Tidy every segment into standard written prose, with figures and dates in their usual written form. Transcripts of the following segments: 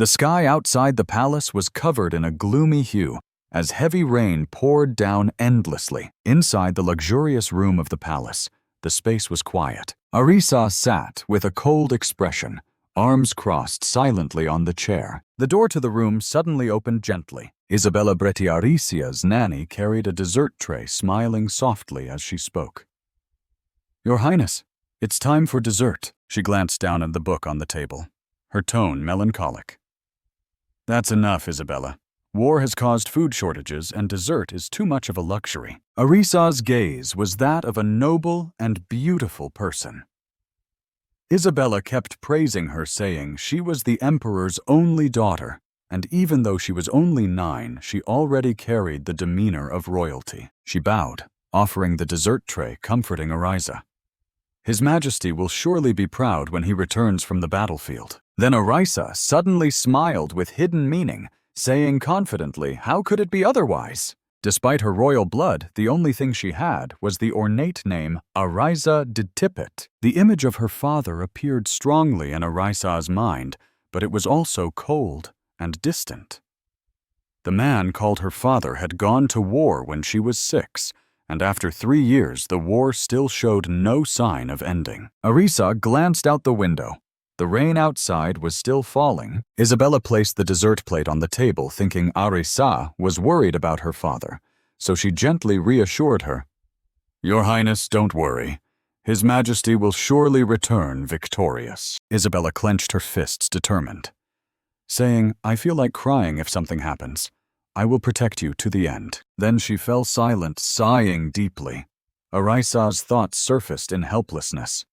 The sky outside the palace was covered in a gloomy hue, as heavy rain poured down endlessly. Inside the luxurious room of the palace, the space was quiet. Arisa sat with a cold expression, arms crossed silently on the chair. The door to the room suddenly opened gently. Isabella Bretiaricia's nanny carried a dessert tray, smiling softly as she spoke. "Your Highness, it's time for dessert." She glanced down at the book on the table, her tone melancholic. "That's enough, Isabella. War has caused food shortages, and dessert is too much of a luxury." Arisa's gaze was that of a noble and beautiful person. Isabella kept praising her, saying she was the emperor's only daughter, and even though she was only 9, she already carried the demeanor of royalty. She bowed, offering the dessert tray, comforting Arisa. "His Majesty will surely be proud when he returns from the battlefield." Then Arisa suddenly smiled with hidden meaning, saying confidently, how could it be otherwise? Despite her royal blood, the only thing she had was the ornate name Arisa de Tippet. The image of her father appeared strongly in Arisa's mind, but it was also cold and distant. The man called her father had gone to war when she was 6, and after 3 years the war still showed no sign of ending. Arisa glanced out the window. The rain outside was still falling. Isabella placed the dessert plate on the table, thinking Arisa was worried about her father, so she gently reassured her. "Your Highness, don't worry. His Majesty will surely return victorious." Isabella clenched her fists, determined, saying, "I feel like crying if something happens. I will protect you to the end." Then she fell silent, sighing deeply. Arisa's thoughts surfaced in helplessness.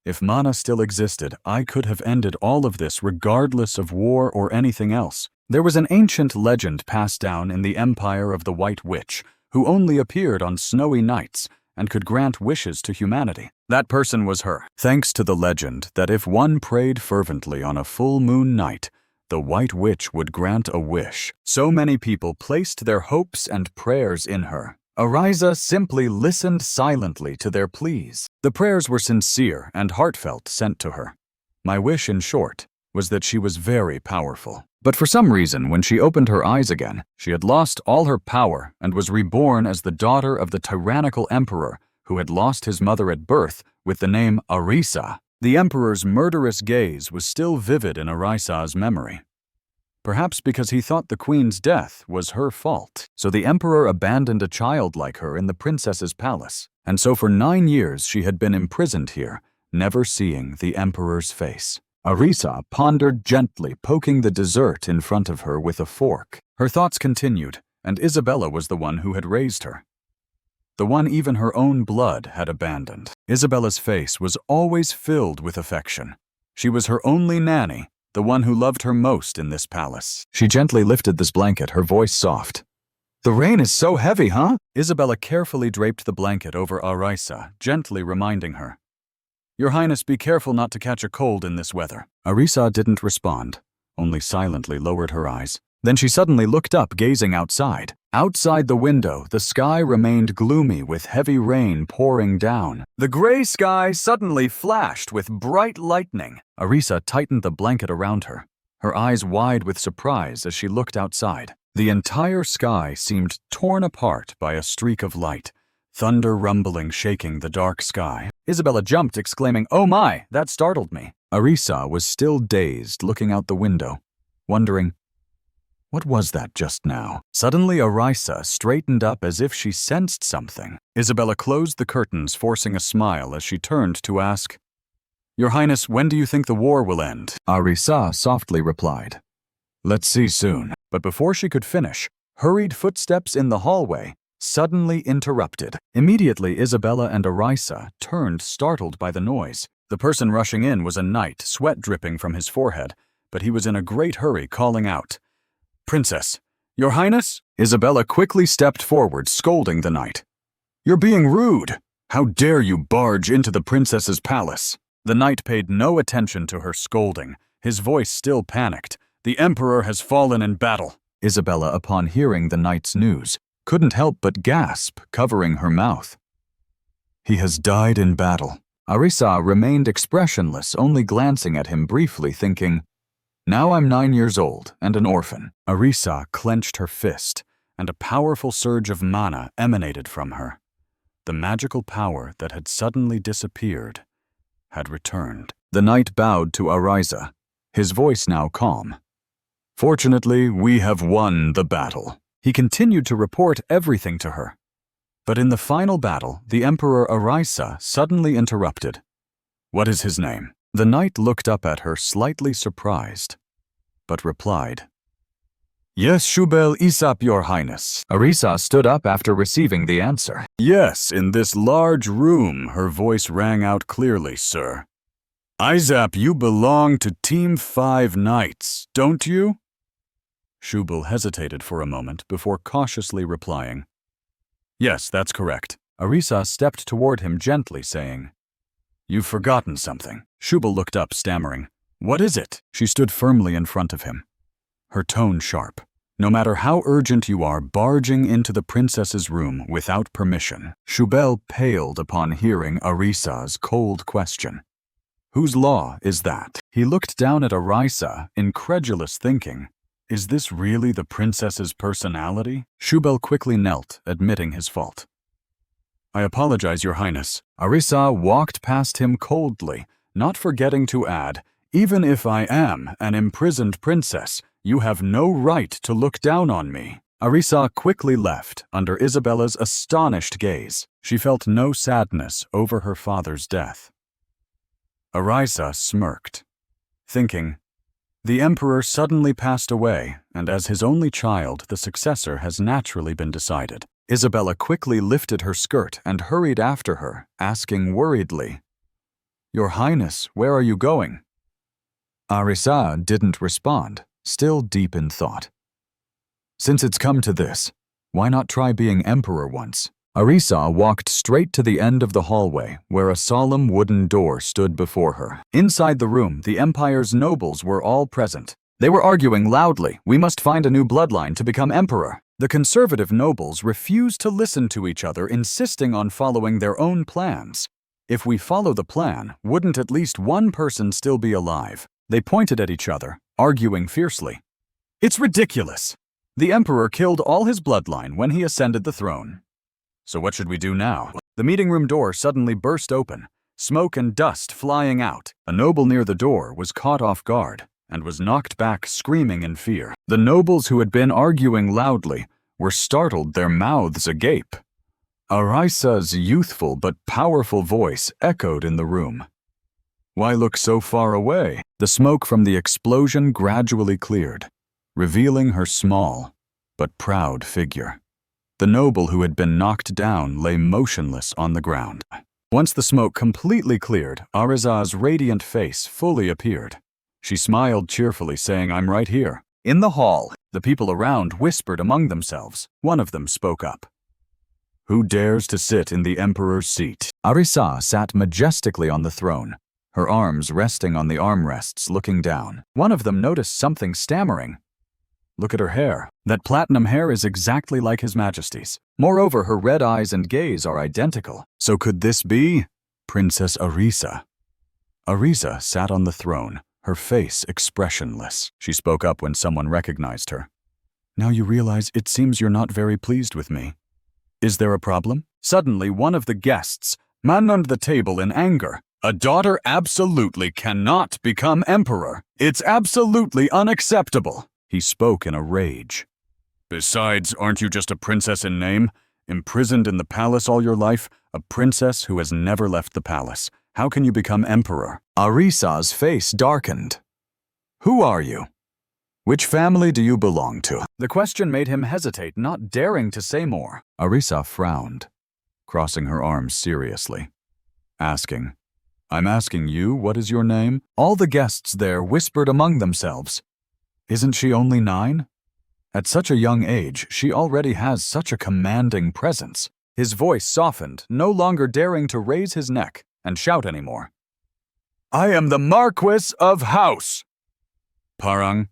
If Mana still existed, I could have ended all of this regardless of war or anything else. There was an ancient legend passed down in the Empire of the White Witch, who only appeared on snowy nights and could grant wishes to humanity. That person was her. Thanks to the legend that if one prayed fervently on a full moon night, the White Witch would grant a wish. So many people placed their hopes and prayers in her. Arisa simply listened silently to their pleas. The prayers were sincere and heartfelt, sent to her. My wish, in short, was that she was very powerful. But for some reason, when she opened her eyes again, she had lost all her power and was reborn as the daughter of the tyrannical emperor who had lost his mother at birth with the name Arisa. The emperor's murderous gaze was still vivid in Arisa's memory. Perhaps because he thought the queen's death was her fault. So the emperor abandoned a child like her in the princess's palace. And so for 9 years she had been imprisoned here, never seeing the emperor's face. Arisa pondered gently, poking the dessert in front of her with a fork. Her thoughts continued, and Isabella was the one who had raised her. The one even her own blood had abandoned. Isabella's face was always filled with affection. She was her only nanny, the one who loved her most in this palace. She gently lifted this blanket, her voice soft. "The rain is so heavy, huh?" Isabella carefully draped the blanket over Arisa, gently reminding her. "Your Highness, be careful not to catch a cold in this weather." Arisa didn't respond, only silently lowered her eyes. Then she suddenly looked up, gazing outside. Outside the window, the sky remained gloomy with heavy rain pouring down. The gray sky suddenly flashed with bright lightning. Arisa tightened the blanket around her, her eyes wide with surprise as she looked outside. The entire sky seemed torn apart by a streak of light, thunder rumbling, shaking the dark sky. Isabella jumped, exclaiming, "Oh my, that startled me." Arisa was still dazed, looking out the window, wondering, what was that just now? Suddenly, Arisa straightened up as if she sensed something. Isabella closed the curtains, forcing a smile as she turned to ask, "Your Highness, when do you think the war will end?" Arisa softly replied, "Let's see soon." But before she could finish, hurried footsteps in the hallway suddenly interrupted. Immediately, Isabella and Arisa turned, startled by the noise. The person rushing in was a knight, sweat dripping from his forehead, but he was in a great hurry, calling out, "Princess, Your Highness?" Isabella quickly stepped forward, scolding the knight. "You're being rude. How dare you barge into the princess's palace?" The knight paid no attention to her scolding, his voice still panicked. "The emperor has fallen in battle." Isabella, upon hearing the knight's news, couldn't help but gasp, covering her mouth. "He has died in battle." Arisa remained expressionless, only glancing at him briefly, thinking, Now I'm 9 years old and an orphan. Arisa clenched her fist, and a powerful surge of mana emanated from her. The magical power that had suddenly disappeared had returned. The knight bowed to Arisa, his voice now calm. Fortunately, we have won the battle. He continued to report everything to her. But in the final battle, the Emperor Arisa suddenly interrupted. What is his name? The knight looked up at her slightly surprised, but replied, Yes, Shubel Isap, your highness. Arisa stood up after receiving the answer. Yes, in this large room, her voice rang out clearly, sir. Isap, you belong to Team 5 Knights, don't you? Shubel hesitated for a moment before cautiously replying. Yes, that's correct. Arisa stepped toward him gently, saying, You've forgotten something. Shubel looked up, stammering. What is it? She stood firmly in front of him, her tone sharp. No matter how urgent you are barging into the princess's room without permission. Shubel paled upon hearing Arisa's cold question. Whose law is that? He looked down at Arisa, incredulous, thinking, Is this really the princess's personality? Shubel quickly knelt, admitting his fault. I apologize, your highness. Arisa walked past him coldly, not forgetting to add, Even if I am an imprisoned princess, you have no right to look down on me. Arisa quickly left under Isabella's astonished gaze. She felt no sadness over her father's death. Arisa smirked, thinking, The emperor suddenly passed away, and as his only child, the successor has naturally been decided. Isabella quickly lifted her skirt and hurried after her, asking worriedly, Your highness, where are you going? Arisa didn't respond, still deep in thought. Since it's come to this, why not try being emperor once? Arisa walked straight to the end of the hallway, where a solemn wooden door stood before her. Inside the room, the empire's nobles were all present. They were arguing loudly, We must find a new bloodline to become emperor. The conservative nobles refused to listen to each other, insisting on following their own plans. If we follow the plan, wouldn't at least one person still be alive? They pointed at each other, arguing fiercely. It's ridiculous. The emperor killed all his bloodline when he ascended the throne. So what should we do now? The meeting room door suddenly burst open, smoke and dust flying out. A noble near the door was caught off guard and was knocked back, screaming in fear. The nobles who had been arguing loudly were startled, their mouths agape. Arisa's youthful but powerful voice echoed in the room. Why look so far away? The smoke from the explosion gradually cleared, revealing her small but proud figure. The noble who had been knocked down lay motionless on the ground. Once the smoke completely cleared, Arisa's radiant face fully appeared. She smiled cheerfully, saying, I'm right here. In the hall, the people around whispered among themselves. One of them spoke up. Who dares to sit in the emperor's seat? Arisa sat majestically on the throne, her arms resting on the armrests, looking down. One of them noticed something, stammering. Look at her hair. That platinum hair is exactly like His Majesty's. Moreover, her red eyes and gaze are identical. So could this be Princess Arisa? Arisa sat on the throne, her face expressionless. She spoke up when someone recognized her. Now you realize it seems you're not very pleased with me. Is there a problem? Suddenly, one of the guests manned the table in anger. A daughter absolutely cannot become emperor. It's absolutely unacceptable. He spoke in a rage. Besides, aren't you just a princess in name? Imprisoned in the palace all your life? A princess who has never left the palace. How can you become emperor? Arisa's face darkened. Who are you? Which family do you belong to? The question made him hesitate, not daring to say more. Arisa frowned, crossing her arms seriously, asking, I'm asking you, what is your name? All the guests there whispered among themselves. Isn't she only 9? At such a young age, she already has such a commanding presence. His voice softened, no longer daring to raise his neck and shout anymore. I am the Marquis of House. Parang.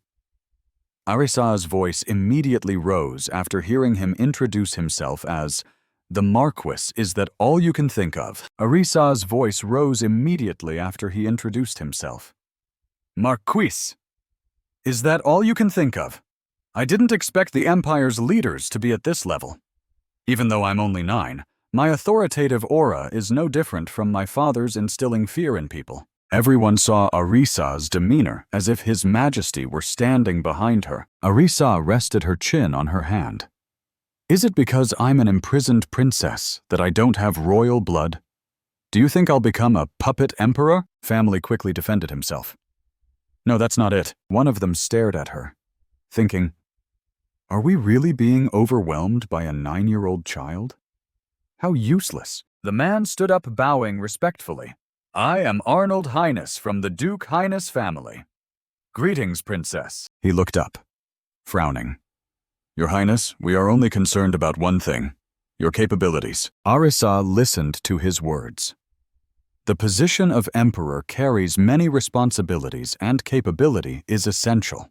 Arisa's voice immediately rose after hearing him introduce himself as the Marquis. Is that all you can think of? Arisa's voice rose immediately after he introduced himself. Marquis. Is that all you can think of? I didn't expect the Empire's leaders to be at this level. Even though I'm only 9, my authoritative aura is no different from my father's instilling fear in people. Everyone saw Arisa's demeanor as if His Majesty were standing behind her. Arisa rested her chin on her hand. Is it because I'm an imprisoned princess that I don't have royal blood? Do you think I'll become a puppet emperor? Family quickly defended himself. No, that's not it. One of them stared at her, thinking, are we really being overwhelmed by a 9-year-old child? How useless. The man stood up, bowing respectfully. I am Arnold Highness from the Duke Highness family. Greetings, Princess. He looked up, frowning. Your Highness, we are only concerned about one thing, your capabilities. Arisa listened to his words. The position of Emperor carries many responsibilities and capability is essential.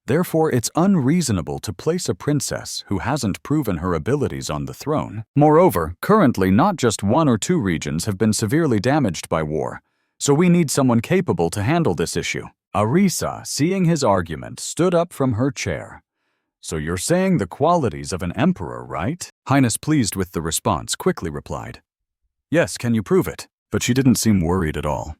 Therefore, it's unreasonable to place a princess who hasn't proven her abilities on the throne. Moreover, currently not just 1 or 2 regions have been severely damaged by war, so we need someone capable to handle this issue. Arisa, seeing his argument, stood up from her chair. So you're saying the qualities of an emperor, right? Highness, pleased with the response, quickly replied. Yes, can you prove it? But she didn't seem worried at all.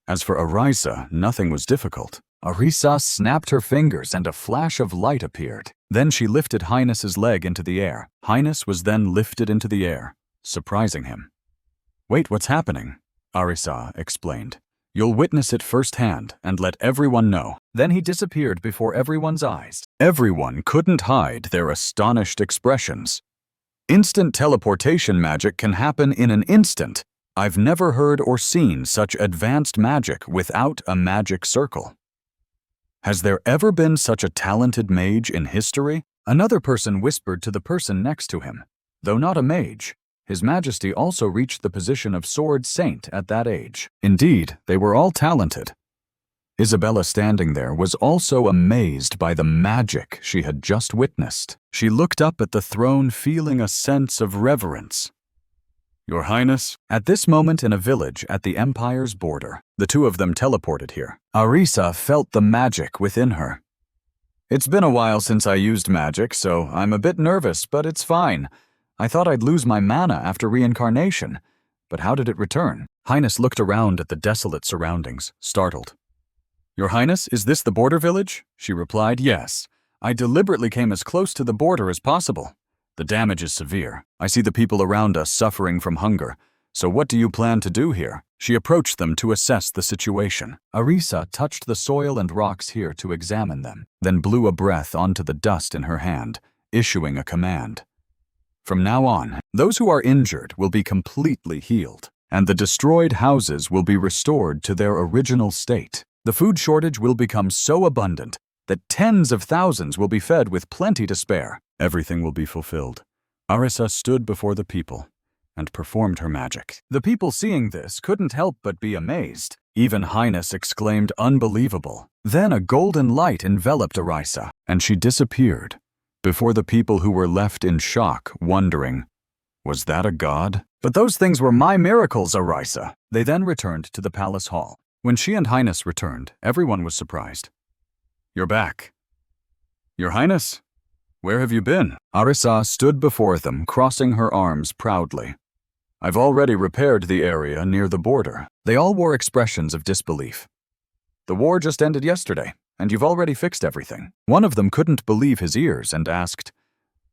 As for Arisa, nothing was difficult. Arisa snapped her fingers and a flash of light appeared. Then she lifted Highness's leg into the air. Highness was then lifted into the air, surprising him. Wait, what's happening? Arisa explained. You'll witness it firsthand and let everyone know. Then he disappeared before everyone's eyes. Everyone couldn't hide their astonished expressions. Instant teleportation magic can happen in an instant. I've never heard or seen such advanced magic without a magic circle. Has there ever been such a talented mage in history? Another person whispered to the person next to him. Though not a mage, His Majesty also reached the position of Sword Saint at that age. Indeed, they were all talented. Isabella, standing there, was also amazed by the magic she had just witnessed. She looked up at the throne, feeling a sense of reverence. Your Highness, at this moment in a village at the Empire's border, the 2 of them teleported here. Arisa felt the magic within her. It's been a while since I used magic, so I'm a bit nervous, but it's fine. I thought I'd lose my mana after reincarnation, but how did it return? Highness looked around at the desolate surroundings, startled. Your Highness, is this the border village? She replied, yes. I deliberately came as close to the border as possible. The damage is severe. I see the people around us suffering from hunger. So what do you plan to do here? She approached them to assess the situation. Arisa touched the soil and rocks here to examine them, then blew a breath onto the dust in her hand, issuing a command. From now on, those who are injured will be completely healed, and the destroyed houses will be restored to their original state. The food shortage will become so abundant that tens of thousands will be fed with plenty to spare. Everything will be fulfilled. Arisa stood before the people and performed her magic. The people seeing this couldn't help but be amazed. Even Highness exclaimed, unbelievable. Then a golden light enveloped Arisa, and she disappeared before the people who were left in shock, wondering, was that a god? But those things were my miracles, Arisa. They then returned to the palace hall. When she and Highness returned, everyone was surprised. You're back. Your Highness? Where have you been? Arisa stood before them, crossing her arms proudly. I've already repaired the area near the border. They all wore expressions of disbelief. The war just ended yesterday, and you've already fixed everything. One of them couldn't believe his ears and asked,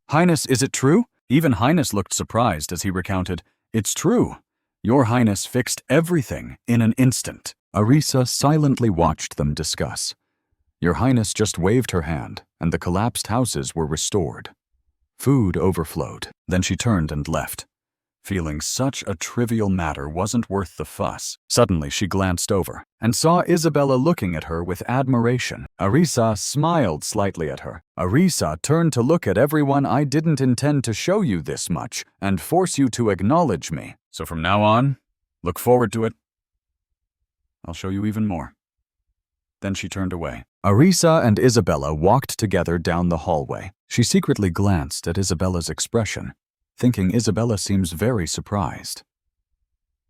Highness, is it true? Even Highness looked surprised as he recounted, It's true. Your Highness fixed everything in an instant. Arisa silently watched them discuss. Your Highness just waved her hand, and the collapsed houses were restored. Food overflowed. Then she turned and left, feeling such a trivial matter wasn't worth the fuss. Suddenly she glanced over and saw Isabella looking at her with admiration. Arisa smiled slightly at her. Arisa turned to look at everyone. I didn't intend to show you this much and force you to acknowledge me. So from now on, look forward to it. I'll show you even more. Then she turned away. Arisa and Isabella walked together down the hallway. She secretly glanced at Isabella's expression, thinking Isabella seems very surprised.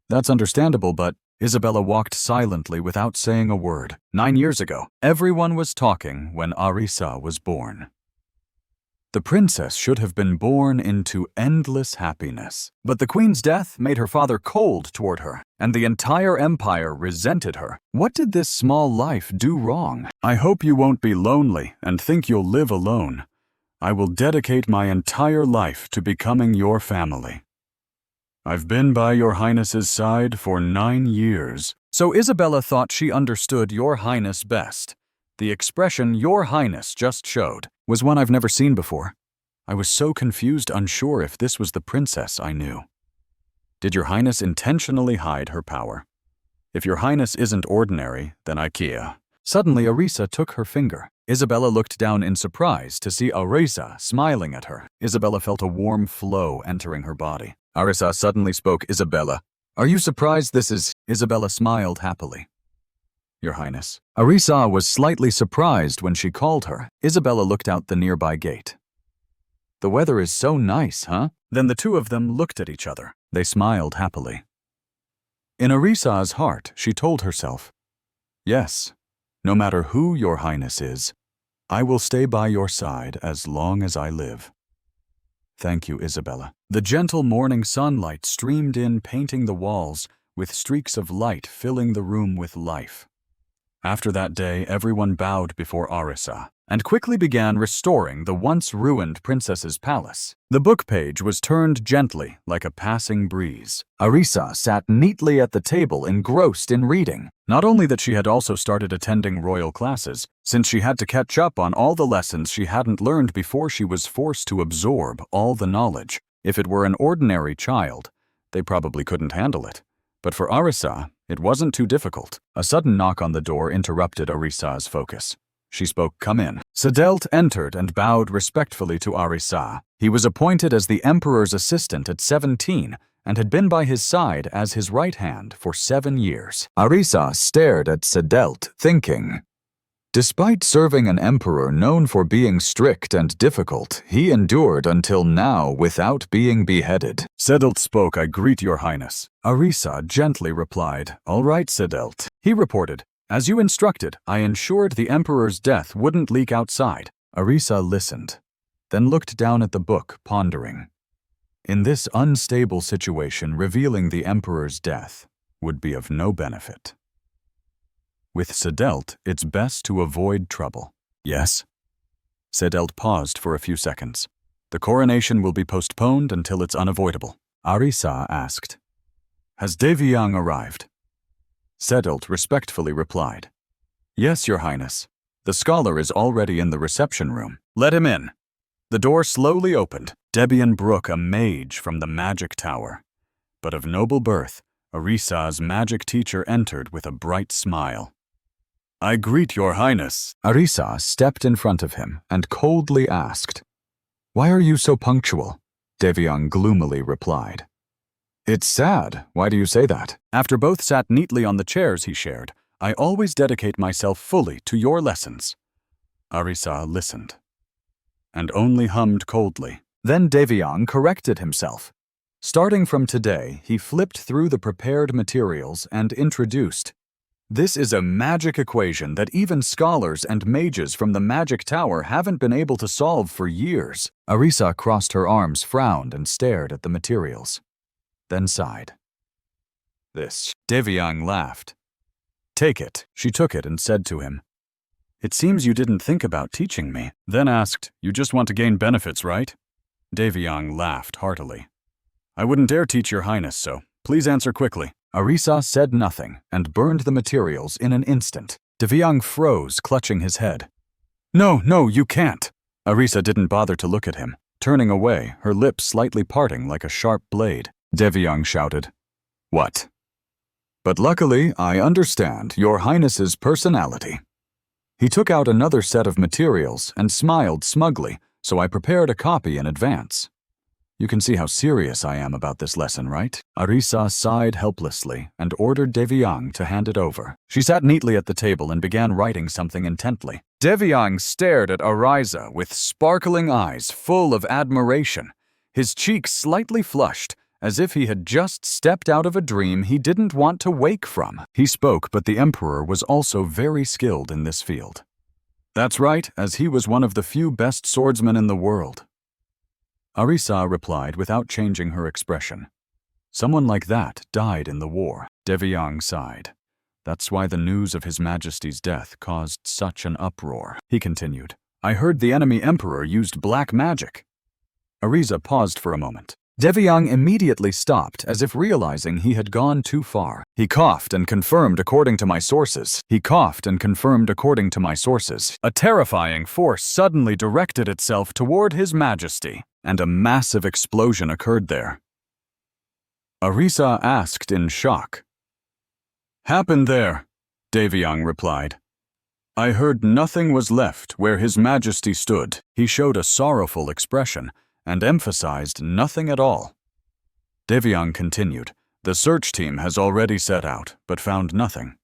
That's understandable, but Isabella walked silently without saying a word. 9 years ago, everyone was talking when Arisa was born. The princess should have been born into endless happiness. But the queen's death made her father cold toward her, and the entire empire resented her. What did this small life do wrong? I hope you won't be lonely and think you'll live alone. I will dedicate my entire life to becoming your family. I've been by your highness's side for 9 years. So Isabella thought she understood your highness best. The expression your highness just showed was one I've never seen before. I was so confused, unsure if this was the princess I knew. Did your highness intentionally hide her power? If your highness isn't ordinary, then IKEA. Suddenly, Arisa took her finger. Isabella looked down in surprise to see Arisa smiling at her. Isabella felt a warm flow entering her body. Arisa suddenly spoke. Isabella, are you surprised this is? Isabella smiled happily. Your Highness. Arisa was slightly surprised when she called her. Isabella looked out the nearby gate. The weather is so nice, huh? Then the two of them looked at each other. They smiled happily. In Arisa's heart, she told herself, yes, no matter who your highness is, I will stay by your side as long as I live. Thank you, Isabella. The gentle morning sunlight streamed in, painting the walls, with streaks of light filling the room with life. After that day, everyone bowed before Arisa and quickly began restoring the once ruined princess's palace. The book page was turned gently like a passing breeze. Arisa sat neatly at the table, engrossed in reading. Not only that, she had also started attending royal classes, since she had to catch up on all the lessons she hadn't learned before she was forced to absorb all the knowledge. If it were an ordinary child, they probably couldn't handle it. But for Arisa, it wasn't too difficult. A sudden knock on the door interrupted Arisa's focus. She spoke, "Come in." Sedelt entered and bowed respectfully to Arisa. He was appointed as the emperor's assistant at 17 and had been by his side as his right hand for 7 years. Arisa stared at Sedelt, thinking, despite serving an emperor known for being strict and difficult, he endured until now without being beheaded. Sedelt spoke, "I greet your highness." Arisa gently replied, "All right, Sedelt." He reported, "As you instructed, I ensured the emperor's death wouldn't leak outside." Arisa listened, then looked down at the book, pondering. In this unstable situation, revealing the emperor's death would be of no benefit. With Sedelt, it's best to avoid trouble. Yes? Sedelt paused for a few seconds. The coronation will be postponed until it's unavoidable. Arisa asked, "Has Devyang arrived?" Sedelt respectfully replied, "Yes, your highness. The scholar is already in the reception room. Let him in." The door slowly opened. Debian Brook, a mage from the magic tower. But of noble birth, Arisa's magic teacher entered with a bright smile. "I greet your highness." Arisa stepped in front of him and coldly asked, "Why are you so punctual?" Devyang gloomily replied, "It's sad. Why do you say that?" After both sat neatly on the chairs he shared, "I always dedicate myself fully to your lessons." Arisa listened, and only hummed coldly. Then Devyang corrected himself. Starting from today, he flipped through the prepared materials and introduced, "This is a magic equation that even scholars and mages from the magic tower haven't been able to solve for years." Arisa crossed her arms, frowned, and stared at the materials, then sighed. "This." Devyang laughed. "Take it." She took it and said to him, "It seems you didn't think about teaching me." Then asked, "You just want to gain benefits, right?" Devyang laughed heartily. "I wouldn't dare teach your highness, so please answer quickly." Arisa said nothing and burned the materials in an instant. Devyang froze, clutching his head. No, you can't." Arisa didn't bother to look at him, turning away, her lips slightly parting like a sharp blade. Devyang shouted, "What?" "But luckily, I understand your highness's personality." He took out another set of materials and smiled smugly, so I prepared a copy in advance. You can see how serious I am about this lesson, right? Arisa sighed helplessly and ordered Devyang to hand it over. She sat neatly at the table and began writing something intently. Devyang stared at Arisa with sparkling eyes full of admiration, his cheeks slightly flushed, as if he had just stepped out of a dream he didn't want to wake from. He spoke, but the emperor was also very skilled in this field. That's right, as he was one of the few best swordsmen in the world. Arisa replied without changing her expression. Someone like that died in the war. Devyang sighed. That's why the news of His Majesty's death caused such an uproar. He continued, I heard the enemy emperor used black magic. Arisa paused for a moment. Devyang immediately stopped, as if realizing he had gone too far. He coughed and confirmed according to my sources. A terrifying force suddenly directed itself toward His Majesty, and a massive explosion occurred there. Arisa asked in shock. Happened there, Devyang replied. I heard nothing was left where His Majesty stood. He showed a sorrowful expression and emphasized nothing at all. Devyang continued, the search team has already set out, but found nothing.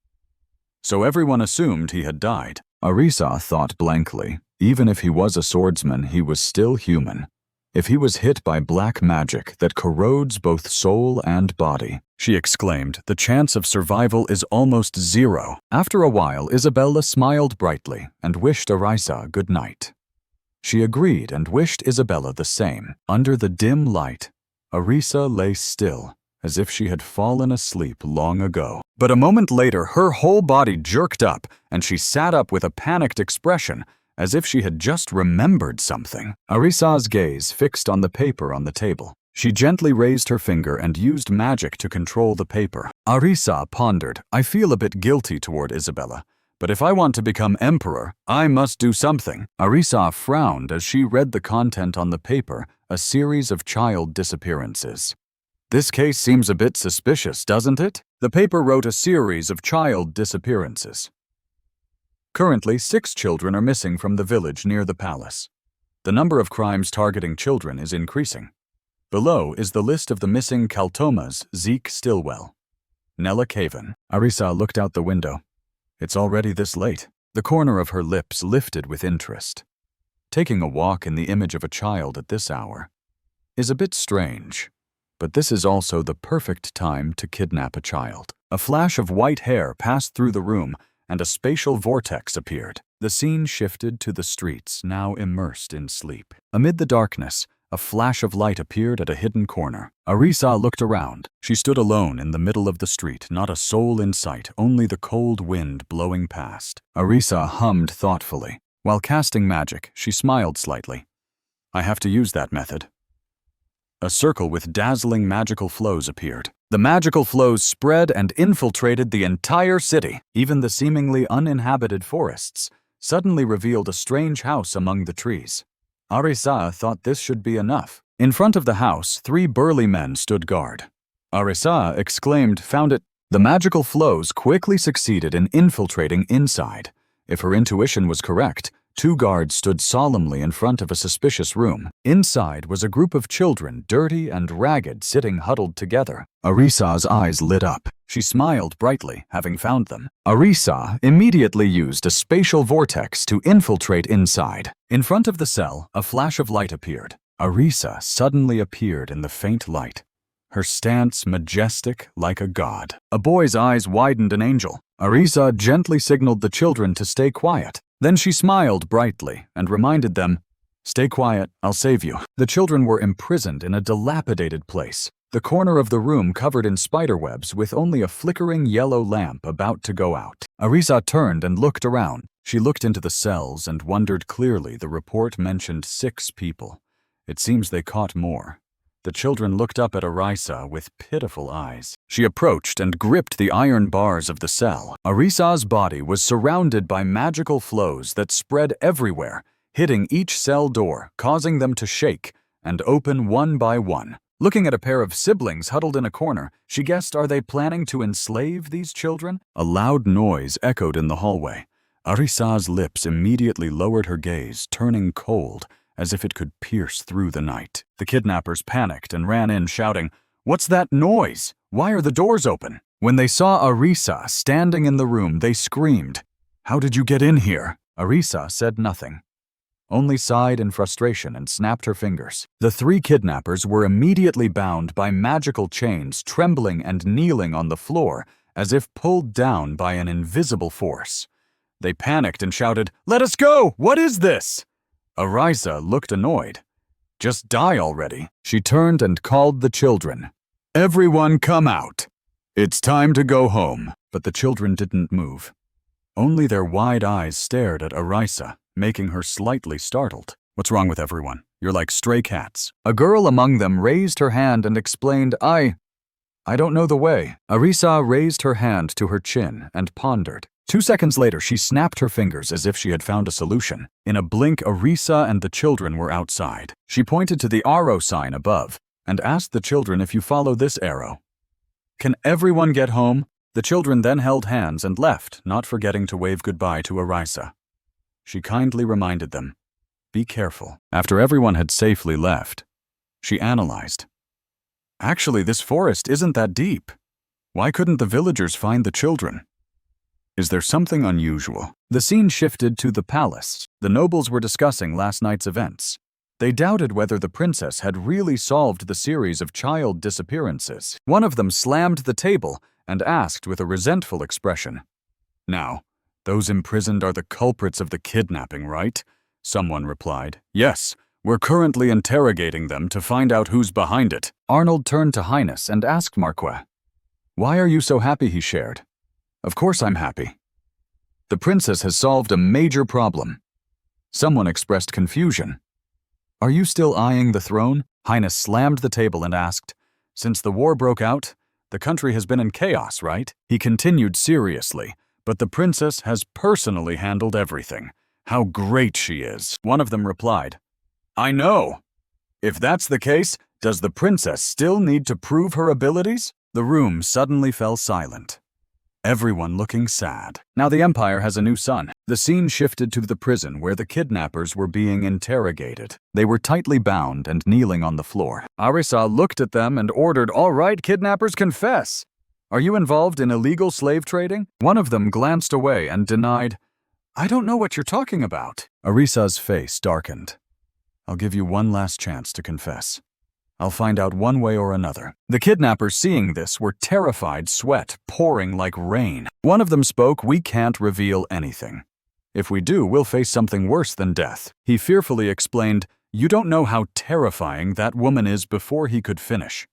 So everyone assumed he had died. Arisa thought blankly. Even if he was a swordsman, he was still human. If he was hit by black magic that corrodes both soul and body, she exclaimed, the chance of survival is almost zero. After a while, Isabella smiled brightly and wished Arisa good night. She agreed and wished Isabella the same. Under the dim light, Arisa lay still, as if she had fallen asleep long ago. But a moment later, her whole body jerked up, and she sat up with a panicked expression, as if she had just remembered something. Arisa's gaze fixed on the paper on the table. She gently raised her finger and used magic to control the paper. Arisa pondered, I feel a bit guilty toward Isabella. But if I want to become emperor, I must do something. Arisa frowned as she read the content on the paper, a series of child disappearances. This case seems a bit suspicious, doesn't it? The paper wrote a series of child disappearances. Currently, 6 children are missing from the village near the palace. The number of crimes targeting children is increasing. Below is the list of the missing Kaltomas: Zeke Stillwell, Nella Caven. Arisa looked out the window. It's already this late. The corner of her lips lifted with interest. Taking a walk in the image of a child at this hour is a bit strange, but this is also the perfect time to kidnap a child. A flash of white hair passed through the room, and a spatial vortex appeared. The scene shifted to the streets, now immersed in sleep. Amid the darkness, a flash of light appeared at a hidden corner. Arisa looked around. She stood alone in the middle of the street, not a soul in sight, only the cold wind blowing past. Arisa hummed thoughtfully. While casting magic, she smiled slightly. I have to use that method. A circle with dazzling magical flows appeared. The magical flows spread and infiltrated the entire city. Even the seemingly uninhabited forests suddenly revealed a strange house among the trees. Arisa thought this should be enough. In front of the house, 3 burly men stood guard. Arisa exclaimed, found it. The magical flows quickly succeeded in infiltrating inside. If her intuition was correct, 2 guards stood solemnly in front of a suspicious room. Inside was a group of children, dirty and ragged, sitting huddled together. Arisa's eyes lit up. She smiled brightly, having found them. Arisa immediately used a spatial vortex to infiltrate inside. In front of the cell, a flash of light appeared. Arisa suddenly appeared in the faint light, her stance majestic like a god. A boy's eyes widened an angel. Arisa gently signaled the children to stay quiet. Then she smiled brightly and reminded them, stay quiet, I'll save you. The children were imprisoned in a dilapidated place, the corner of the room covered in spiderwebs with only a flickering yellow lamp about to go out. Arisa turned and looked around. She looked into the cells and wondered clearly. The report mentioned 6 people. It seems they caught more. The children looked up at Arisa with pitiful eyes. She approached and gripped the iron bars of the cell. Arisa's body was surrounded by magical flows that spread everywhere, hitting each cell door, causing them to shake and open one by one. Looking at a pair of siblings huddled in a corner, she guessed, are they planning to enslave these children? A loud noise echoed in the hallway. Arisa's lips immediately lowered her gaze, turning cold, as if it could pierce through the night. The kidnappers panicked and ran in, shouting, "What's that noise? Why are the doors open?" When they saw Arisa standing in the room, they screamed, "How did you get in here?" Arisa said nothing. only sighed in frustration and snapped her fingers. The three kidnappers were immediately bound by magical chains, trembling and kneeling on the floor as if pulled down by an invisible force. They panicked and shouted, "Let us go! What is this?" Arisa looked annoyed. "Just die already." She turned and called the children. "Everyone come out. It's time to go home." But the children didn't move. Only their wide eyes stared at Arisa, making her slightly startled. "What's wrong with everyone? You're like stray cats." A girl among them raised her hand and explained, I don't know the way." Arisa raised her hand to her chin and pondered. 2 seconds later, she snapped her fingers as if she had found a solution. In a blink, Arisa and the children were outside. She pointed to the arrow sign above and asked the children, "If you follow this arrow, can everyone get home?" The children then held hands and left, not forgetting to wave goodbye to Arisa. She kindly reminded them, "Be careful." After everyone had safely left, she analyzed. "Actually, this forest isn't that deep. Why couldn't the villagers find the children? Is there something unusual?" The scene shifted to the palace. The nobles were discussing last night's events. They doubted whether the princess had really solved the series of child disappearances. One of them slammed the table and asked with a resentful expression, "Now, those imprisoned are the culprits of the kidnapping, right?" Someone replied, "Yes, we're currently interrogating them to find out who's behind it." Arnold turned to Highness and asked Marquis, "Why are you so happy?" He shared, "Of course I'm happy. The princess has solved a major problem." Someone expressed confusion. "Are you still eyeing the throne?" Highness slammed the table and asked, "Since the war broke out, the country has been in chaos, right?" He continued seriously, "But the princess has personally handled everything. How great she is." One of them replied, "I know. If that's the case, does the princess still need to prove her abilities?" The room suddenly fell silent, everyone looking sad. Now the Empire has a new son. The scene shifted to the prison where the kidnappers were being interrogated. They were tightly bound and kneeling on the floor. Arisa looked at them and ordered, "All right, kidnappers, confess. Are you involved in illegal slave trading?" One of them glanced away and denied, "I don't know what you're talking about." Arisa's face darkened. "I'll give you one last chance to confess. I'll find out one way or another." The kidnappers, seeing this, were terrified, sweat pouring like rain. One of them spoke, "We can't reveal anything. If we do, we'll face something worse than death." He fearfully explained, "You don't know how terrifying that woman is," before he could finish.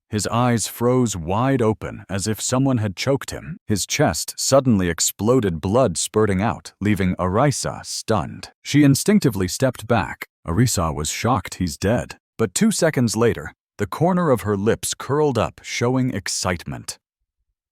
His eyes froze wide open as if someone had choked him. His chest suddenly exploded, blood spurting out, leaving Arisa stunned. She instinctively stepped back. Arisa was shocked he's dead. But 2 seconds later, the corner of her lips curled up, showing excitement.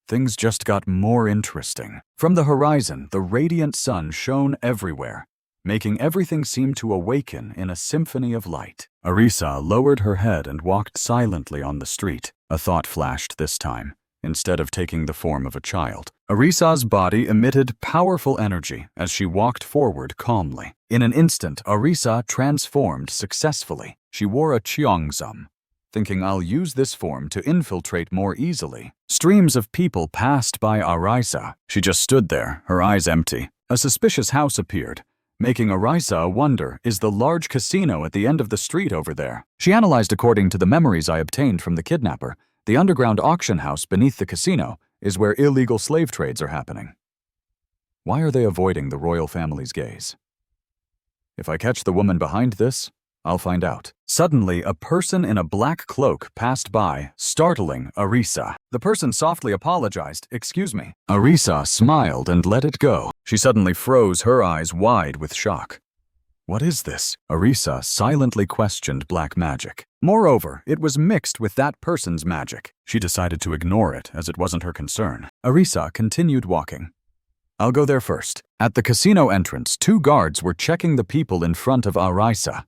Things just got more interesting. From the horizon, the radiant sun shone everywhere, making everything seem to awaken in a symphony of light. Arisa lowered her head and walked silently on the street. A thought flashed this time, instead of taking the form of a child. Arisa's body emitted powerful energy as she walked forward calmly. In an instant, Arisa transformed successfully. She wore a cheongsum, thinking, "I'll use this form to infiltrate more easily." Streams of people passed by Arisa. She just stood there, her eyes empty. A suspicious house appeared, making Arisa wonder, "Is the large casino at the end of the street over there?" She analyzed according to the memories I obtained from the kidnapper. The underground auction house beneath the casino is where illegal slave trades are happening. Why are they avoiding the royal family's gaze? If I catch the woman behind this, I'll find out. Suddenly, a person in a black cloak passed by, startling Arisa. The person softly apologized, "Excuse me." Arisa smiled and let it go. She suddenly froze, her eyes wide with shock. What is this? Arisa silently questioned black magic. Moreover, it was mixed with that person's magic. She decided to ignore it, as it wasn't her concern. Arisa continued walking. I'll go there first. At the casino entrance, 2 guards were checking the people in front of Arisa.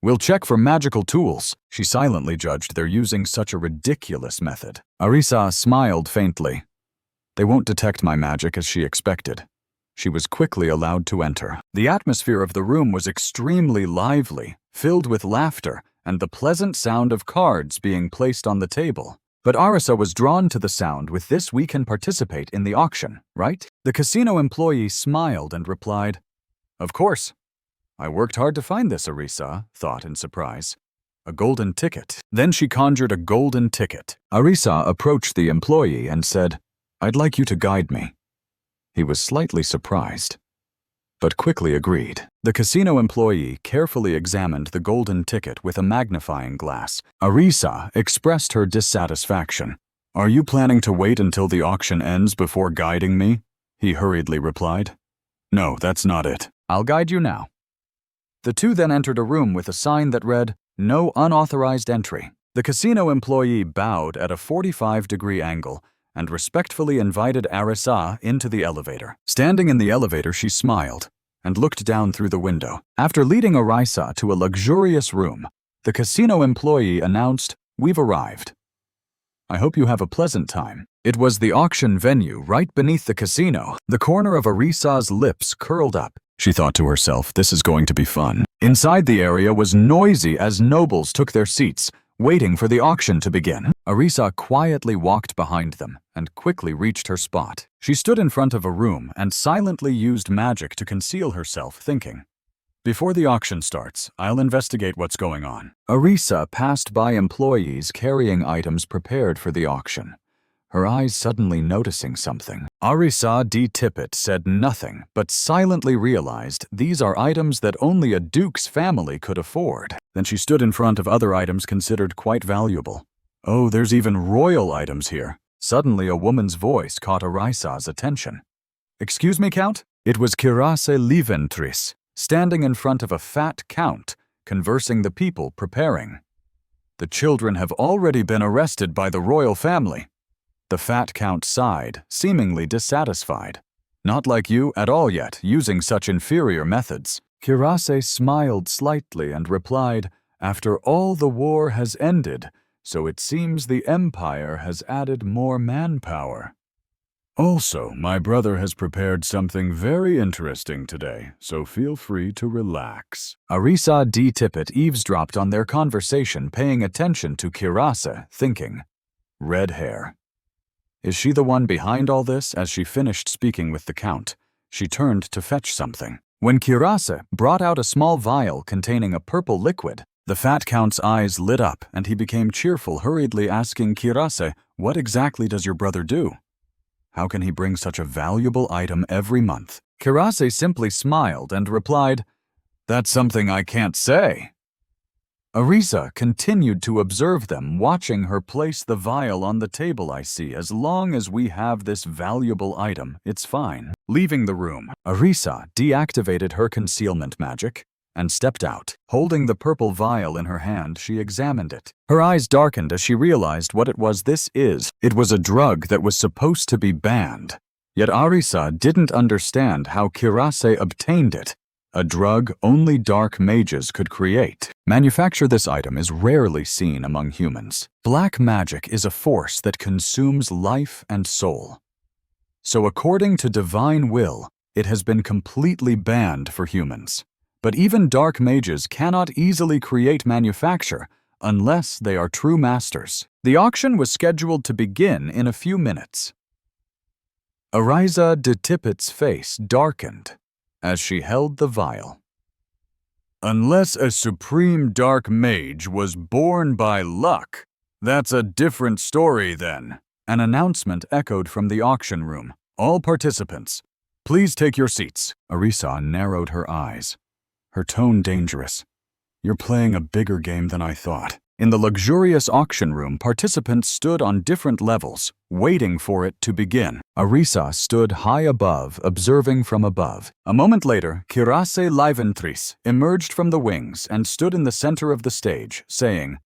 We'll check for magical tools. She silently judged they're using such a ridiculous method. Arisa smiled faintly. They won't detect my magic as she expected. She was quickly allowed to enter. The atmosphere of the room was extremely lively, filled with laughter and the pleasant sound of cards being placed on the table. But Arisa was drawn to the sound. With this, we can participate in the auction, right? The casino employee smiled and replied, Of course. I worked hard to find this, Arisa thought in surprise. A golden ticket. Then she conjured a golden ticket. Arisa approached the employee and said, I'd like you to guide me. He was slightly surprised, but quickly agreed. The casino employee carefully examined the golden ticket with a magnifying glass. Arisa expressed her dissatisfaction. Are you planning to wait until the auction ends before guiding me? He hurriedly replied. No, that's not it. I'll guide you now. The two then entered a room with a sign that read, No unauthorized entry. The casino employee bowed at a 45-degree angle and respectfully invited Arisa into the elevator. Standing in the elevator, she smiled and looked down through the window. After leading Arisa to a luxurious room, the casino employee announced, We've arrived. I hope you have a pleasant time. It was the auction venue right beneath the casino. The corner of Arisa's lips curled up. She thought to herself, this is going to be fun. Inside the area was noisy as nobles took their seats, waiting for the auction to begin. Arisa quietly walked behind them and quickly reached her spot. She stood in front of a room and silently used magic to conceal herself, thinking, Before the auction starts, I'll investigate what's going on. Arisa passed by employees carrying items prepared for the auction, her eyes suddenly noticing something. Arisa D. Tippett said nothing, but silently realized these are items that only a duke's family could afford. Then she stood in front of other items considered quite valuable. Oh, there's even royal items here. Suddenly, a woman's voice caught Arisa's attention. Excuse me, Count? It was Kirase Liventris, standing in front of a fat count, conversing the people preparing. The children have already been arrested by the royal family. The fat count sighed, seemingly dissatisfied. Not like you at all yet, using such inferior methods. Kirase smiled slightly and replied, After all, the war has ended, so it seems the Empire has added more manpower. Also, my brother has prepared something very interesting today, so feel free to relax. Arisa D. Tippett eavesdropped on their conversation, paying attention to Kirase, thinking, Red hair. Is she the one behind all this? As she finished speaking with the Count, she turned to fetch something. When Kirase brought out a small vial containing a purple liquid, the fat Count's eyes lit up and he became cheerful, hurriedly asking Kirase, What exactly does your brother do? How can he bring such a valuable item every month? Kirase simply smiled and replied, That's something I can't say. Arisa continued to observe them, watching her place the vial on the table. I see, as long as we have this valuable item, it's fine. Leaving the room, Arisa deactivated her concealment magic and stepped out. Holding the purple vial in her hand, she examined it. Her eyes darkened as she realized what it was. It was a drug that was supposed to be banned. Yet Arisa didn't understand how Kirase obtained it. A drug only dark mages could create. Manufacture this item is rarely seen among humans. Black magic is a force that consumes life and soul. So according to divine will, it has been completely banned for humans. But even dark mages cannot easily create manufacture unless they are true masters. The auction was scheduled to begin in a few minutes. Arisa de Tippett's face darkened as she held the vial. Unless a supreme dark mage was born by luck, that's a different story then. An announcement echoed from the auction room. All participants, please take your seats. Arisa narrowed her eyes, her tone dangerous. You're playing a bigger game than I thought. In the luxurious auction room, participants stood on different levels, waiting for it to begin. Arisa stood high above, observing from above. A moment later, Kirase Liventris emerged from the wings and stood in the center of the stage, saying,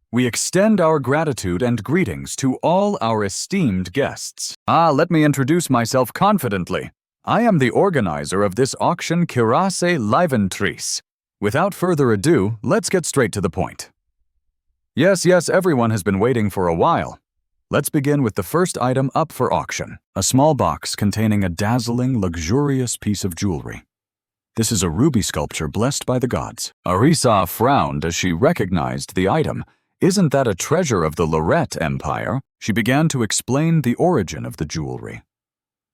We extend our gratitude and greetings to all our esteemed guests. Let me introduce myself confidently. I am the organizer of this auction, Kirase Liventris. Without further ado, let's get straight to the point. Yes, everyone has been waiting for a while. Let's begin with the first item up for auction, a small box containing a dazzling, luxurious piece of jewelry. This is a ruby sculpture blessed by the gods. Arisa frowned as she recognized the item. Isn't that a treasure of the Lorette Empire? She began to explain the origin of the jewelry.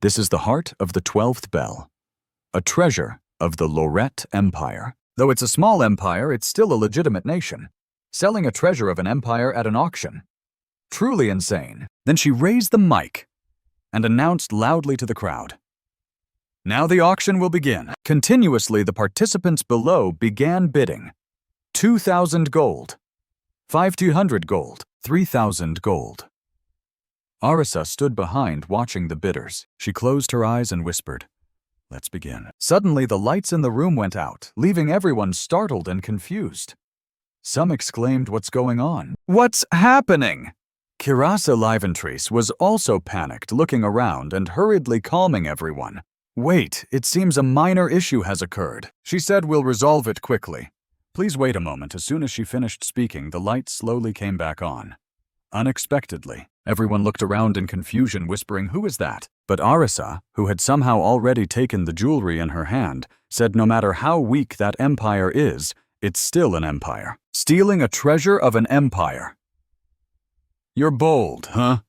This is the heart of the 12th bell, a treasure of the Lorette Empire. Though it's a small empire, it's still a legitimate nation. Selling a treasure of an empire at an auction. Truly insane. Then she raised the mic and announced loudly to the crowd. Now the auction will begin. Continuously, the participants below began bidding. 2,000 gold. 5,200 gold. 3,000 gold. Arisa stood behind, watching the bidders. She closed her eyes and whispered, "Let's begin." Suddenly, the lights in the room went out, leaving everyone startled and confused. Some exclaimed, "What's going on? What's happening?" Kirasa Liventrees was also panicked, looking around and hurriedly calming everyone. "Wait, it seems a minor issue has occurred," she said. "We'll resolve it quickly. Please wait a moment." As soon as she finished speaking, the lights slowly came back on. Unexpectedly, everyone looked around in confusion, whispering, "Who is that?" But Arisa, who had somehow already taken the jewelry in her hand, said no matter how weak that empire is, it's still an empire. Stealing a treasure of an empire. "You're bold, huh?"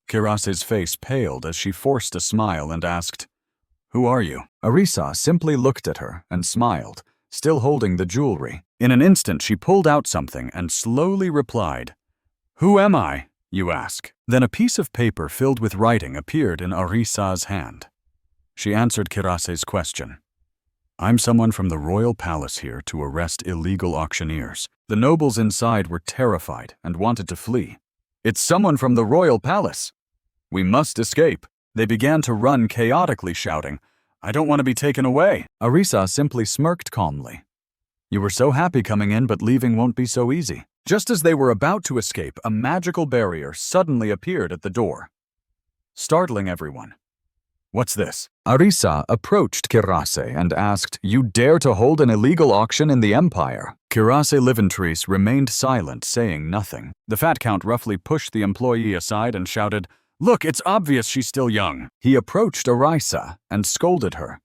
Kirase's face paled as she forced a smile and asked, "Who are you?" Arisa simply looked at her and smiled, still holding the jewelry. In an instant, she pulled out something and slowly replied, "Who am I, you ask?" Then a piece of paper filled with writing appeared in Arisa's hand. She answered Kirase's question. "I'm someone from the royal palace here to arrest illegal auctioneers." The nobles inside were terrified and wanted to flee. "It's someone from the royal palace. We must escape." They began to run chaotically, shouting, "I don't want to be taken away." Arisa simply smirked calmly. "You were so happy coming in, but leaving won't be so easy." Just as they were about to escape, a magical barrier suddenly appeared at the door, startling everyone. "What's this?" Arisa approached Kirase and asked, "You dare to hold an illegal auction in the empire?" Kirase Liventrees remained silent, saying nothing. The fat count roughly pushed the employee aside and shouted, "Look, it's obvious she's still young." He approached Arisa and scolded her.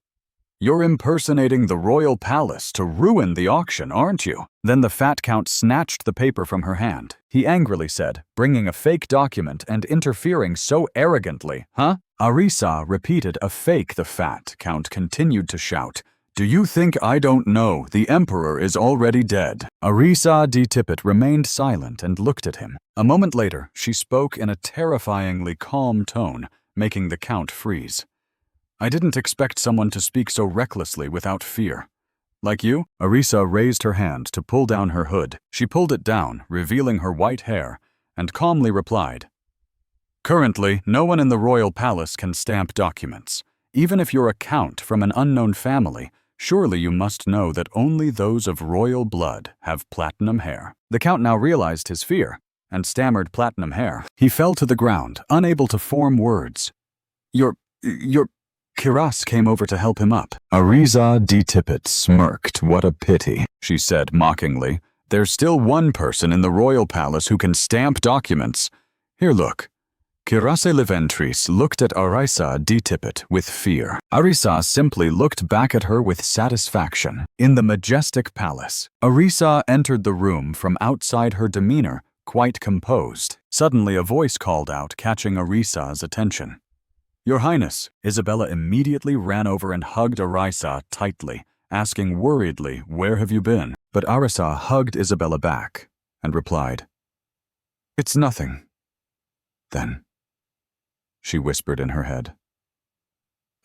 "You're impersonating the royal palace to ruin the auction, aren't you?" Then the fat count snatched the paper from her hand. He angrily said, bringing a fake document and interfering so arrogantly, "Huh?" Arisa repeated, "A fake." The fat count continued to shout, "Do you think I don't know? The emperor is already dead." Arisa D. Tippett remained silent and looked at him. A moment later, she spoke in a terrifyingly calm tone, making the count freeze. "I didn't expect someone to speak so recklessly without fear. Like you?" Arisa raised her hand to pull down her hood. She pulled it down, revealing her white hair, and calmly replied, "Currently, no one in the royal palace can stamp documents. Even if you're a count from an unknown family, surely you must know that only those of royal blood have platinum hair." The count now realized his fear and stammered, "Platinum hair." He fell to the ground, unable to form words. Your Kiras came over to help him up. Arisa D. Tippett smirked. "What a pity," she said mockingly. "There's still one person in the royal palace who can stamp documents. Here, look." Kirase Liventrees looked at Arisa D. Tippett with fear. Arisa simply looked back at her with satisfaction. In the majestic palace, Arisa entered the room from outside, her demeanor quite composed. Suddenly a voice called out, catching Arisa's attention. "Your Highness." Isabella immediately ran over and hugged Arisa tightly, asking worriedly, "Where have you been?" But Arisa hugged Isabella back and replied, "It's nothing." Then, she whispered in her head,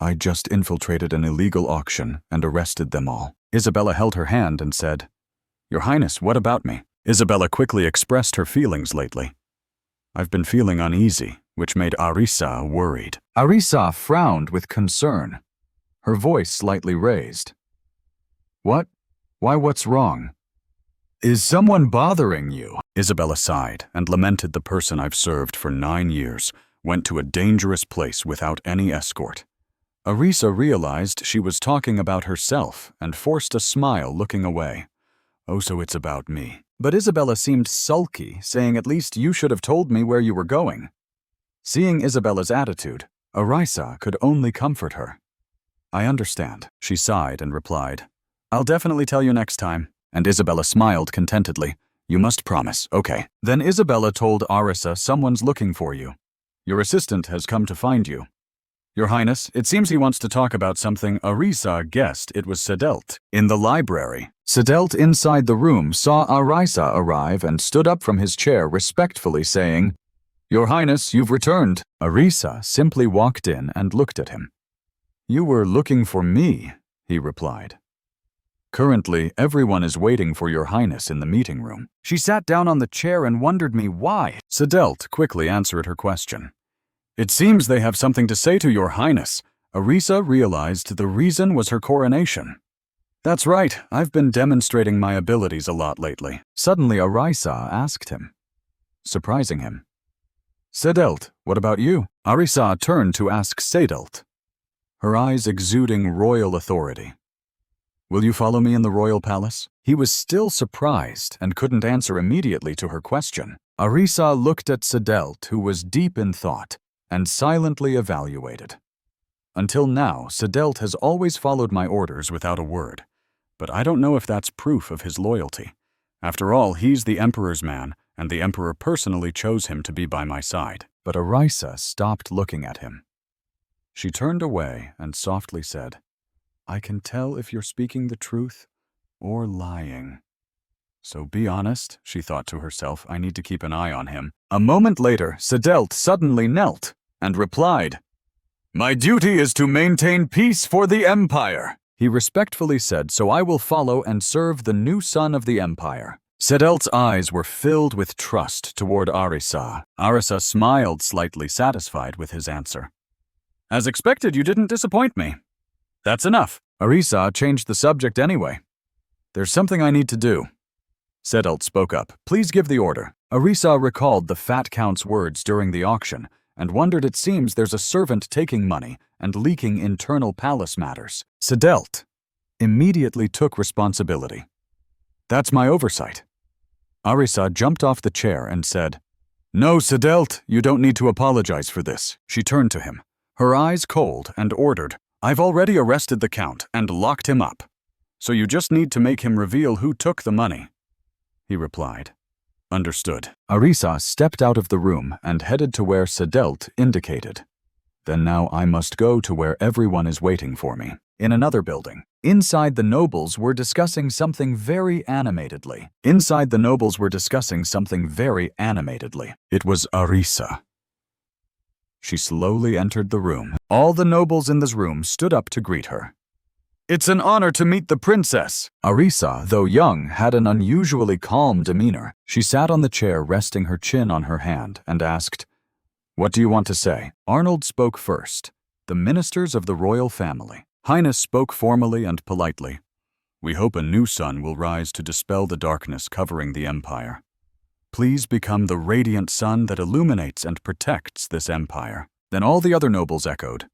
"I just infiltrated an illegal auction and arrested them all." Isabella held her hand and said, "Your Highness, what about me?" Isabella quickly expressed her feelings lately. "I've been feeling uneasy," which made Arisa worried. Arisa frowned with concern, her voice slightly raised. "What? Why, what's wrong? Is someone bothering you?" Isabella sighed and lamented, "The person I've served for 9 years went to a dangerous place without any escort." Arisa realized she was talking about herself and forced a smile, looking away. "Oh, so it's about me." But Isabella seemed sulky, saying, "At least you should have told me where you were going." Seeing Isabella's attitude, Arisa could only comfort her. "I understand," she sighed and replied, "I'll definitely tell you next time." And Isabella smiled contentedly. "You must promise." "Okay." Then Isabella told Arisa, "Someone's looking for you. Your assistant has come to find you. Your Highness, it seems he wants to talk about something. Arisa guessed it was Sedelt. In the library, Sedelt inside the room saw Arisa arrive and stood up from his chair respectfully saying, "Your Highness, you've returned." Arisa simply walked in and looked at him. "You were looking for me," he replied. "Currently, everyone is waiting for Your Highness in the meeting room." She sat down on the chair and wondered me why. Sedelt quickly answered her question. "It seems they have something to say to Your Highness." Arisa realized the reason was her coronation. "That's right, I've been demonstrating my abilities a lot lately." Suddenly Arisa asked him, surprising him. "Sedelt, what about you?" Arisa turned to ask Sedelt, her eyes exuding royal authority. "Will you follow me in the royal palace?" He was still surprised and couldn't answer immediately to her question. Arisa looked at Sedelt, who was deep in thought, and silently evaluated. "Until now, Sedelt has always followed my orders without a word, but I don't know if that's proof of his loyalty. After all, he's the Emperor's man, and the Emperor personally chose him to be by my side." But Arisa stopped looking at him. She turned away and softly said, "I can tell if you're speaking the truth or lying. So be honest," she thought to herself. "I need to keep an eye on him." A moment later, Sedelt suddenly knelt and replied, "My duty is to maintain peace for the Empire." He respectfully said, "So I will follow and serve the new son of the Empire." Sedelt's eyes were filled with trust toward Arisa. Arisa smiled, slightly satisfied with his answer. "As expected, you didn't disappoint me." "That's enough." Arisa changed the subject anyway. "There's something I need to do." Sedelt spoke up. "Please give the order." Arisa recalled the Fat Count's words during the auction and wondered, it seems there's a servant taking money and leaking internal palace matters. Sedelt immediately took responsibility. "That's my oversight." Arisa jumped off the chair and said, "No, Sedelt, you don't need to apologize for this." She turned to him, her eyes cold, and ordered, "I've already arrested the Count and locked him up, so you just need to make him reveal who took the money." He replied, "Understood." Arisa stepped out of the room and headed to where Sedelt indicated. "Then now I must go to where everyone is waiting for me." In another building, inside the nobles were discussing something very animatedly. It was Arisa. She slowly entered the room. All the nobles in this room stood up to greet her. "It's an honor to meet the princess." Arisa, though young, had an unusually calm demeanor. She sat on the chair, resting her chin on her hand, and asked, "What do you want to say?" Arnold spoke first. The ministers of the royal family. Highness spoke formally and politely. "We hope a new sun will rise to dispel the darkness covering the empire. Please become the radiant sun that illuminates and protects this empire." Then all the other nobles echoed,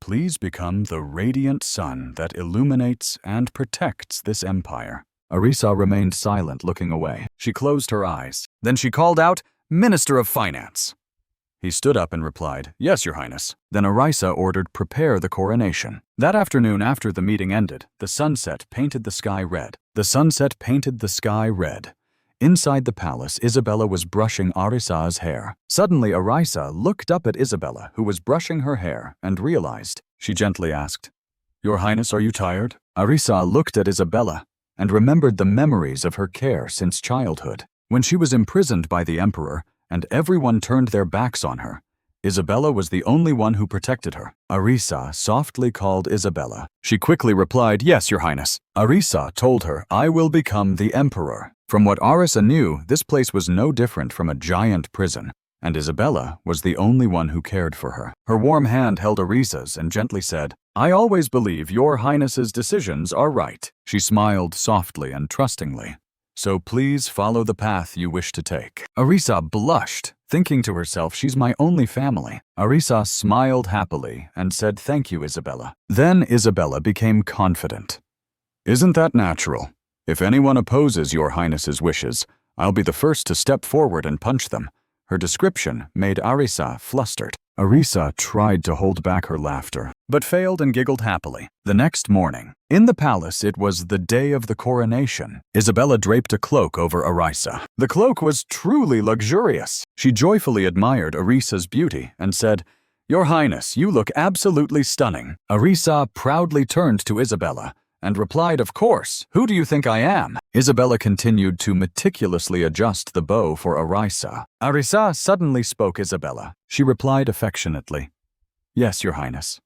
"Please become the radiant sun that illuminates and protects this empire." Arisa remained silent, looking away. She closed her eyes. Then she called out, "Minister of Finance." He stood up and replied, "Yes, Your Highness." Then Arisa ordered, "Prepare the coronation." That afternoon, after the meeting ended, the sunset painted the sky red. Inside the palace, Isabella was brushing Arisa's hair. Suddenly, Arisa looked up at Isabella, who was brushing her hair, and realized. She gently asked, "Your Highness, are you tired?" Arisa looked at Isabella and remembered the memories of her care since childhood. When she was imprisoned by the Emperor and everyone turned their backs on her, Isabella was the only one who protected her. Arisa softly called Isabella. She quickly replied, "Yes, Your Highness." Arisa told her, "I will become the Emperor." From what Arisa knew, this place was no different from a giant prison, and Isabella was the only one who cared for her. Her warm hand held Arisa's and gently said, "I always believe Your Highness's decisions are right." She smiled softly and trustingly. "So please follow the path you wish to take." Arisa blushed, thinking to herself, "She's my only family." Arisa smiled happily and said, "Thank you, Isabella." Then Isabella became confident. "Isn't that natural? If anyone opposes Your Highness's wishes, I'll be the first to step forward and punch them." Her description made Arisa flustered. Arisa tried to hold back her laughter, but failed and giggled happily. The next morning, in the palace, it was the day of the coronation. Isabella draped a cloak over Arisa. The cloak was truly luxurious. She joyfully admired Arisa's beauty and said, "Your Highness, you look absolutely stunning." Arisa proudly turned to Isabella and replied, "Of course, who do you think I am?" Isabella continued to meticulously adjust the bow for Arisa. "Arisa," suddenly spoke Isabella. She replied affectionately, "Yes, Your Highness."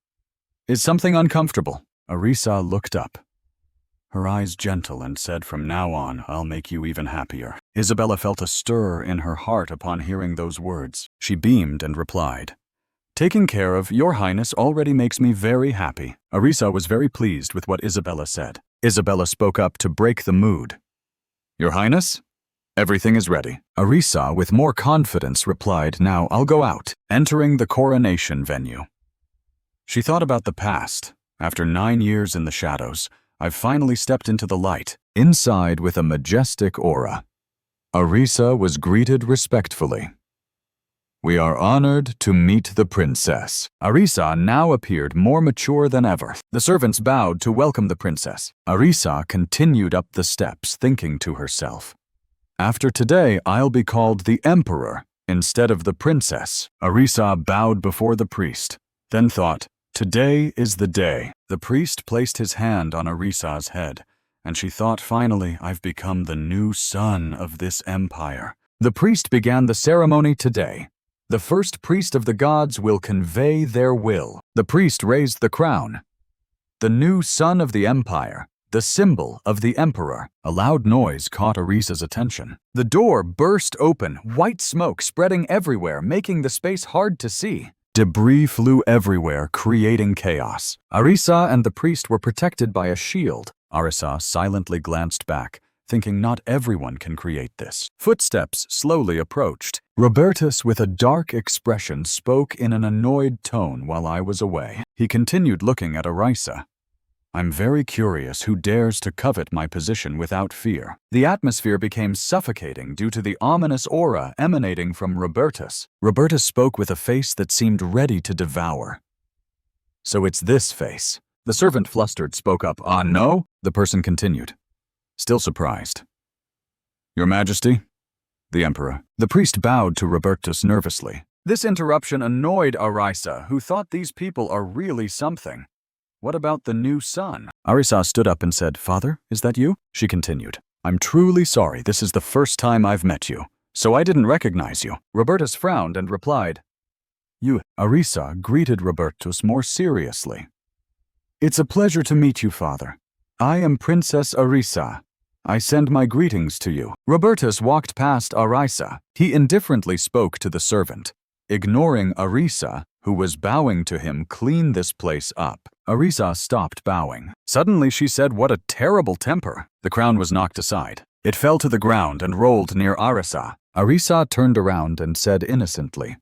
"Is something uncomfortable?" Arisa looked up, her eyes gentle, and said, "From now on, I'll make you even happier." Isabella felt a stir in her heart upon hearing those words. She beamed and replied, "Taking care of Your Highness already makes me very happy." Arisa was very pleased with what Isabella said. Isabella spoke up to break the mood. "Your Highness, everything is ready." Arisa, with more confidence, replied, "Now I'll go out," entering the coronation venue. She thought about the past. After 9 years in the shadows, I've finally stepped into the light, inside with a majestic aura. Arisa was greeted respectfully. "We are honored to meet the princess." Arisa now appeared more mature than ever. The servants bowed to welcome the princess. Arisa continued up the steps, thinking to herself, "After today, I'll be called the Emperor instead of the princess." Arisa bowed before the priest, then thought, "Today is the day." The priest placed his hand on Arisa's head, and she thought, "Finally, I've become the new son of this empire." The priest began the ceremony today. The first priest of the gods will convey their will. The priest raised the crown. The new son of the empire, the symbol of the emperor. A loud noise caught Arisa's attention. The door burst open, white smoke spreading everywhere, making the space hard to see. Debris flew everywhere, creating chaos. Arisa and the priest were protected by a shield. Arisa silently glanced back, thinking not everyone can create this. Footsteps slowly approached. Robertus, with a dark expression, spoke in an annoyed tone while I was away. He continued looking at Arisa. "I'm very curious who dares to covet my position without fear." The atmosphere became suffocating due to the ominous aura emanating from Robertus. Robertus spoke with a face that seemed ready to devour. "So it's this face." The servant, flustered, spoke up. "Ah, no?" The person continued, still surprised. "Your Majesty?" The Emperor. The priest bowed to Robertus nervously. This interruption annoyed Arisa, who thought these people are really something. "What about the new son?" Arisa stood up and said, "Father, is that you?" She continued, "I'm truly sorry. This is the first time I've met you, so I didn't recognize you." Robertus frowned and replied, "You." Arisa greeted Robertus more seriously. "It's a pleasure to meet you, Father. I am Princess Arisa. I send my greetings to you." Robertus walked past Arisa. He indifferently spoke to the servant, ignoring Arisa, who was bowing to him. "Clean this place up." Arisa stopped bowing. Suddenly she said, "What a terrible temper." The crown was knocked aside. It fell to the ground and rolled near Arisa. Arisa turned around and said innocently,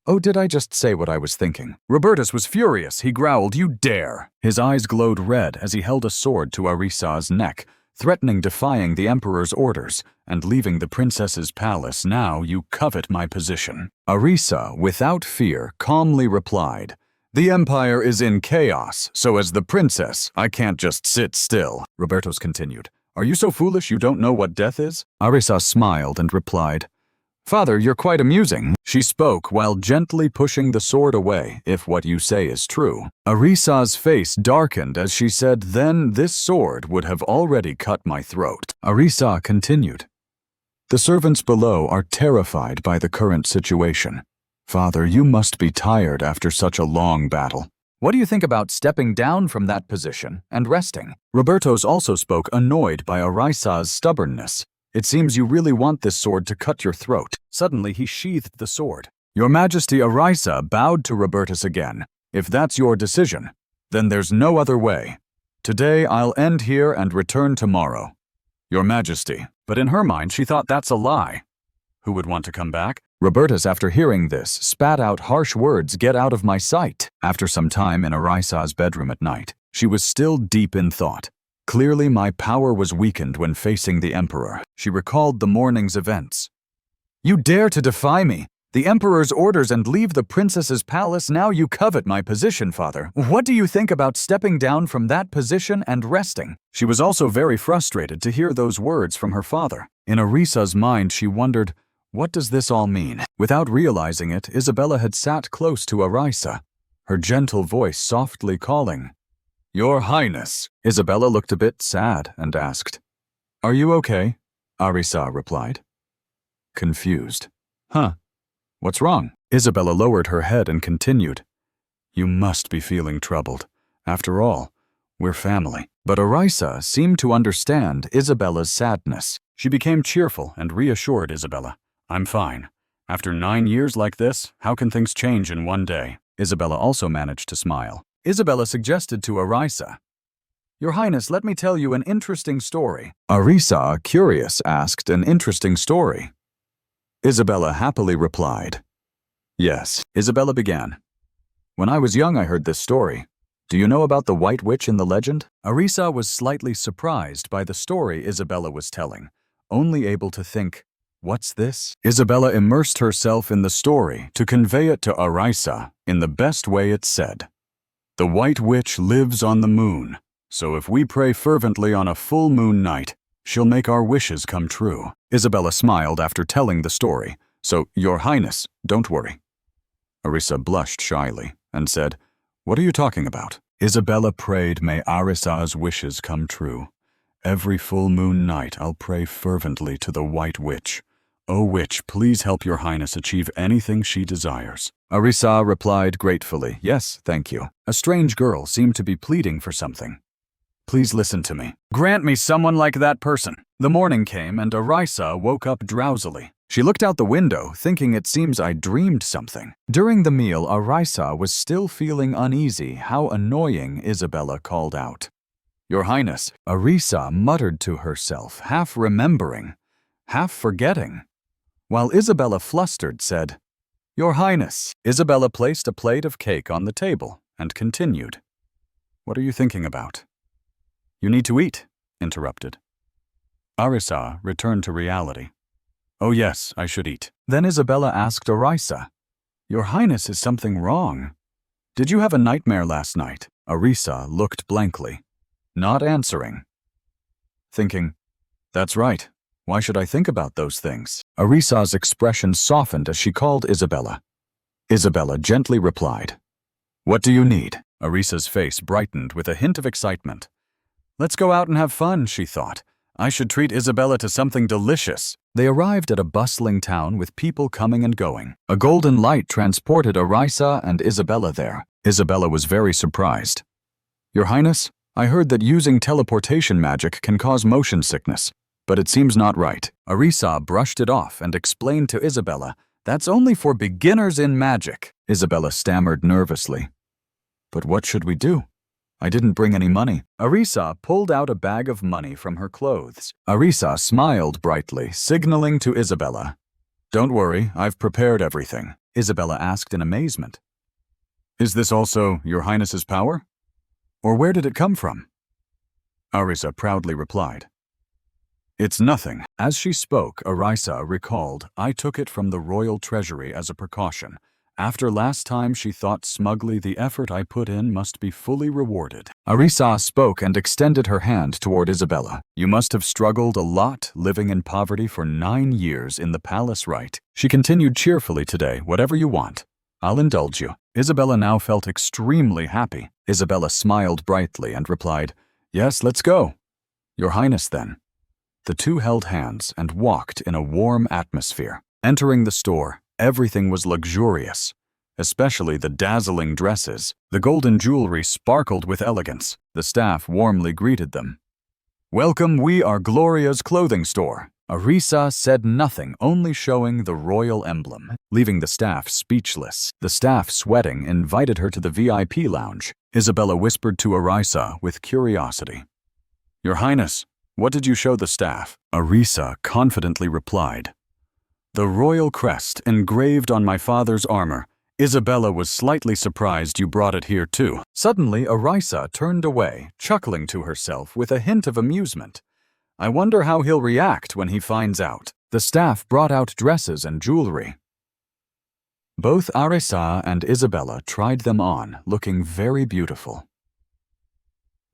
"Oh, did I just say what I was thinking?" Robertus was furious. He growled, "You dare!" His eyes glowed red as he held a sword to Arisa's neck, threatening defying the emperor's orders and leaving the princess's palace. "Now you covet my position." Arisa, without fear, calmly replied, "The empire is in chaos, so as the princess, I can't just sit still." Robertus continued, "Are you so foolish you don't know what death is?" Arisa smiled and replied, "Father, you're quite amusing." She spoke while gently pushing the sword away, "If what you say is true." Arisa's face darkened as she said, "Then this sword would have already cut my throat." Arisa continued, "The servants below are terrified by the current situation. Father, you must be tired after such a long battle. What do you think about stepping down from that position and resting?" Robertus also spoke, annoyed by Arisa's stubbornness. "It seems you really want this sword to cut your throat." Suddenly he sheathed the sword. "Your Majesty." Arisa bowed to Robertus again. "If that's your decision, then there's no other way. Today I'll end here and return tomorrow." "Your Majesty." But in her mind she thought, that's a lie. Who would want to come back? Robertus, after hearing this, spat out harsh words, "Get out of my sight." After some time in Arisa's bedroom at night, she was still deep in thought. Clearly my power was weakened when facing the Emperor. She recalled the morning's events. "You dare to defy me, the Emperor's orders, and leave the princess's palace. Now you covet my position, Father. What do you think about stepping down from that position and resting?" She was also very frustrated to hear those words from her father. In Arisa's mind she wondered, What does this all mean? Without realizing it, Isabella had sat close to Arisa, her gentle voice softly calling. Your Highness. Isabella looked a bit sad and asked, Are you okay? Arisa replied. Confused. Huh. What's wrong? Isabella lowered her head and continued. You must be feeling troubled. After all, we're family. But Arisa seemed to understand Isabella's sadness. She became cheerful and reassured Isabella. I'm fine. After 9 years like this, how can things change in one day? Isabella also managed to smile. Isabella suggested to Arisa, Your Highness, let me tell you an interesting story. Arisa, curious, asked, An interesting story? Isabella happily replied. Yes. Isabella began. When I was young, I heard this story. Do you know about the White Witch in the legend? Arisa was slightly surprised by the story Isabella was telling, only able to think, What's this? Isabella immersed herself in the story to convey it to Arisa in the best way it said. The White Witch lives on the moon, so if we pray fervently on a full moon night, she'll make our wishes come true. Isabella smiled after telling the story. So, Your Highness, don't worry. Arisa blushed shyly and said, What are you talking about? Isabella prayed, May Arisa's wishes come true. Every full moon night I'll pray fervently to the White Witch. O Witch, please help Your Highness achieve anything she desires. Arisa replied gratefully, Yes, thank you. A strange girl seemed to be pleading for something. Please listen to me. Grant me someone like that person. The morning came and Arisa woke up drowsily. She looked out the window, thinking it seems I dreamed something. During the meal, Arisa was still feeling uneasy how annoying Isabella called out. Your Highness, Arisa muttered to herself, half remembering, half forgetting, while Isabella flustered said, Your Highness. Isabella placed a plate of cake on the table and continued. What are you thinking about? You need to eat, interrupted. Arisa returned to reality. Oh yes, I should eat. Then Isabella asked Arisa, Your Highness, is something wrong? Did you have a nightmare last night? Arisa looked blankly, not answering. Thinking, That's right. Why should I think about those things? Arisa's expression softened as she called Isabella. Isabella gently replied, What do you need? Arisa's face brightened with a hint of excitement. Let's go out and have fun, she thought. I should treat Isabella to something delicious. They arrived at a bustling town with people coming and going. A golden light transported Arisa and Isabella there. Isabella was very surprised. Your Highness, I heard that using teleportation magic can cause motion sickness. But it seems not right. Arisa brushed it off and explained to Isabella, That's only for beginners in magic. Isabella stammered nervously. But what should we do? I didn't bring any money. Arisa pulled out a bag of money from her clothes. Arisa smiled brightly, signaling to Isabella. Don't worry, I've prepared everything. Isabella asked in amazement. Is this also Your Highness's power? Or where did it come from? Arisa proudly replied. It's nothing. As she spoke, Arisa recalled, I took it from the royal treasury as a precaution. After last time she thought smugly the effort I put in must be fully rewarded. Arisa spoke and extended her hand toward Isabella. You must have struggled a lot living in poverty for 9 years in the palace, right? She continued cheerfully today, whatever you want. I'll indulge you. Isabella now felt extremely happy. Isabella smiled brightly and replied, Yes, let's go. Your Highness, then. The two held hands and walked in a warm atmosphere. Entering the store, everything was luxurious, especially the dazzling dresses. The golden jewelry sparkled with elegance. The staff warmly greeted them. Welcome, we are Gloria's clothing store. Arisa said nothing, only showing the royal emblem, leaving the staff speechless. The staff, sweating, invited her to the VIP lounge. Isabella whispered to Arisa with curiosity. Your Highness, what did you show the staff? Arisa confidently replied. The royal crest engraved on my father's armor. Isabella was slightly surprised you brought it here too. Suddenly, Arisa turned away, chuckling to herself with a hint of amusement. I wonder how he'll react when he finds out. The staff brought out dresses and jewelry. Both Arisa and Isabella tried them on, looking very beautiful.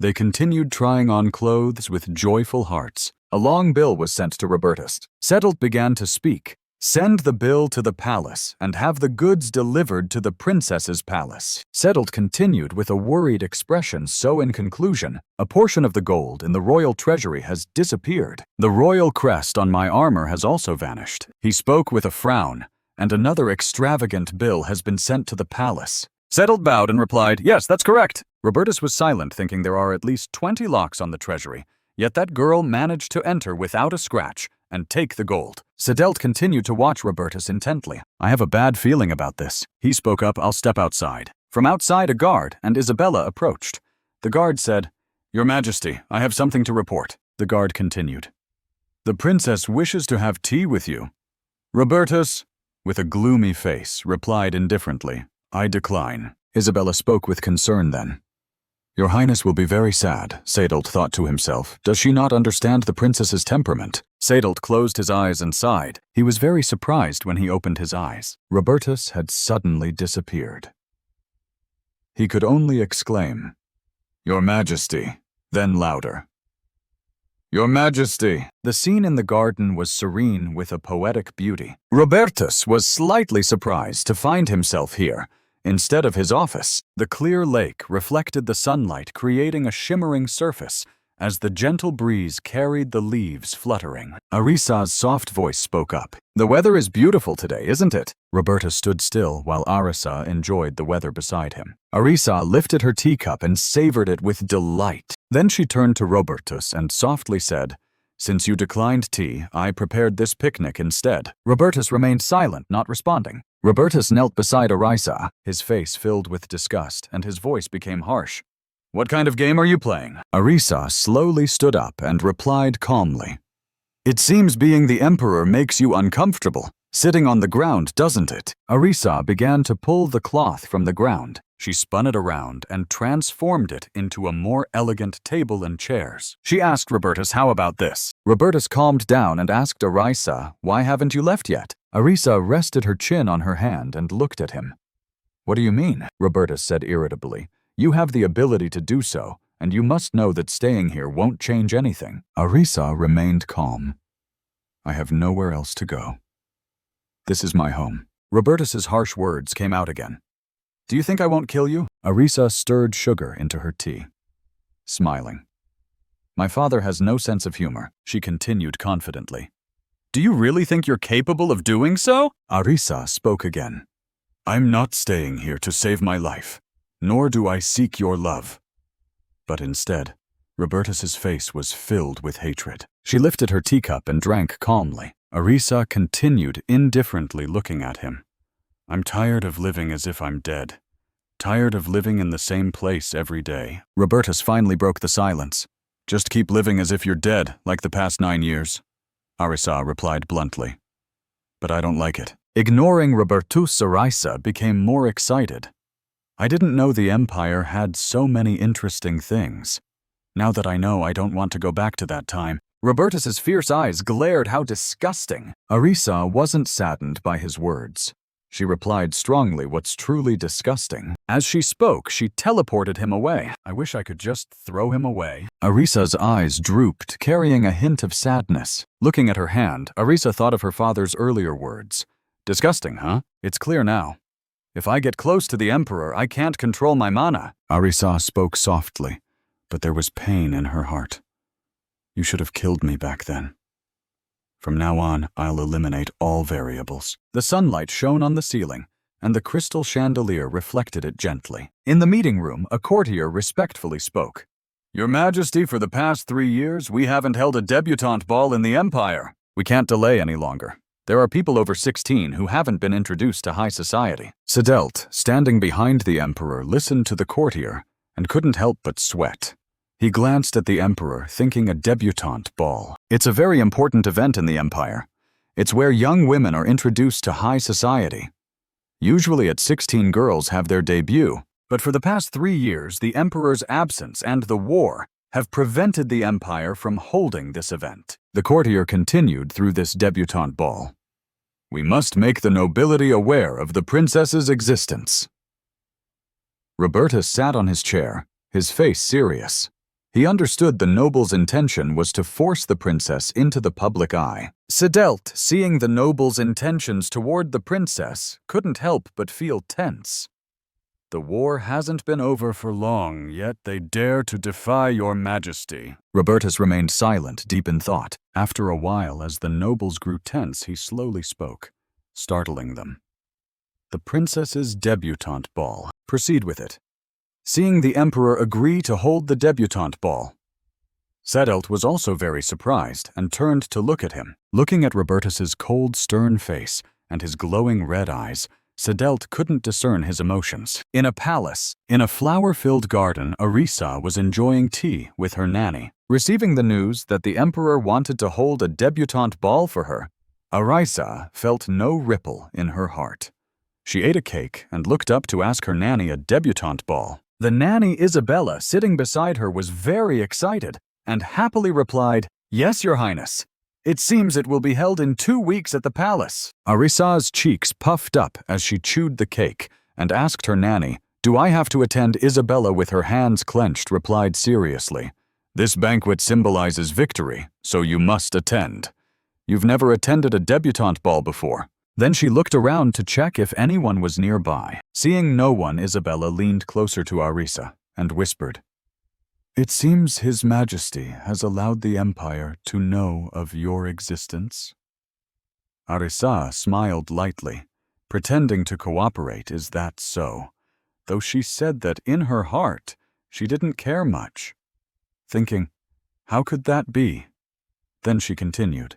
They continued trying on clothes with joyful hearts. A long bill was sent to Robertus. Settled began to speak. Send the bill to the palace and have the goods delivered to the princess's palace. Settled continued with a worried expression, so in conclusion, a portion of the gold in the royal treasury has disappeared. The royal crest on my armor has also vanished. He spoke with a frown, and another extravagant bill has been sent to the palace. Settled bowed and replied, "Yes, that's correct." Robertus was silent, thinking there are at least 20 locks on the treasury, yet that girl managed to enter without a scratch and take the gold. Sedelt continued to watch Robertus intently. "I have a bad feeling about this." He spoke up, "I'll step outside." From outside, a guard and Isabella approached. The guard said, "Your Majesty, I have something to report." The guard continued, "The princess wishes to have tea with you." Robertus, with a gloomy face, replied indifferently, "I decline." Isabella spoke with concern then. "Your Highness will be very sad," Sedelt thought to himself. "Does she not understand the princess's temperament?" Sedelt closed his eyes and sighed. He was very surprised when he opened his eyes. Robertus had suddenly disappeared. He could only exclaim, "Your Majesty," then louder, "Your Majesty." The scene in the garden was serene with a poetic beauty. Robertus was slightly surprised to find himself here, instead of his office. The clear lake reflected the sunlight, creating a shimmering surface as the gentle breeze carried the leaves fluttering. Arisa's soft voice spoke up. "The weather is beautiful today, isn't it?" Robertus stood still while Arisa enjoyed the weather beside him. Arisa lifted her teacup and savored it with delight. Then she turned to Robertus and softly said, "Since you declined tea, I prepared this picnic instead." Robertus remained silent, not responding. Robertus knelt beside Arisa, his face filled with disgust, and his voice became harsh. "What kind of game are you playing?" Arisa slowly stood up and replied calmly, "It seems being the emperor makes you uncomfortable. Sitting on the ground, doesn't it?" Arisa began to pull the cloth from the ground. She spun it around and transformed it into a more elegant table and chairs. She asked Robertus, "How about this?" Robertus calmed down and asked Arisa, "Why haven't you left yet?" Arisa rested her chin on her hand and looked at him. "What do you mean?" Robertus said irritably. "You have the ability to do so, and you must know that staying here won't change anything." Arisa remained calm. "I have nowhere else to go. This is my home." Robertus's harsh words came out again. "Do you think I won't kill you?" Arisa stirred sugar into her tea, smiling. "My father has no sense of humor," she continued confidently. "Do you really think you're capable of doing so?" Arisa spoke again. "I'm not staying here to save my life, nor do I seek your love." But instead, Robertus's face was filled with hatred. She lifted her teacup and drank calmly. Arisa continued indifferently looking at him. "I'm tired of living as if I'm dead. Tired of living in the same place every day." Robertus finally broke the silence. "Just keep living as if you're dead, like the past 9 years. Arisa replied bluntly. "But I don't like it." Ignoring Robertus, Arisa became more excited. "I didn't know the Empire had so many interesting things. Now that I know, I don't want to go back to that time." Robertus's fierce eyes glared. How disgusting. Arisa wasn't saddened by his words. She replied strongly, "What's truly disgusting?" As she spoke, she teleported him away. "I wish I could just throw him away." Arisa's eyes drooped, carrying a hint of sadness. Looking at her hand, Arisa thought of her father's earlier words. "Disgusting, huh? It's clear now. If I get close to the Emperor, I can't control my mana." Arisa spoke softly, but there was pain in her heart. "You should have killed me back then. From now on, I'll eliminate all variables." The sunlight shone on the ceiling, and the crystal chandelier reflected it gently. In the meeting room, a courtier respectfully spoke. "Your Majesty, for the past 3 years, we haven't held a debutante ball in the Empire. We can't delay any longer. There are people over 16 who haven't been introduced to high society." Sedelt, standing behind the Emperor, listened to the courtier and couldn't help but sweat. He glanced at the Emperor, thinking a debutante ball. It's a very important event in the Empire. It's where young women are introduced to high society. Usually at 16 girls have their debut, but for the past 3 years, the Emperor's absence and the war have prevented the Empire from holding this event. The courtier continued through this debutante ball. "We must make the nobility aware of the princess's existence." Robertus sat on his chair, his face serious. He understood the noble's intention was to force the princess into the public eye. Sedelt, seeing the noble's intentions toward the princess, couldn't help but feel tense. The war hasn't been over for long, yet they dare to defy your majesty. Robertus remained silent, deep in thought. After a while, as the nobles grew tense, he slowly spoke, startling them. The princess's debutante ball. Proceed with it. Seeing the emperor agree to hold the debutante ball. Sedelt was also very surprised and turned to look at him. Looking at Robertus's cold, stern face and his glowing red eyes, Sedelt couldn't discern his emotions. In a palace, in a flower-filled garden, Arisa was enjoying tea with her nanny. Receiving the news that the emperor wanted to hold a debutante ball for her, Arisa felt no ripple in her heart. She ate a cake and looked up to ask her nanny a debutante ball. The nanny Isabella, sitting beside her, was very excited and happily replied, "Yes, your highness. It seems it will be held in 2 weeks at the palace." Arisa's cheeks puffed up as she chewed the cake and asked her nanny, "Do I have to attend?" Isabella, with her hands clenched, replied seriously, "This banquet symbolizes victory, so you must attend. You've never attended a debutante ball before." Then she looked around to check if anyone was nearby. Seeing no one, Isabella leaned closer to Arisa and whispered, "It seems His Majesty has allowed the Empire to know of your existence." Arisa smiled lightly, pretending to cooperate. Is that so? Though she said that in her heart she didn't care much. Thinking, how could that be? Then she continued,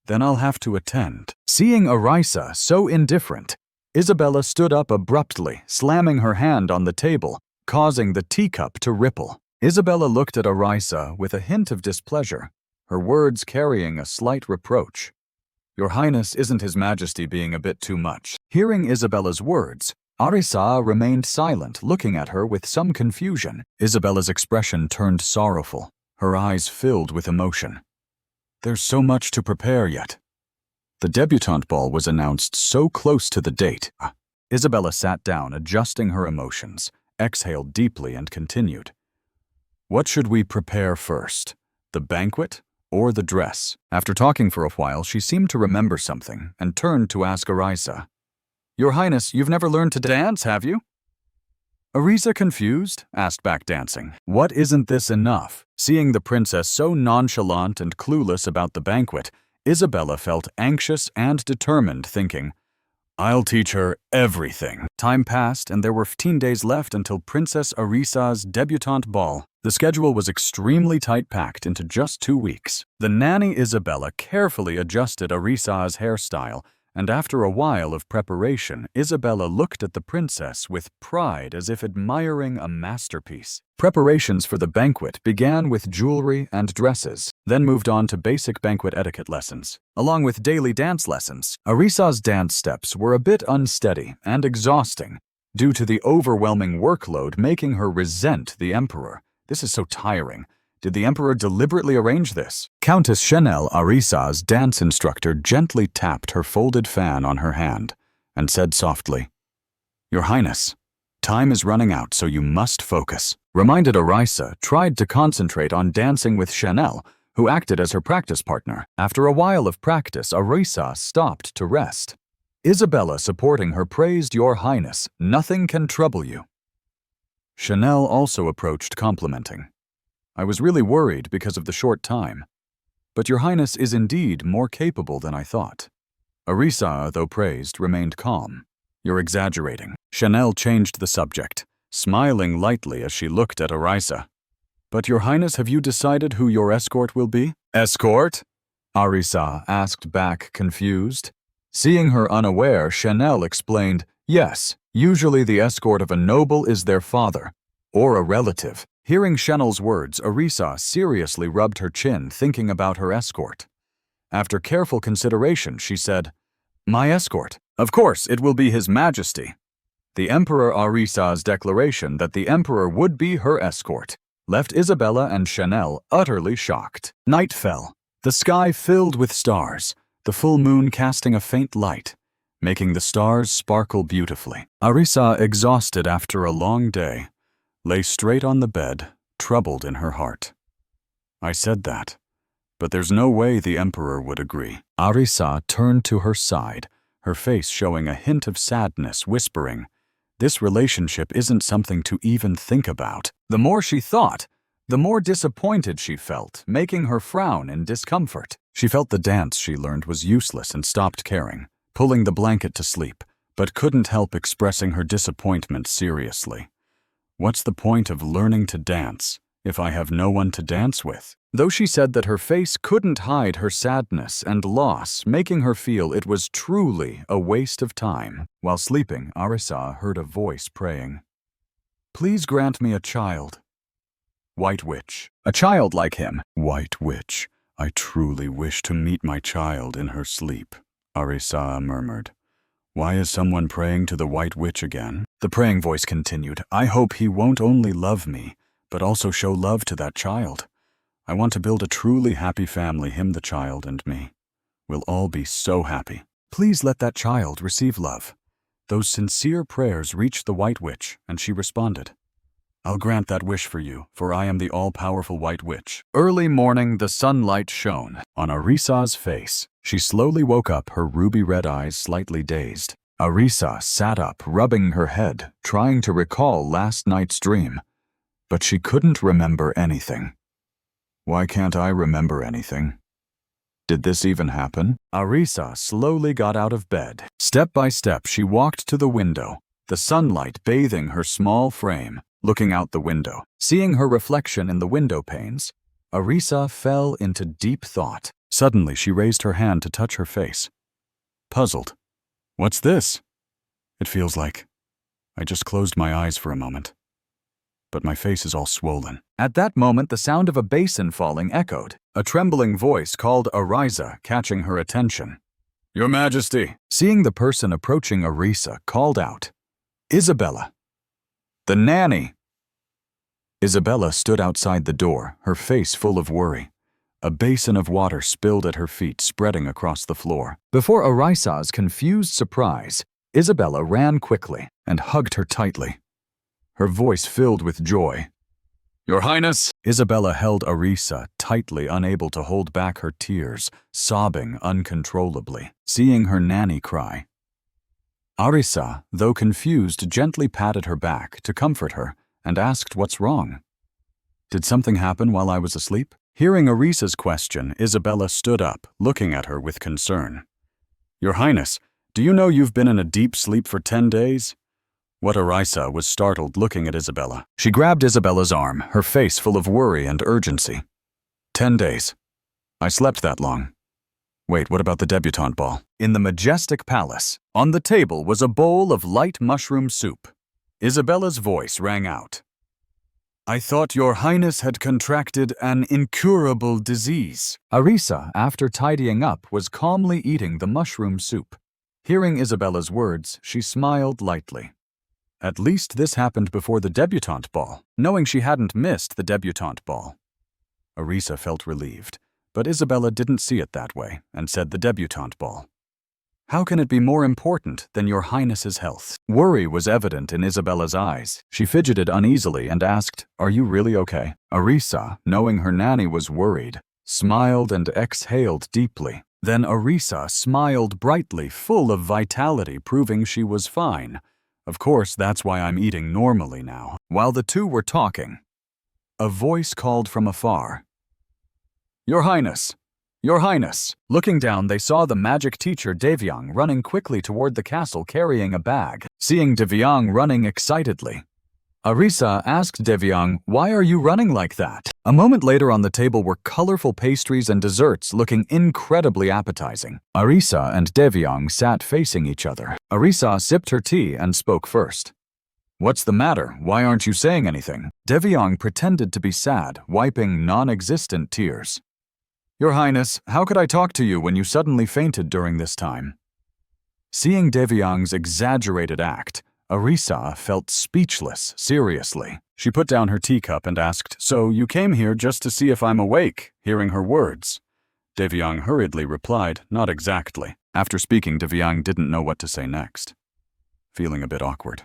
"Then I'll have to attend." Seeing Arisa so indifferent, Isabella stood up abruptly, slamming her hand on the table, causing the teacup to ripple. Isabella looked at Arisa with a hint of displeasure, her words carrying a slight reproach. "Your Highness, isn't His Majesty being a bit too much?" Hearing Isabella's words, Arisa remained silent, looking at her with some confusion. Isabella's expression turned sorrowful, her eyes filled with emotion. "There's so much to prepare yet." The debutante ball was announced so close to the date. Isabella sat down, adjusting her emotions, exhaled deeply, and continued. "What should we prepare first, the banquet or the dress?" After talking for a while, she seemed to remember something and turned to ask Arisa, "Your Highness, you've never learned to dance, have you?" Arisa, confused, asked back, dancing. What, isn't this enough? Seeing the princess so nonchalant and clueless about the banquet, Isabella felt anxious and determined, thinking, "I'll teach her everything." Time passed, and there were 15 days left until Princess Arisa's debutante ball. The schedule was extremely tight-packed into just 2 weeks. The nanny Isabella carefully adjusted Arisa's hairstyle, and after a while of preparation, Isabella looked at the princess with pride as if admiring a masterpiece. Preparations for the banquet began with jewelry and dresses, then moved on to basic banquet etiquette lessons, along with daily dance lessons. Arisa's dance steps were a bit unsteady and exhausting, due to the overwhelming workload making her resent the emperor. "This is so tiring. Did the emperor deliberately arrange this?" Countess Chanel, Arisa's dance instructor, gently tapped her folded fan on her hand and said softly, "Your Highness, time is running out, so you must focus." Reminded Arisa tried to concentrate on dancing with Chanel, who acted as her practice partner. After a while of practice, Arisa stopped to rest. Isabella, supporting her, praised, "Your Highness, nothing can trouble you." Chanel also approached, complimenting, "I was really worried because of the short time. But Your Highness is indeed more capable than I thought." Arisa, though praised, remained calm. "You're exaggerating." Chanel changed the subject, smiling lightly as she looked at Arisa. "But Your Highness, have you decided who your escort will be?" "Escort?" Arisa asked back, confused. Seeing her unaware, Chanel explained, "Yes, usually the escort of a noble is their father, or a relative." Hearing Chanel's words, Arisa seriously rubbed her chin, thinking about her escort. After careful consideration, she said, "My escort. Of course, it will be His Majesty." The Emperor Arisa's declaration that the Emperor would be her escort left Isabella and Chanel utterly shocked. Night fell, the sky filled with stars, the full moon casting a faint light, making the stars sparkle beautifully. Arisa, exhausted after a long day, lay straight on the bed, troubled in her heart. I said that, but there's no way the Emperor would agree. Arisa turned to her side, her face showing a hint of sadness, whispering, "This relationship isn't something to even think about." The more she thought, the more disappointed she felt, making her frown in discomfort. She felt the dance she learned was useless and stopped caring, pulling the blanket to sleep, but couldn't help expressing her disappointment seriously. What's the point of learning to dance if I have no one to dance with? Though she said that her face couldn't hide her sadness and loss, making her feel it was truly a waste of time. While sleeping, Arisa heard a voice praying, "Please grant me a child." White Witch. A child like him. White Witch, I truly wish to meet my child in her sleep, Arisa murmured. Why is someone praying to the White Witch again? The praying voice continued, I hope he won't only love me, but also show love to that child. I want to build a truly happy family, him, the child, and me. We'll all be so happy. Please let that child receive love. Those sincere prayers reached the White Witch, and she responded, I'll grant that wish for you, for I am the all-powerful White Witch. Early morning, the sunlight shone on Arisa's face. She slowly woke up, her ruby-red eyes slightly dazed. Arisa sat up, rubbing her head, trying to recall last night's dream. But she couldn't remember anything. Why can't I remember anything? Did this even happen? Arisa slowly got out of bed. Step by step, she walked to the window, the sunlight bathing her small frame. Looking out the window, seeing her reflection in the window panes, Arisa fell into deep thought. Suddenly, she raised her hand to touch her face. Puzzled. What's this? It feels like I just closed my eyes for a moment. But my face is all swollen. At that moment, the sound of a basin falling echoed. A trembling voice called Arisa, catching her attention. Your Majesty. Seeing the person approaching, Arisa called out, Isabella. The nanny. Isabella stood outside the door, her face full of worry. A basin of water spilled at her feet, spreading across the floor. Before Arisa's confused surprise, Isabella ran quickly and hugged her tightly. Her voice filled with joy. Your Highness! Isabella held Arisa tightly, unable to hold back her tears, sobbing uncontrollably, seeing her nanny cry. Arisa, though confused, gently patted her back to comfort her and asked what's wrong. Did something happen while I was asleep? Hearing Arisa's question, Isabella stood up, looking at her with concern. Your Highness, do you know you've been in a deep sleep for 10 days? What Arisa was startled, looking at Isabella. She grabbed Isabella's arm, her face full of worry and urgency. 10 days. I slept that long. Wait, what about the debutante ball? In the majestic palace, on the table was a bowl of light mushroom soup. Isabella's voice rang out. I thought your Highness had contracted an incurable disease. Arisa, after tidying up, was calmly eating the mushroom soup. Hearing Isabella's words, she smiled lightly. At least this happened before the debutante ball, knowing she hadn't missed the debutante ball. Arisa felt relieved. But Isabella didn't see it that way and said the debutante ball. How can it be more important than your Highness's health? Worry was evident in Isabella's eyes. She fidgeted uneasily and asked, Are you really okay? Arisa, knowing her nanny was worried, smiled and exhaled deeply. Then Arisa smiled brightly, full of vitality, proving she was fine. Of course, that's why I'm eating normally now. While the two were talking, a voice called from afar. Your Highness! Your Highness! Looking down, they saw the magic teacher Devyang running quickly toward the castle carrying a bag. Seeing Devyang running excitedly, Arisa asked Devyang, Why are you running like that? A moment later on the table were colorful pastries and desserts looking incredibly appetizing. Arisa and Devyang sat facing each other. Arisa sipped her tea and spoke first. What's the matter? Why aren't you saying anything? Devyang pretended to be sad, wiping non-existent tears. Your Highness, how could I talk to you when you suddenly fainted during this time? Seeing Devyang's exaggerated act, Arisa felt speechless, seriously. She put down her teacup and asked, So you came here just to see if I'm awake? Hearing her words, Devyang hurriedly replied, Not exactly. After speaking, Devyang didn't know what to say next, feeling a bit awkward.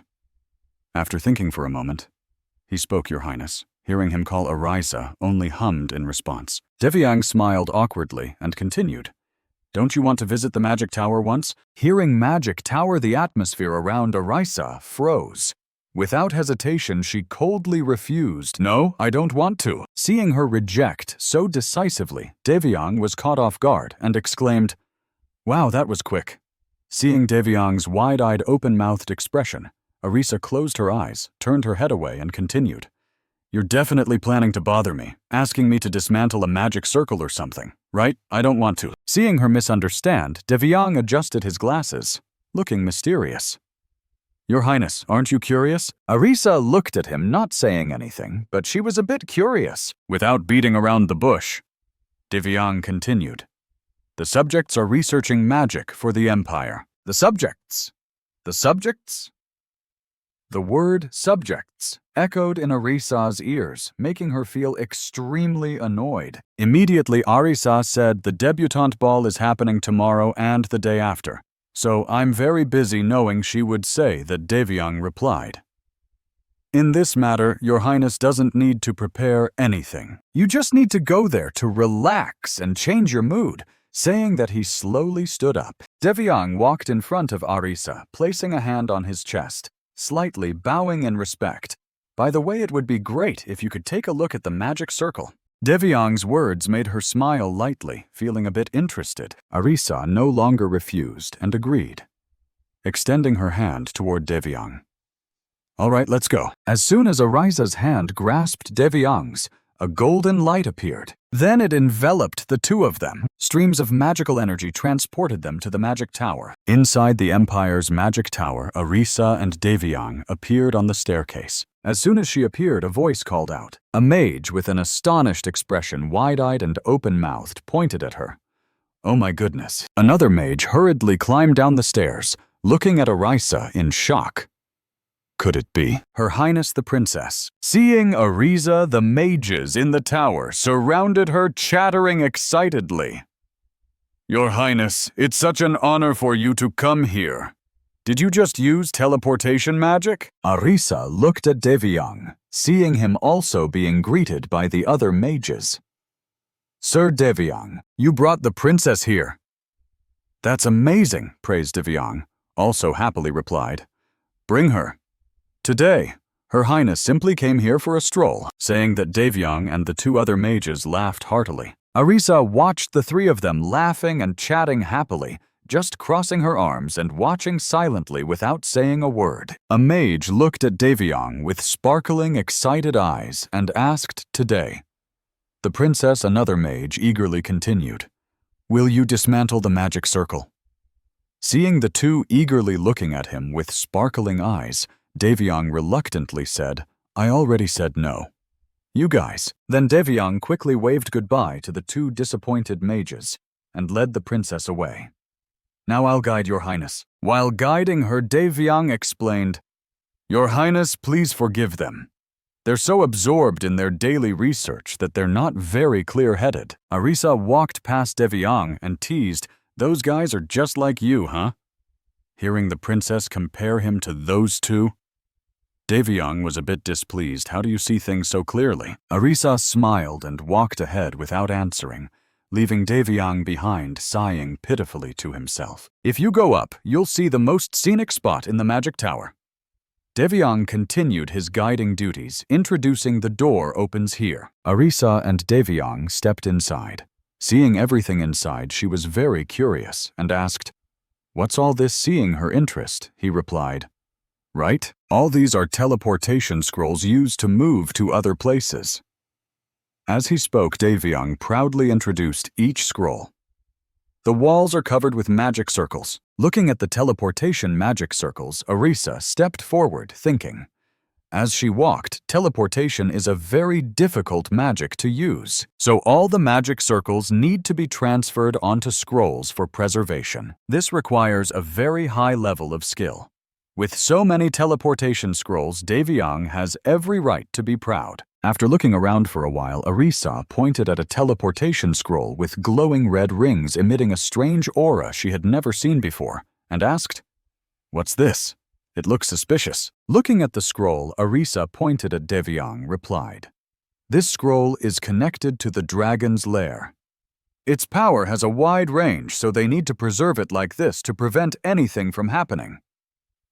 After thinking for a moment, he spoke, Your Highness. Hearing him call Arisa, only hummed in response. Devyang smiled awkwardly and continued. Don't you want to visit the magic tower once? Hearing magic tower, the atmosphere around Arisa froze. Without hesitation, she coldly refused. No, I don't want to. Seeing her reject so decisively, Devyang was caught off guard and exclaimed, Wow, that was quick. Seeing Devyang's wide-eyed, open-mouthed expression, Arisa closed her eyes, turned her head away, and continued. You're definitely planning to bother me, asking me to dismantle a magic circle or something, right? I don't want to. Seeing her misunderstand, Devyang adjusted his glasses, looking mysterious. Your Highness, aren't you curious? Arisa looked at him, not saying anything, but she was a bit curious. Without beating around the bush, Devyang continued. The subjects are researching magic for the Empire. The subjects? The subjects? The word subjects echoed in Arisa's ears, making her feel extremely annoyed. Immediately, Arisa said the debutante ball is happening tomorrow and the day after. So I'm very busy knowing she would say that Devyang replied. In this matter, Your Highness doesn't need to prepare anything. You just need to go there to relax and change your mood. Saying that, he slowly stood up. Devyang walked in front of Arisa, placing a hand on his chest, slightly bowing in respect. By the way, it would be great if you could take a look at the magic circle. Devyang's words made her smile lightly, feeling a bit interested. Arisa no longer refused and agreed, extending her hand toward Devyang. All right, let's go. As soon as Arisa's hand grasped Devyang's, a golden light appeared. Then it enveloped the two of them. Streams of magical energy transported them to the magic tower. Inside the Empire's magic tower, Arisa and Devyang appeared on the staircase. As soon as she appeared, a voice called out. A mage with an astonished expression, wide-eyed and open-mouthed, pointed at her. Oh my goodness. Another mage hurriedly climbed down the stairs, looking at Arisa in shock. Could it be Her Highness the Princess? Seeing Arisa, the mages in the tower surrounded her, chattering excitedly. Your Highness, it's such an honor for you to come here. Did you just use teleportation magic? Arisa looked at Devyang, seeing him also being greeted by the other mages. Sir Devyang, you brought the princess here. That's amazing, praised Devyang, also happily replied. Bring her. Today, Her Highness simply came here for a stroll, saying that Devyang and the two other mages laughed heartily. Arisa watched the three of them laughing and chatting happily, just crossing her arms and watching silently without saying a word. A mage looked at Devyang with sparkling, excited eyes and asked today. The princess, another mage, eagerly continued. Will you dismantle the magic circle? Seeing the two eagerly looking at him with sparkling eyes, Devyang reluctantly said, I already said no. You guys. Then Devyang quickly waved goodbye to the two disappointed mages and led the princess away. Now I'll guide Your Highness. While guiding her, Devyang explained, Your Highness, please forgive them. They're so absorbed in their daily research that they're not very clear-headed. Arisa walked past Devyang and teased, Those guys are just like you, huh? Hearing the princess compare him to those two, Devyang was a bit displeased. How do you see things so clearly? Arisa smiled and walked ahead without answering, leaving Devyang behind, sighing pitifully to himself. If you go up, you'll see the most scenic spot in the magic tower. Devyang continued his guiding duties, introducing the door opens here. Arisa and Devyang stepped inside. Seeing everything inside, she was very curious and asked, What's all this? Seeing her interest, he replied, Right? All these are teleportation scrolls used to move to other places. As he spoke, Devyang proudly introduced each scroll. The walls are covered with magic circles. Looking at the teleportation magic circles, Arisa stepped forward, thinking. As she walked, teleportation is a very difficult magic to use, so all the magic circles need to be transferred onto scrolls for preservation. This requires a very high level of skill. With so many teleportation scrolls, Devyang has every right to be proud. After looking around for a while, Arisa pointed at a teleportation scroll with glowing red rings emitting a strange aura she had never seen before, and asked, What's this? It looks suspicious. Looking at the scroll, Arisa pointed at Devyang, replied, This scroll is connected to the dragon's lair. Its power has a wide range, so they need to preserve it like this to prevent anything from happening.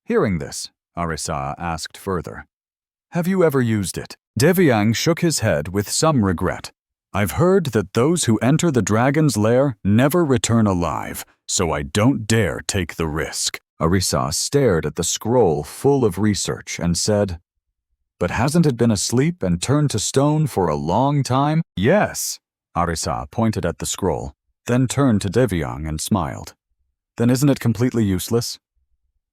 Hearing this, Arisa asked further, "Have you ever used it?" Devyang shook his head with some regret. "I've heard that those who enter the dragon's lair never return alive, so I don't dare take the risk." Arisa stared at the scroll full of research and said, "But hasn't it been asleep and turned to stone for a long time?" "Yes." Arisa pointed at the scroll, then turned to Devyang and smiled. "Then isn't it completely useless?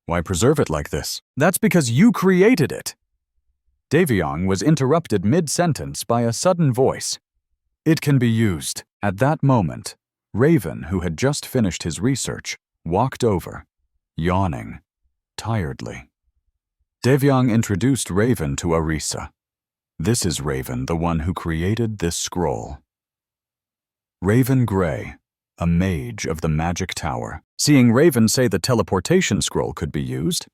Why preserve it like this?" "That's because you created it." Devyang was interrupted mid-sentence by a sudden voice. "It can be used." At that moment, Raven, who had just finished his research, walked over, yawning tiredly. Devyang introduced Raven to Arisa. "This is Raven, the one who created this scroll." Raven Gray, a mage of the Magic Tower. Seeing Raven say the teleportation scroll could be used,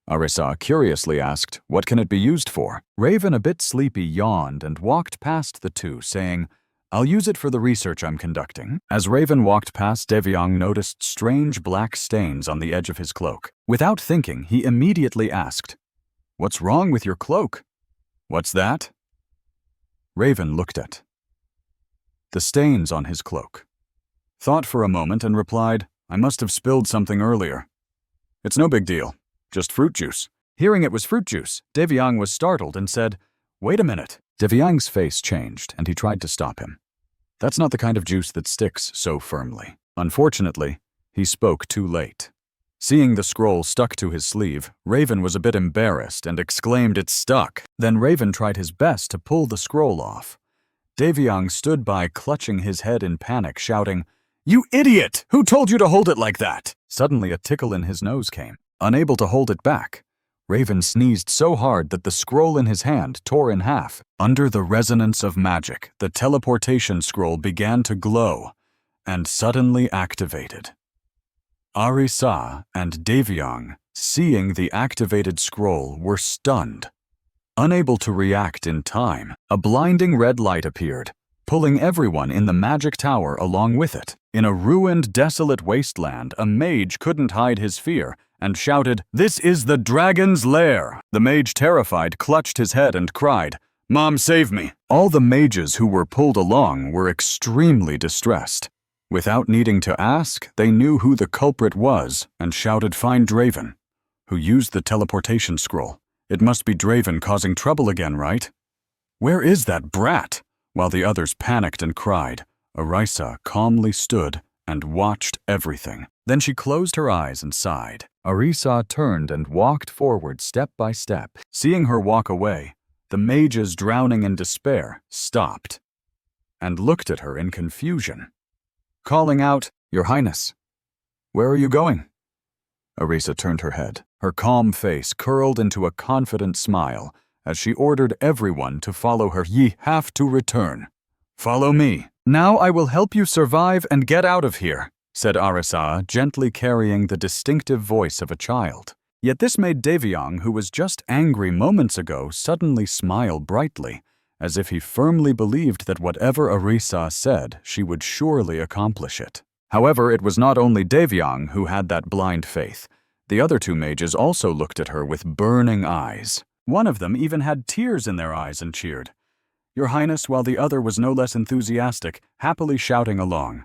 Arisa curiously asked, "What can it be used for?" Raven, a bit sleepy, yawned and walked past the two, saying, "I'll use it for the research I'm conducting." As Raven walked past, Devyang noticed strange black stains on the edge of his cloak. Without thinking, he immediately asked, "What's wrong with your cloak?" "What's that?" Raven looked at the stains on his cloak, thought for a moment and replied, "I must have spilled something earlier. It's no big deal, just fruit juice." Hearing it was fruit juice, Devyang was startled and said, "Wait a minute." Devyang's face changed and he tried to stop him. "That's not the kind of juice that sticks so firmly." Unfortunately, he spoke too late. Seeing the scroll stuck to his sleeve, Raven was a bit embarrassed and exclaimed, "It's stuck." Then Raven tried his best to pull the scroll off. Devyang stood by, clutching his head in panic, shouting, "You idiot! Who told you to hold it like that?" Suddenly a tickle in his nose came. Unable to hold it back, Raven sneezed so hard that the scroll in his hand tore in half. Under the resonance of magic, the teleportation scroll began to glow and suddenly activated. Arisa and Devyang, seeing the activated scroll, were stunned. Unable to react in time, a blinding red light appeared, pulling everyone in the Magic Tower along with it. In a ruined, desolate wasteland, a mage couldn't hide his fear and shouted, "This is the dragon's lair!" The mage, terrified, clutched his head and cried, "Mom, save me!" All the mages who were pulled along were extremely distressed. Without needing to ask, they knew who the culprit was and shouted, "Find Draven, who used the teleportation scroll. It must be Draven causing trouble again, right? Where is that brat?" While the others panicked and cried, Arisa calmly stood and watched everything. Then she closed her eyes and sighed. Arisa turned and walked forward step by step. Seeing her walk away, the mages, drowning in despair, stopped and looked at her in confusion, calling out, "Your Highness, where are you going?" Arisa turned her head. Her calm face curled into a confident smile as she ordered everyone to follow her. "Ye have to return. Follow me. Now I will help you survive and get out of here," said Arisa, gently carrying the distinctive voice of a child. Yet this made Devyang, who was just angry moments ago, suddenly smile brightly, as if he firmly believed that whatever Arisa said, she would surely accomplish it. However, it was not only Devyang who had that blind faith. The other two mages also looked at her with burning eyes. One of them even had tears in their eyes and cheered, "Your Highness," while the other was no less enthusiastic, happily shouting along,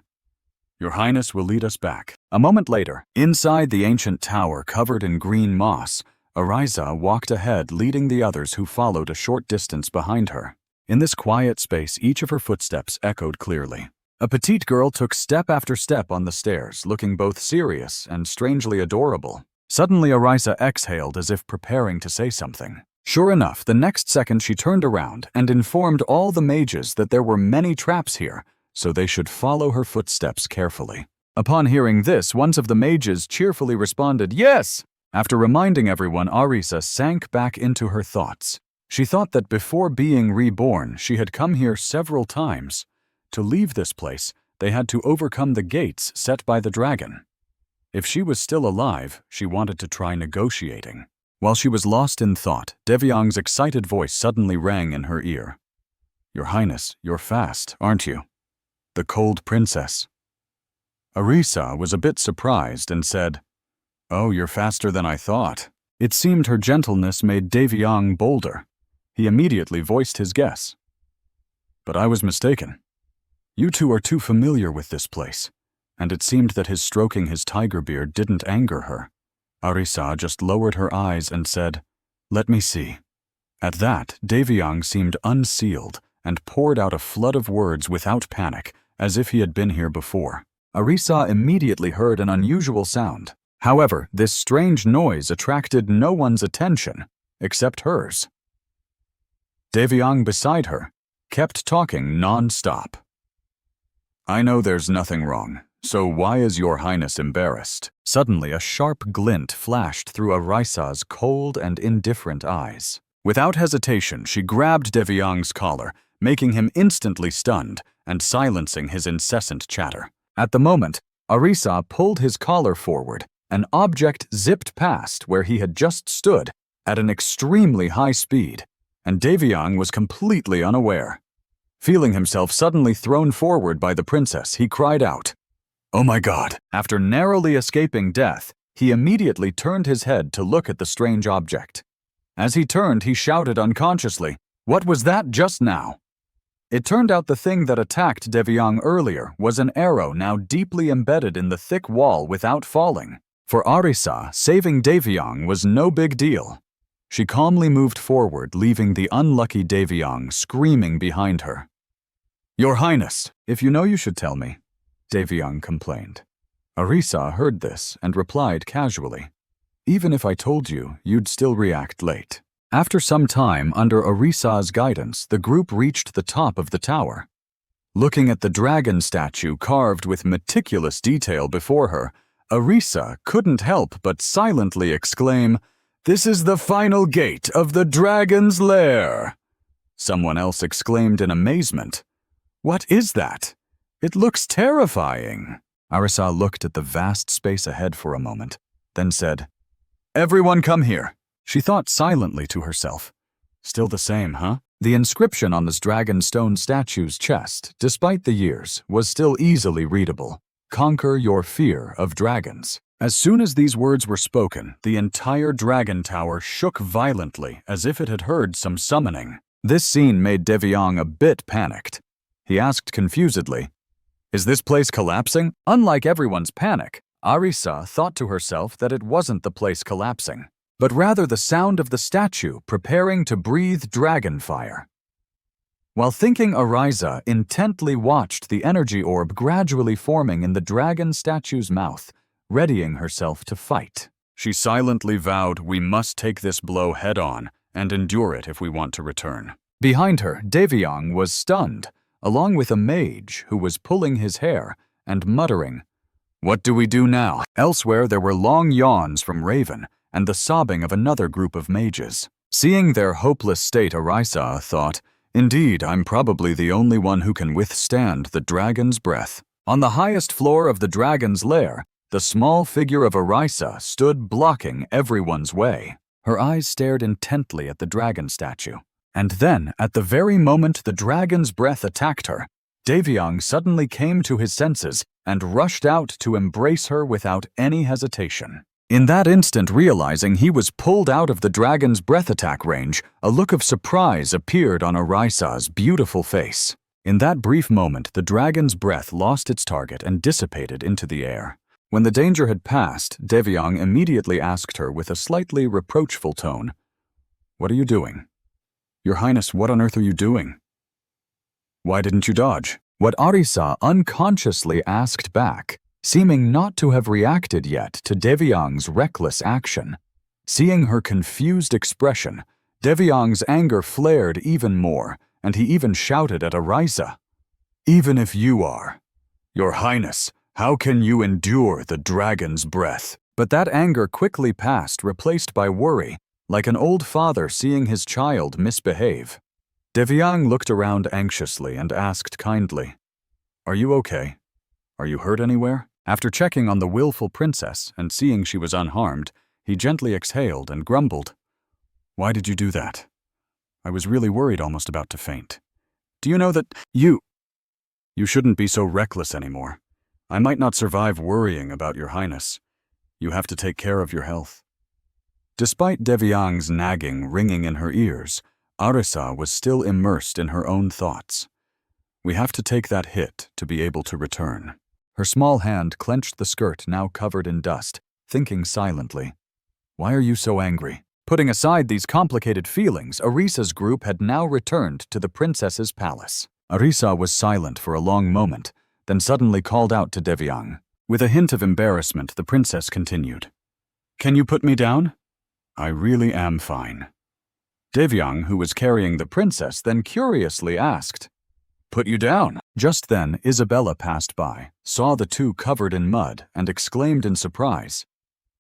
"Your Highness will lead us back." A moment later, inside the ancient tower covered in green moss, Arisa walked ahead, leading the others who followed a short distance behind her. In this quiet space, each of her footsteps echoed clearly. A petite girl took step after step on the stairs, looking both serious and strangely adorable. Suddenly, Arisa exhaled as if preparing to say something. Sure enough, the next second she turned around and informed all the mages that there were many traps here, so they should follow her footsteps carefully. Upon hearing this, one of the mages cheerfully responded, "Yes!" After reminding everyone, Arisa sank back into her thoughts. She thought that before being reborn, she had come here several times. To leave this place, they had to overcome the gates set by the dragon. If she was still alive, she wanted to try negotiating. While she was lost in thought, Devyang's excited voice suddenly rang in her ear. Your Highness, you're fast, aren't you? The cold princess. Arisa was a bit surprised and said, "Oh, you're faster than I thought." It seemed her gentleness made Devyang bolder. He immediately voiced his guess. But I was mistaken. You two are too familiar with this place, and it seemed that his stroking his tiger beard didn't anger her. Arisa just lowered her eyes and said, "Let me see." At that, Devyang seemed unsealed and poured out a flood of words without panic, as if he had been here before. Arisa immediately heard an unusual sound. However, this strange noise attracted no one's attention, except hers. Devyang beside her kept talking non-stop. "I know there's nothing wrong, so why is your Highness embarrassed?" Suddenly, a sharp glint flashed through Arisa's cold and indifferent eyes. Without hesitation, she grabbed Devyang's collar, making him instantly stunned and silencing his incessant chatter. At the moment, Arisa pulled his collar forward. An object zipped past where he had just stood at an extremely high speed, and Devyang was completely unaware. Feeling himself suddenly thrown forward by the princess, he cried out, "Oh my God!" After narrowly escaping death, he immediately turned his head to look at the strange object. As he turned, he shouted unconsciously, "What was that just now?" It turned out the thing that attacked Devyang earlier was an arrow now deeply embedded in the thick wall without falling. For Arisa, saving Devyang was no big deal. She calmly moved forward, leaving the unlucky Devyang screaming behind her. "Your Highness, if you know you should tell me," Devyang complained. Arisa heard this and replied casually, "Even if I told you, you'd still react late." After some time, under Arisa's guidance, the group reached the top of the tower. Looking at the dragon statue carved with meticulous detail before her, Arisa couldn't help but silently exclaim, "This is the final gate of the dragon's lair." Someone else exclaimed in amazement, "What is that? It looks terrifying." Arisa looked at the vast space ahead for a moment, then said, "Everyone come here." She thought silently to herself, "Still the same, huh?" The inscription on this dragon stone statue's chest, despite the years, was still easily readable. "Conquer your fear of dragons." As soon as these words were spoken, the entire dragon tower shook violently as if it had heard some summoning. This scene made Devyang a bit panicked. He asked confusedly, "Is this place collapsing?" Unlike everyone's panic, Arisa thought to herself that it wasn't the place collapsing, but rather the sound of the statue preparing to breathe dragon fire. While thinking, Arisa intently watched the energy orb gradually forming in the dragon statue's mouth, readying herself to fight. She silently vowed, "We must take this blow head-on and endure it if we want to return." Behind her, Devyang was stunned, along with a mage who was pulling his hair and muttering, "What do we do now?" Elsewhere, there were long yawns from Raven and the sobbing of another group of mages. Seeing their hopeless state, Arisa thought, "Indeed, I'm probably the only one who can withstand the dragon's breath." On the highest floor of the dragon's lair, the small figure of Arisa stood blocking everyone's way. Her eyes stared intently at the dragon statue. And then, at the very moment the dragon's breath attacked her, Devyang suddenly came to his senses and rushed out to embrace her without any hesitation. In that instant, realizing he was pulled out of the dragon's breath attack range, a look of surprise appeared on Arisa's beautiful face. In that brief moment, the dragon's breath lost its target and dissipated into the air. When the danger had passed, Devyang immediately asked her with a slightly reproachful tone, "What are you doing?" "Your Highness, what on earth are you doing?" "Why didn't you dodge?" What Arisa unconsciously asked back, seeming not to have reacted yet to Devyang's reckless action. Seeing her confused expression, Devyang's anger flared even more, and he even shouted at Arisa, "Even if you are, Your Highness, how can you endure the dragon's breath?" But that anger quickly passed, replaced by worry, like an old father seeing his child misbehave. Devyang looked around anxiously and asked kindly, "Are you okay? Are you hurt anywhere?" After checking on the willful princess and seeing she was unharmed, he gently exhaled and grumbled, "Why did you do that? I was really worried, almost about to faint. Do you know that you shouldn't be so reckless anymore. I might not survive worrying about your highness. You have to take care of your health." Despite Devyang's nagging ringing in her ears, Arisa was still immersed in her own thoughts. We have to take that hit to be able to return. Her small hand clenched the skirt now covered in dust, thinking silently. Why are you so angry? Putting aside these complicated feelings, Arisa's group had now returned to the princess's palace. Arisa was silent for a long moment, then suddenly called out to Devyang. With a hint of embarrassment, the princess continued. Can you put me down? I really am fine. Devyang, who was carrying the princess, then curiously asked, Put you down? Just then, Isabella passed by, saw the two covered in mud, and exclaimed in surprise,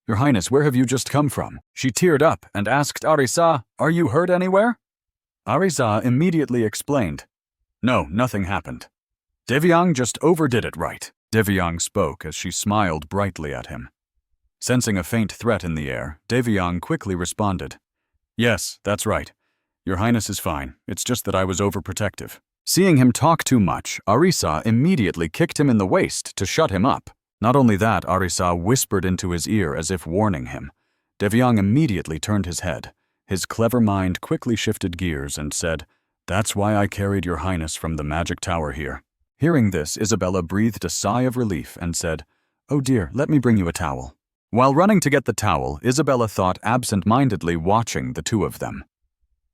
Your Highness, where have you just come from? She teared up and asked Arisa, Are you hurt anywhere? Arisa immediately explained, No, nothing happened. Devyang just overdid it right. Devyang spoke as she smiled brightly at him. Sensing a faint threat in the air, Devyang quickly responded, Yes, that's right. Your Highness is fine. It's just that I was overprotective. Seeing him talk too much, Arisa immediately kicked him in the waist to shut him up. Not only that, Arisa whispered into his ear as if warning him. Devyang immediately turned his head. His clever mind quickly shifted gears and said, That's why I carried your Highness from the magic tower here. Hearing this, Isabella breathed a sigh of relief and said, Oh dear, let me bring you a towel. While running to get the towel, Isabella thought absent-mindedly watching the two of them.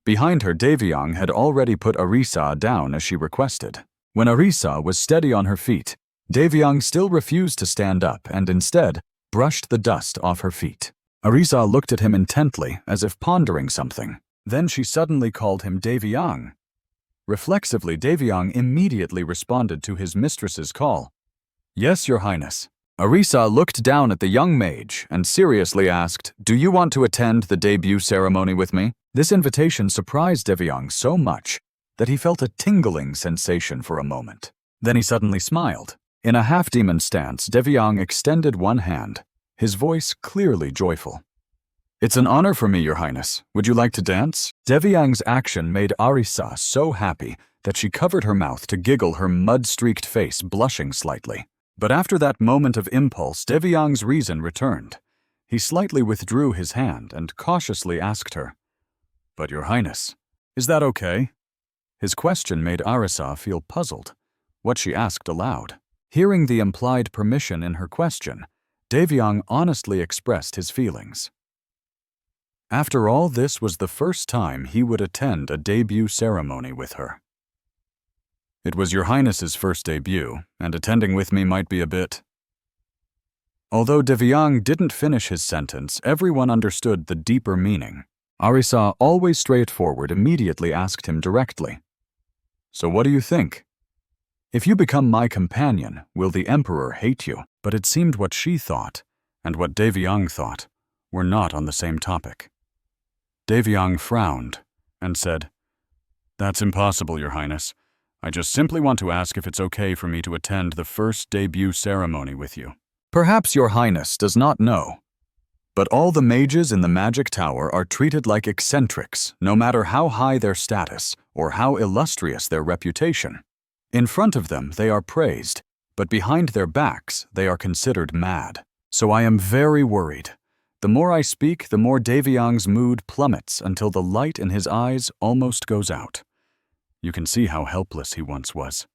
Behind her, Devyang had already put Arisa down as she requested. When Arisa was steady on her feet, Devyang still refused to stand up and instead brushed the dust off her feet. Arisa looked at him intently as if pondering something. Then she suddenly called him Devyang. Reflexively, Devyang immediately responded to his mistress's call. Yes, Your Highness. Arisa looked down at the young mage and seriously asked, Do you want to attend the debut ceremony with me? This invitation surprised Devyang so much that he felt a tingling sensation for a moment. Then he suddenly smiled. In a half-demon stance, Devyang extended one hand, his voice clearly joyful. It's an honor for me, Your Highness. Would you like to dance? Devyang's action made Arisa so happy that she covered her mouth to giggle, her mud-streaked face blushing slightly. But after that moment of impulse, Devyang's reason returned. He slightly withdrew his hand and cautiously asked her, But Your Highness, is that okay? His question made Arisa feel puzzled. What she asked aloud. Hearing the implied permission in her question, Devyang honestly expressed his feelings. After all, this was the first time he would attend a debut ceremony with her. It was Your Highness's first debut, and attending with me might be a bit. Although Devyang didn't finish his sentence, everyone understood the deeper meaning. Arisa, always straightforward, immediately asked him directly, So what do you think? If you become my companion, will the Emperor hate you? But it seemed what she thought, and what Devyang thought, were not on the same topic. Devyang frowned and said, That's impossible, Your Highness. I just simply want to ask if it's okay for me to attend the first debut ceremony with you. Perhaps Your Highness does not know, but all the mages in the magic tower are treated like eccentrics, no matter how high their status or how illustrious their reputation. In front of them, they are praised, but behind their backs, they are considered mad. So I am very worried. The more I speak, the more Devyang's mood plummets until the light in his eyes almost goes out. You can see how helpless he once was.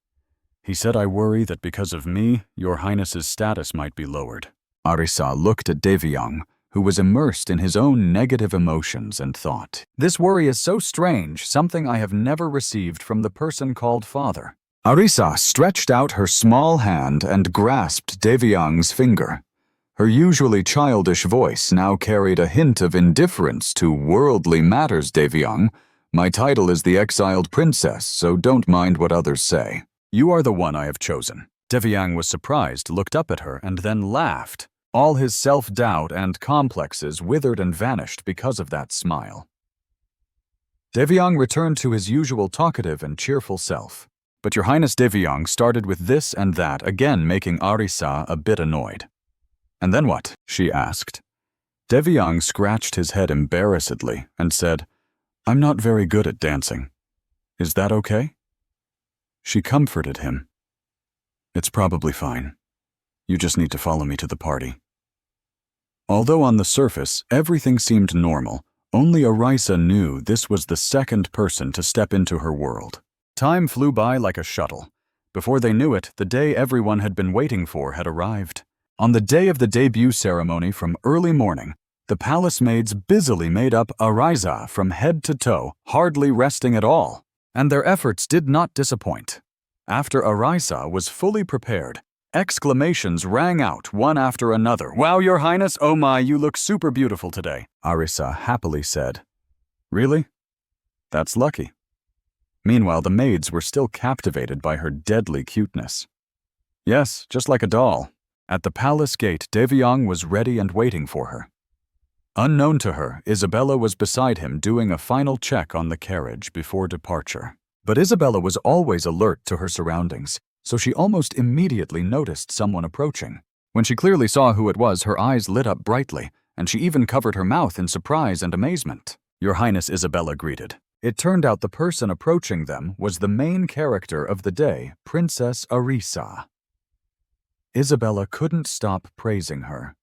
He said, I worry that because of me, Your Highness's status might be lowered. Arisa looked at Devyang, who was immersed in his own negative emotions, and thought, This worry is so strange, something I have never received from the person called father. Arisa stretched out her small hand and grasped Devyang's finger. Her usually childish voice now carried a hint of indifference to worldly matters, Devyang. My title is the exiled princess, so don't mind what others say. You are the one I have chosen. Devyang was surprised, looked up at her, and then laughed. All his self-doubt and complexes withered and vanished because of that smile. Devyang returned to his usual talkative and cheerful self. But Your Highness, Devyang started with this and that, again making Arisa a bit annoyed. And then what? She asked. Devyang scratched his head embarrassedly and said, I'm not very good at dancing. Is that okay? She comforted him. It's probably fine. You just need to follow me to the party. Although on the surface, everything seemed normal, only Arisa knew this was the second person to step into her world. Time flew by like a shuttle. Before they knew it, the day everyone had been waiting for had arrived. On the day of the debut ceremony from early morning, the palace maids busily made up Arisa from head to toe, hardly resting at all. And their efforts did not disappoint. After Arisa was fully prepared, exclamations rang out one after another. "Wow, Your Highness, oh my, you look super beautiful today," Arisa happily said. "Really? That's lucky." Meanwhile, the maids were still captivated by her deadly cuteness. Yes, just like a doll. At the palace gate, Devyang was ready and waiting for her. Unknown to her, Isabella was beside him doing a final check on the carriage before departure. But Isabella was always alert to her surroundings, so she almost immediately noticed someone approaching. When she clearly saw who it was, her eyes lit up brightly, and she even covered her mouth in surprise and amazement. "Your Highness," Isabella greeted. It turned out the person approaching them was the main character of the day, Princess Arisa. Isabella couldn't stop praising her.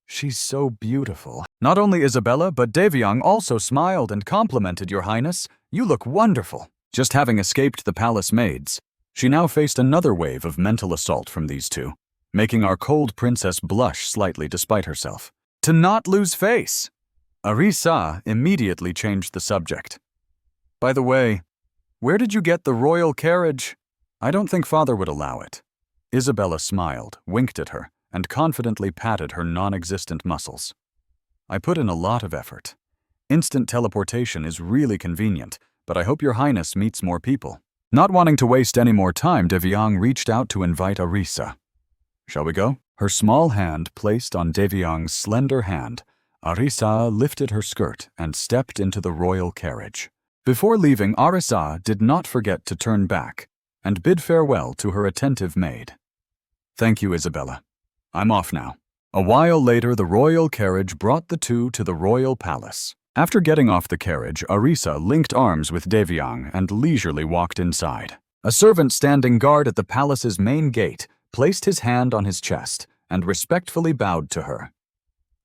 "She's so beautiful." Not only Isabella, but Devyang also smiled and complimented Your Highness. "You look wonderful." Just having escaped the palace maids, she now faced another wave of mental assault from these two, making our cold princess blush slightly despite herself. To not lose face! Arisa immediately changed the subject. "By the way, where did you get the royal carriage? I don't think father would allow it." Isabella smiled, winked at her, and confidently patted her non-existent muscles. "I put in a lot of effort. Instant teleportation is really convenient, but I hope Your Highness meets more people." Not wanting to waste any more time, Devyang reached out to invite Arisa. "Shall we go?" Her small hand placed on Devyang's slender hand, Arisa lifted her skirt and stepped into the royal carriage. Before leaving, Arisa did not forget to turn back and bid farewell to her attentive maid. "Thank you, Isabella. I'm off now." A while later, the royal carriage brought the two to the royal palace. After getting off the carriage, Arisa linked arms with Devyang and leisurely walked inside. A servant standing guard at the palace's main gate placed his hand on his chest and respectfully bowed to her.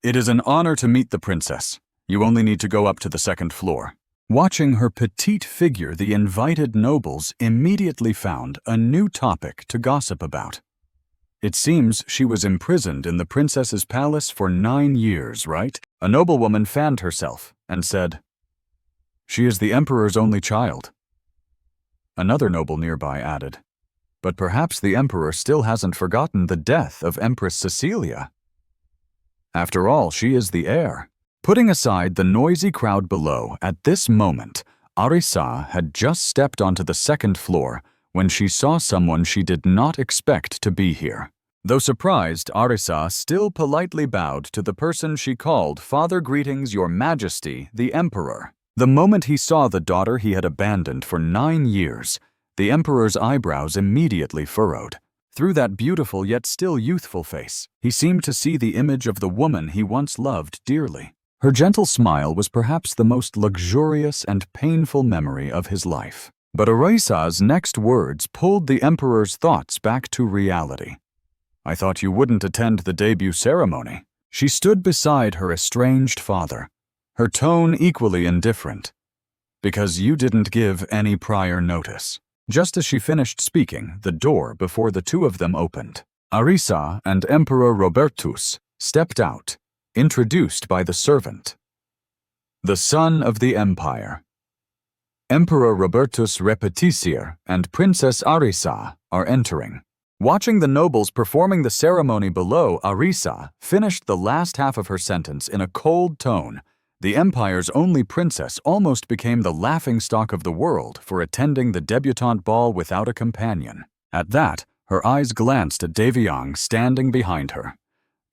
"It is an honor to meet the princess. You only need to go up to the second floor." Watching her petite figure, the invited nobles immediately found a new topic to gossip about. It seems she was imprisoned in the princess's palace for 9 years, right? A noblewoman fanned herself and said, "She is the emperor's only child." Another noble nearby added, "But perhaps the emperor still hasn't forgotten the death of Empress Cecilia. After all, she is the heir." Putting aside the noisy crowd below, at this moment, Arisa had just stepped onto the second floor when she saw someone she did not expect to be here. Though surprised, Arisa still politely bowed to the person she called "Father Greetings, Your Majesty, the Emperor." The moment he saw the daughter he had abandoned for 9 years, the Emperor's eyebrows immediately furrowed. Through that beautiful yet still youthful face, he seemed to see the image of the woman he once loved dearly. Her gentle smile was perhaps the most luxurious and painful memory of his life. But Arisa's next words pulled the Emperor's thoughts back to reality. "I thought you wouldn't attend the debut ceremony." She stood beside her estranged father, her tone equally indifferent. "Because you didn't give any prior notice." Just as she finished speaking, the door before the two of them opened. Arisa and Emperor Robertus stepped out, introduced by the servant. "The son of the empire. Emperor Robertus Repeticier and Princess Arisa are entering." Watching the nobles performing the ceremony below, Arisa finished the last half of her sentence in a cold tone. The empire's only princess almost became the laughingstock of the world for attending the debutante ball without a companion. At that, her eyes glanced at Devyang standing behind her.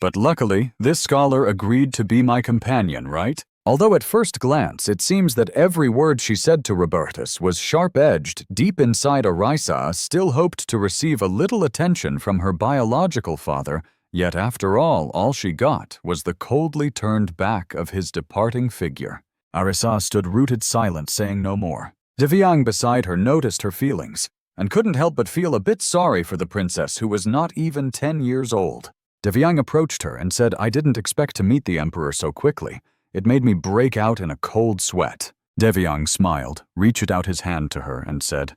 "But luckily, this scholar agreed to be my companion, right?" Although at first glance it seems that every word she said to Robertus was sharp-edged, deep inside Arisa still hoped to receive a little attention from her biological father, yet after all she got was the coldly turned back of his departing figure. Arisa stood rooted silent, saying no more. Devyang beside her noticed her feelings. and couldn't help but feel a bit sorry for the princess who was not even 10 years old. Devyang approached her and said, "I didn't expect to meet the emperor so quickly. It made me break out in a cold sweat." Devyang smiled, reached out his hand to her, and said,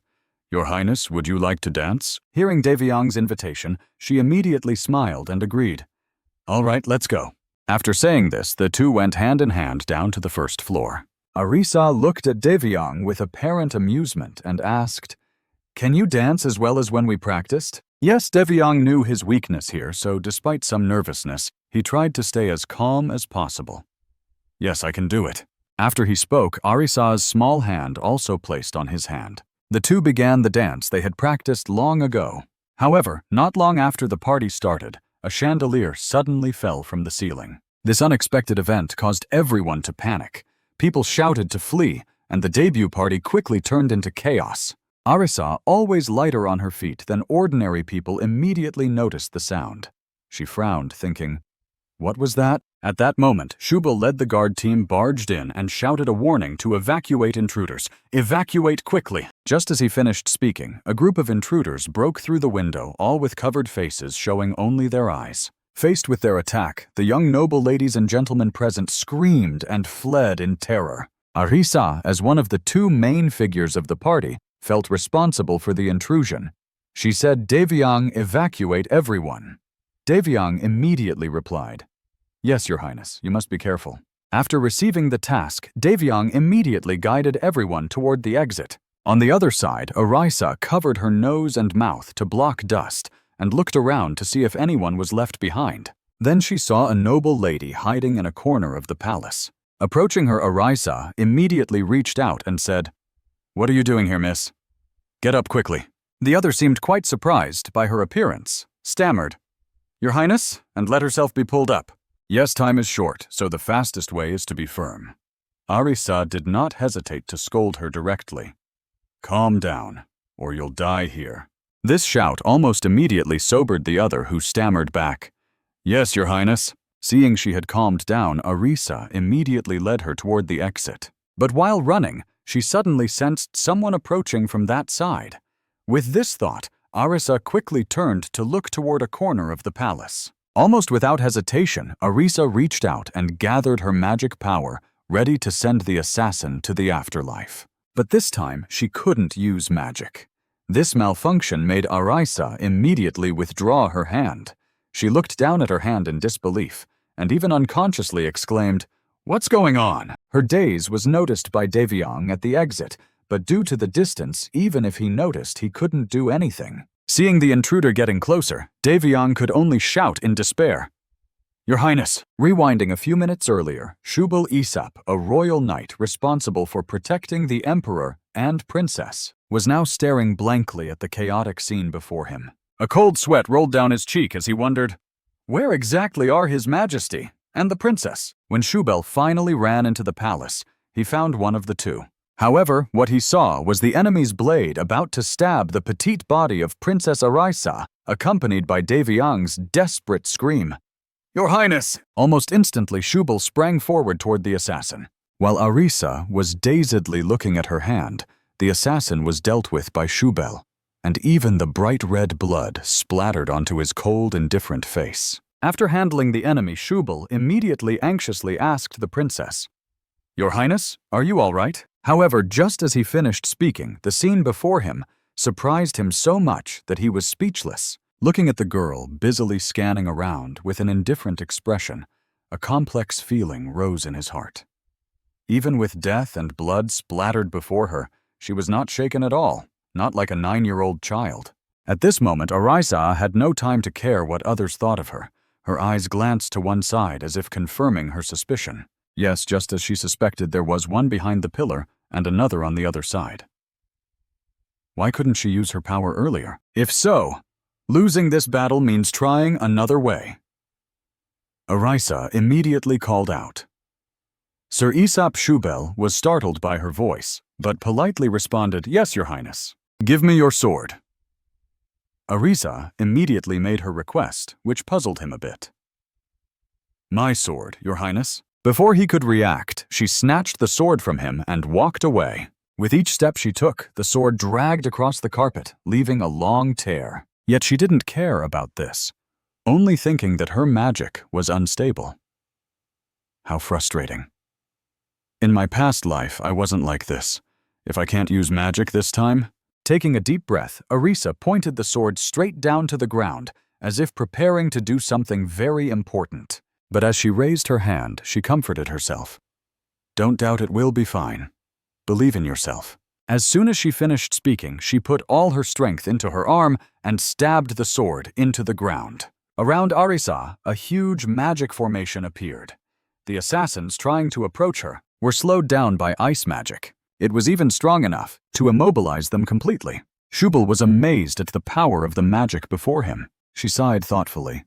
"Your Highness, would you like to dance?" Hearing Devyang's invitation, she immediately smiled and agreed. "All right, let's go." After saying this, the two went hand in hand down to the first floor. Arisa looked at Devyang with apparent amusement and asked, "Can you dance as well as when we practiced?" Yes, Devyang knew his weakness here, so despite some nervousness, he tried to stay as calm as possible. "Yes, I can do it." After he spoke, Arisa's small hand also placed on his hand. The two began the dance they had practiced long ago. However, not long after the party started, a chandelier suddenly fell from the ceiling. This unexpected event caused everyone to panic. People shouted to flee, and the debut party quickly turned into chaos. Arisa, always lighter on her feet than ordinary people, immediately noticed the sound. She frowned, thinking, "What was that?" At that moment, Shubal led the guard team barged in and shouted a warning to evacuate intruders. "Evacuate quickly!" Just as he finished speaking, a group of intruders broke through the window, all with covered faces showing only their eyes. Faced with their attack, the young noble ladies and gentlemen present screamed and fled in terror. Arisa, as one of the two main figures of the party, felt responsible for the intrusion. She said, "Devyang, evacuate everyone." Devyang immediately replied, "Yes, Your Highness, you must be careful." After receiving the task, Devyang immediately guided everyone toward the exit. On the other side, Arisa covered her nose and mouth to block dust and looked around to see if anyone was left behind. Then she saw a noble lady hiding in a corner of the palace. Approaching her, Arisa immediately reached out and said, "What are you doing here, miss? Get up quickly." The other seemed quite surprised by her appearance, stammered, "Your Highness," and let herself be pulled up. Yes, time is short, so the fastest way is to be firm. Arisa did not hesitate to scold her directly. "Calm down, or you'll die here." This shout almost immediately sobered the other, who stammered back, "Yes, Your Highness." Seeing she had calmed down, Arisa immediately led her toward the exit. But while running, she suddenly sensed someone approaching from that side. With this thought, Arisa quickly turned to look toward a corner of the palace. Almost without hesitation, Arisa reached out and gathered her magic power, ready to send the assassin to the afterlife. But this time, she couldn't use magic. This malfunction made Arisa immediately withdraw her hand. She looked down at her hand in disbelief, and even unconsciously exclaimed, "What's going on?" Her daze was noticed by Devyang at the exit, but due to the distance, even if he noticed, he couldn't do anything. Seeing the intruder getting closer, Devyang could only shout in despair, "Your Highness!" Rewinding a few minutes earlier, Shubal Isap, a royal knight responsible for protecting the emperor and princess, was now staring blankly at the chaotic scene before him. A cold sweat rolled down his cheek as he wondered, where exactly are His Majesty and the princess? When Shubal finally ran into the palace, he found one of the two. However, what he saw was the enemy's blade about to stab the petite body of Princess Arisa, accompanied by Devyang's desperate scream, "Your Highness!" Almost instantly, Shubal sprang forward toward the assassin. While Arisa was dazedly looking at her hand, the assassin was dealt with by Shubal, and even the bright red blood splattered onto his cold, indifferent face. After handling the enemy, Shubal immediately anxiously asked the princess, "Your Highness, are you all right?" However, just as he finished speaking, the scene before him surprised him so much that he was speechless. Looking at the girl busily scanning around with an indifferent expression, a complex feeling rose in his heart. Even with death and blood splattered before her, she was not shaken at all, not like a 9-year-old child. At this moment, Arisa had no time to care what others thought of her. Her eyes glanced to one side as if confirming her suspicion. Yes, just as she suspected, there was one behind the pillar and another on the other side. Why couldn't she use her power earlier? If so, losing this battle means trying another way. Arisa immediately called out. Sir Isap Shubal was startled by her voice, but politely responded, "Yes, Your Highness. Give me your sword." Arisa immediately made her request, which puzzled him a bit. "My sword, Your Highness." Before he could react, she snatched the sword from him and walked away. With each step she took, the sword dragged across the carpet, leaving a long tear. Yet she didn't care about this, only thinking that her magic was unstable. How frustrating. In my past life, I wasn't like this. If I can't use magic this time? Taking a deep breath, Arisa pointed the sword straight down to the ground, as if preparing to do something very important. But as she raised her hand, she comforted herself. Don't doubt it will be fine. Believe in yourself. As soon as she finished speaking, she put all her strength into her arm and stabbed the sword into the ground. Around Arisa, a huge magic formation appeared. The assassins trying to approach her were slowed down by ice magic. It was even strong enough to immobilize them completely. Shubal was amazed at the power of the magic before him. She sighed thoughtfully.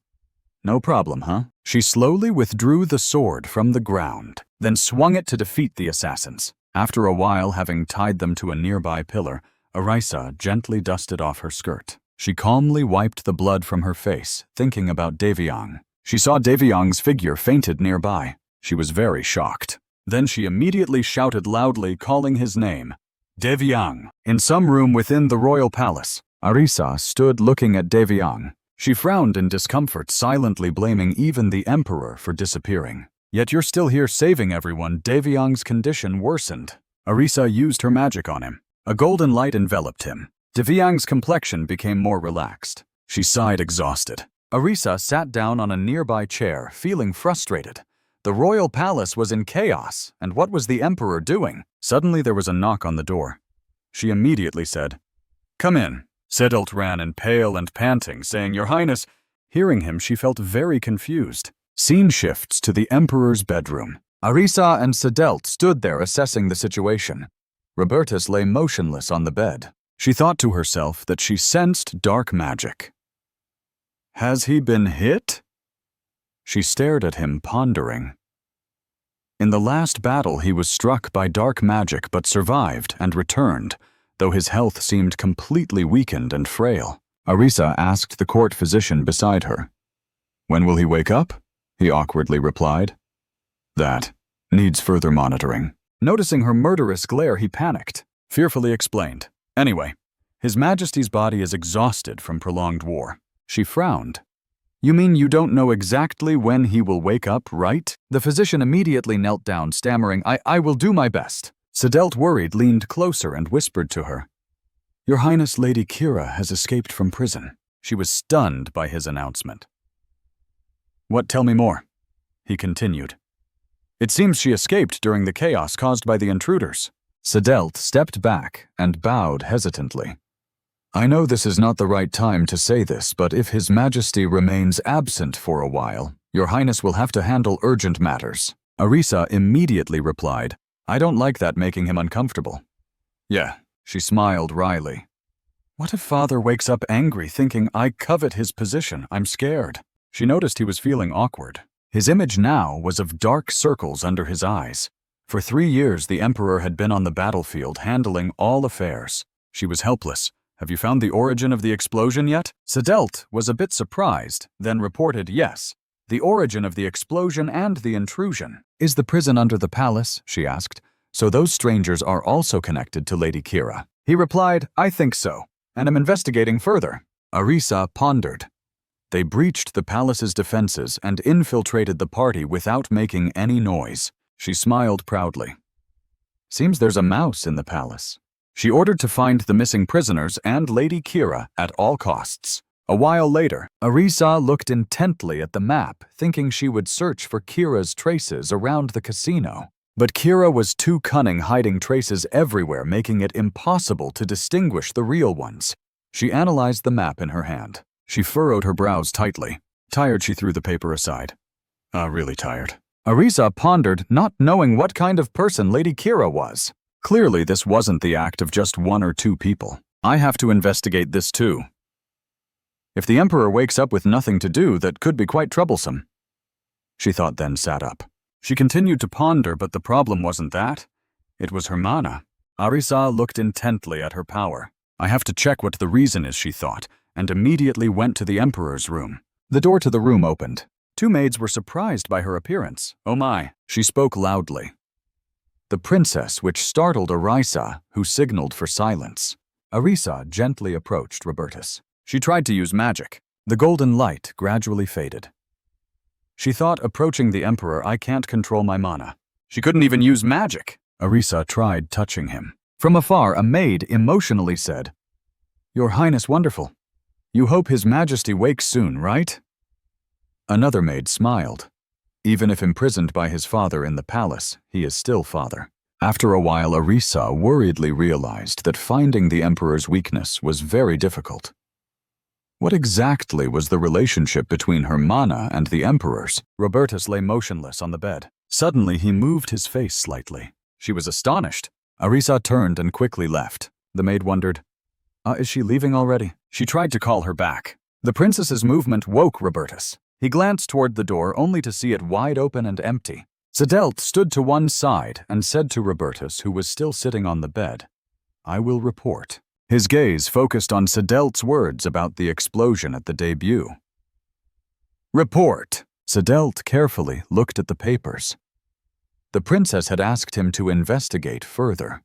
No problem, huh? She slowly withdrew the sword from the ground, then swung it to defeat the assassins. After a while, having tied them to a nearby pillar, Arisa gently dusted off her skirt. She calmly wiped the blood from her face, thinking about Devyang. She saw Devyang's figure fainted nearby. She was very shocked. Then she immediately shouted loudly, calling his name. Devyang. In some room within the royal palace, Arisa stood looking at Devyang. She frowned in discomfort, silently blaming even the emperor for disappearing. Yet you're still here saving everyone. Devyang's condition worsened. Arisa used her magic on him. A golden light enveloped him. Devyang's complexion became more relaxed. She sighed exhausted. Arisa sat down on a nearby chair, feeling frustrated. The royal palace was in chaos, and what was the emperor doing? Suddenly there was a knock on the door. She immediately said, "Come in." Sedelt ran in, pale and panting, saying, "Your Highness." Hearing him, she felt very confused. Scene shifts to the emperor's bedroom. Arisa and Sedelt stood there assessing the situation. Robertus lay motionless on the bed. She thought to herself that she sensed dark magic. Has he been hit? She stared at him, pondering. In the last battle, he was struck by dark magic but survived and returned, though his health seemed completely weakened and frail. Arisa asked the court physician beside her. "When will he wake up?" He awkwardly replied. "That needs further monitoring." Noticing her murderous glare, he panicked, fearfully explained. "Anyway, His Majesty's body is exhausted from prolonged war." She frowned. "You mean you don't know exactly when he will wake up, right?" The physician immediately knelt down, stammering, I will do my best." Sedelt, worried, leaned closer and whispered to her. "Your Highness, Lady Kira has escaped from prison." She was stunned by his announcement. "What? Tell me more," he continued. "It seems she escaped during the chaos caused by the intruders." Sedelt stepped back and bowed hesitantly. "I know this is not the right time to say this, but if His Majesty remains absent for a while, Your Highness will have to handle urgent matters." Arisa immediately replied, "I don't like that making him uncomfortable." "Yeah," she smiled wryly. "What if Father wakes up angry thinking I covet his position? I'm scared." She noticed he was feeling awkward. His image now was of dark circles under his eyes. For 3 years, the Emperor had been on the battlefield handling all affairs. She was helpless. "Have you found the origin of the explosion yet?" Sedelt was a bit surprised, then reported yes. The origin of the explosion and the intrusion. "Is the prison under the palace?" she asked. "So those strangers are also connected to Lady Kira?" He replied, "I think so, and am investigating further." Arisa pondered. They breached the palace's defenses and infiltrated the party without making any noise. She smiled proudly. "Seems there's a mouse in the palace." She ordered to find the missing prisoners and Lady Kira at all costs. A while later, Arisa looked intently at the map, thinking she would search for Kira's traces around the casino. But Kira was too cunning, hiding traces everywhere, making it impossible to distinguish the real ones. She analyzed the map in her hand. She furrowed her brows tightly. Tired, she threw the paper aside. Really tired. Arisa pondered, not knowing what kind of person Lady Kira was. Clearly, this wasn't the act of just 1 or 2 people. "I have to investigate this too. If the Emperor wakes up with nothing to do, that could be quite troublesome." She thought, then sat up. She continued to ponder, but the problem wasn't that. It was her mana. Arisa looked intently at her power. "I have to check what the reason is," she thought, and immediately went to the Emperor's room. The door to the room opened. 2 maids were surprised by her appearance. "Oh my," she spoke loudly. the princess, which startled Arisa, who signaled for silence. Arisa gently approached Robertus. She tried to use magic. The golden light gradually faded. She thought, approaching the emperor, I can't control my mana. She couldn't even use magic. Arisa tried touching him. From afar, a maid emotionally said, Your Highness, wonderful. You hope His Majesty wakes soon, right? Another maid smiled. Even if imprisoned by his father in the palace, he is still father. After a while, Arisa worriedly realized that finding the emperor's weakness was very difficult. What exactly was the relationship between her mana and the emperor's? Robertus lay motionless on the bed. Suddenly, he moved his face slightly. She was astonished. Arisa turned and quickly left. The maid wondered, is she leaving already? She tried to call her back. The princess's movement woke Robertus. He glanced toward the door only to see it wide open and empty. Sedelt stood to one side and said to Robertus, who was still sitting on the bed, I will report. His gaze focused on Sedelt's words about the explosion at the debut. Report. Sedelt carefully looked at the papers. The princess had asked him to investigate further.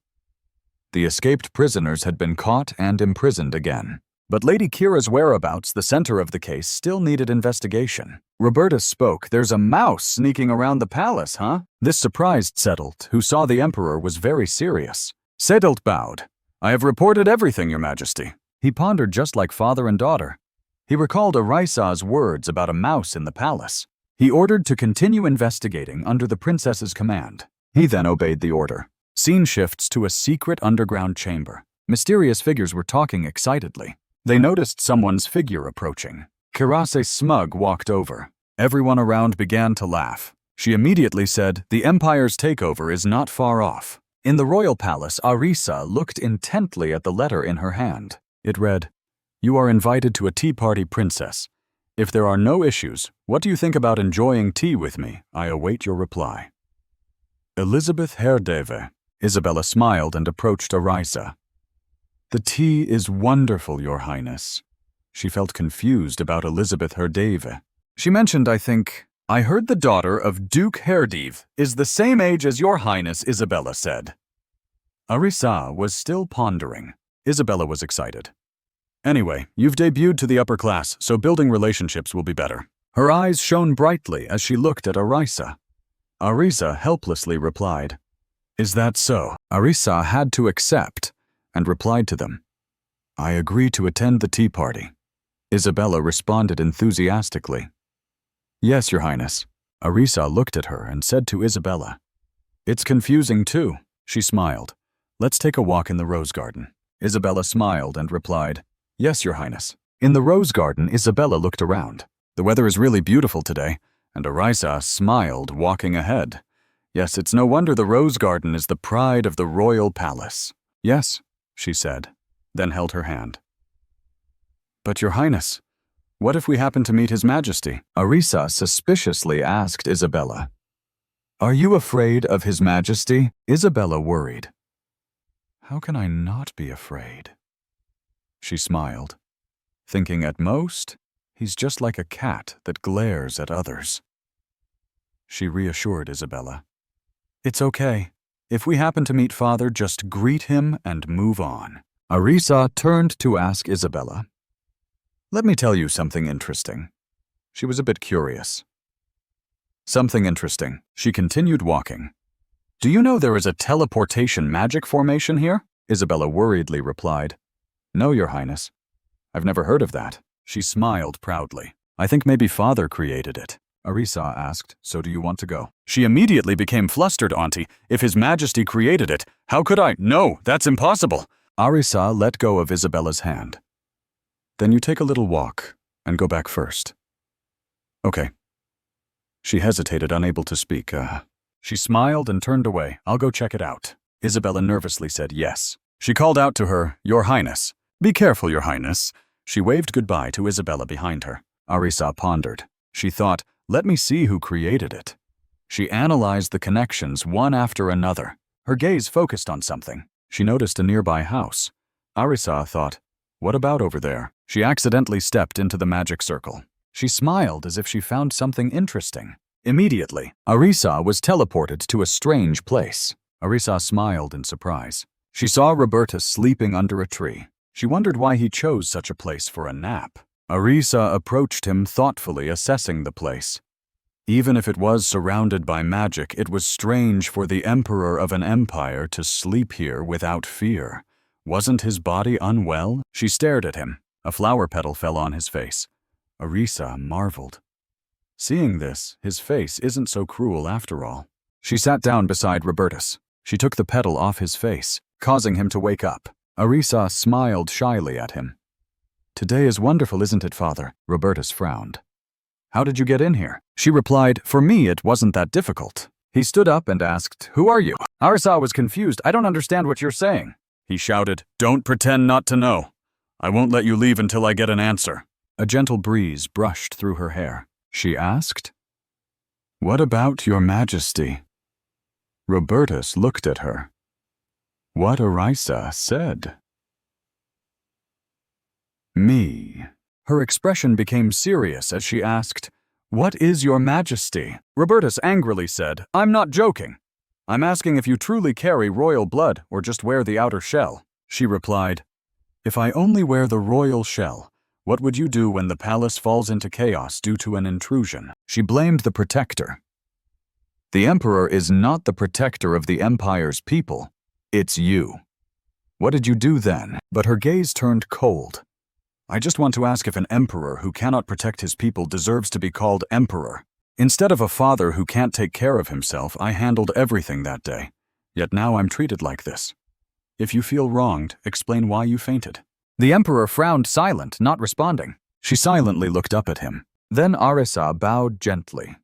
The escaped prisoners had been caught and imprisoned again. But Lady Kira's whereabouts, the center of the case, still needed investigation. Robertus spoke. There's a mouse sneaking around the palace, huh? This surprised Sedelt, who saw the emperor was very serious. Sedelt bowed. I have reported everything, Your Majesty. He pondered just like father and daughter. He recalled Arisa's words about a mouse in the palace. He ordered to continue investigating under the princess's command. He then obeyed the order. Scene shifts to a secret underground chamber. Mysterious figures were talking excitedly. They noticed someone's figure approaching. Kirase Smug walked over. Everyone around began to laugh. She immediately said, The Empire's takeover is not far off. In the royal palace, Arisa looked intently at the letter in her hand. It read, You are invited to a tea party, princess. If there are no issues, what do you think about enjoying tea with me? I await your reply. Elizabeth Herdeve. Isabella smiled and approached Arisa. The tea is wonderful, Your Highness. She felt confused about Elizabeth Herdeve. She mentioned, I heard the daughter of Duke Herdeve is the same age as Your Highness, Isabella said. Arisa was still pondering. Isabella was excited. Anyway, you've debuted to the upper class, so building relationships will be better. Her eyes shone brightly as she looked at Arisa. Arisa helplessly replied, Is that so? Arisa had to accept and replied to them, I agree to attend the tea party. Isabella responded enthusiastically. Yes, Your Highness. Arisa looked at her and said to Isabella, It's confusing too. She smiled. Let's take a walk in the rose garden. Isabella smiled and replied, Yes, Your Highness. In the rose garden, Isabella looked around. The weather is really beautiful today, and Arisa smiled, walking ahead. Yes, it's no wonder the rose garden is the pride of the royal palace. Yes, she said, then held her hand. But Your Highness, what if we happen to meet His Majesty? Arisa suspiciously asked Isabella. Are you afraid of His Majesty? Isabella worried. How can I not be afraid? She smiled, thinking at most, he's just like a cat that glares at others. She reassured Isabella. It's okay. If we happen to meet Father, just greet him and move on. Arisa turned to ask Isabella, Let me tell you something interesting. She was a bit curious. Something interesting. She continued walking. Do you know there is a teleportation magic formation here? Isabella worriedly replied. No, Your Highness. I've never heard of that. She smiled proudly. I think maybe Father created it. Arisa asked, So do you want to go? She immediately became flustered, Auntie. If His Majesty created it, how could I? No, that's impossible. Arisa let go of Isabella's hand. Then you take a little walk and go back first. Okay. She hesitated, unable to speak. She smiled and turned away. I'll go check it out. Isabella nervously said yes. She called out to her, Your Highness. Be careful, Your Highness. She waved goodbye to Isabella behind her. Arisa pondered. She thought, Let me see who created it. She analyzed the connections one after another. Her gaze focused on something. She noticed a nearby house. Arisa thought, What about over there? She accidentally stepped into the magic circle. She smiled as if she found something interesting. Immediately, Arisa was teleported to a strange place. Arisa smiled in surprise. She saw Robertus sleeping under a tree. She wondered why he chose such a place for a nap. Arisa approached him thoughtfully, assessing the place. Even if it was surrounded by magic, it was strange for the emperor of an empire to sleep here without fear. Wasn't his body unwell? She stared at him. A flower petal fell on his face. Arisa marveled. Seeing this, his face isn't so cruel after all. She sat down beside Robertus. She took the petal off his face, causing him to wake up. Arisa smiled shyly at him. "Today is wonderful, isn't it, father?" Robertus frowned. "How did you get in here?" She replied, "For me, it wasn't that difficult." He stood up and asked, "Who are you?" Arisa was confused. "I don't understand what you're saying." He shouted, "Don't pretend not to know. I won't let you leave until I get an answer." A gentle breeze brushed through her hair. She asked, "What about your majesty?" Robertus looked at her. What Arisa said. "Me." Her expression became serious as she asked, "What is your majesty?" Robertus angrily said, "I'm not joking. I'm asking if you truly carry royal blood or just wear the outer shell." She replied, "If I only wear the royal shell, what would you do when the palace falls into chaos due to an intrusion?" She blamed the protector. "The emperor is not the protector of the empire's people. It's you. What did you do then?" But her gaze turned cold. "I just want to ask if an emperor who cannot protect his people deserves to be called emperor. Instead of a father who can't take care of himself, I handled everything that day. Yet now I'm treated like this. If you feel wronged, explain why you fainted." The emperor frowned, silent, not responding. She silently looked up at him. Then Arisa bowed gently.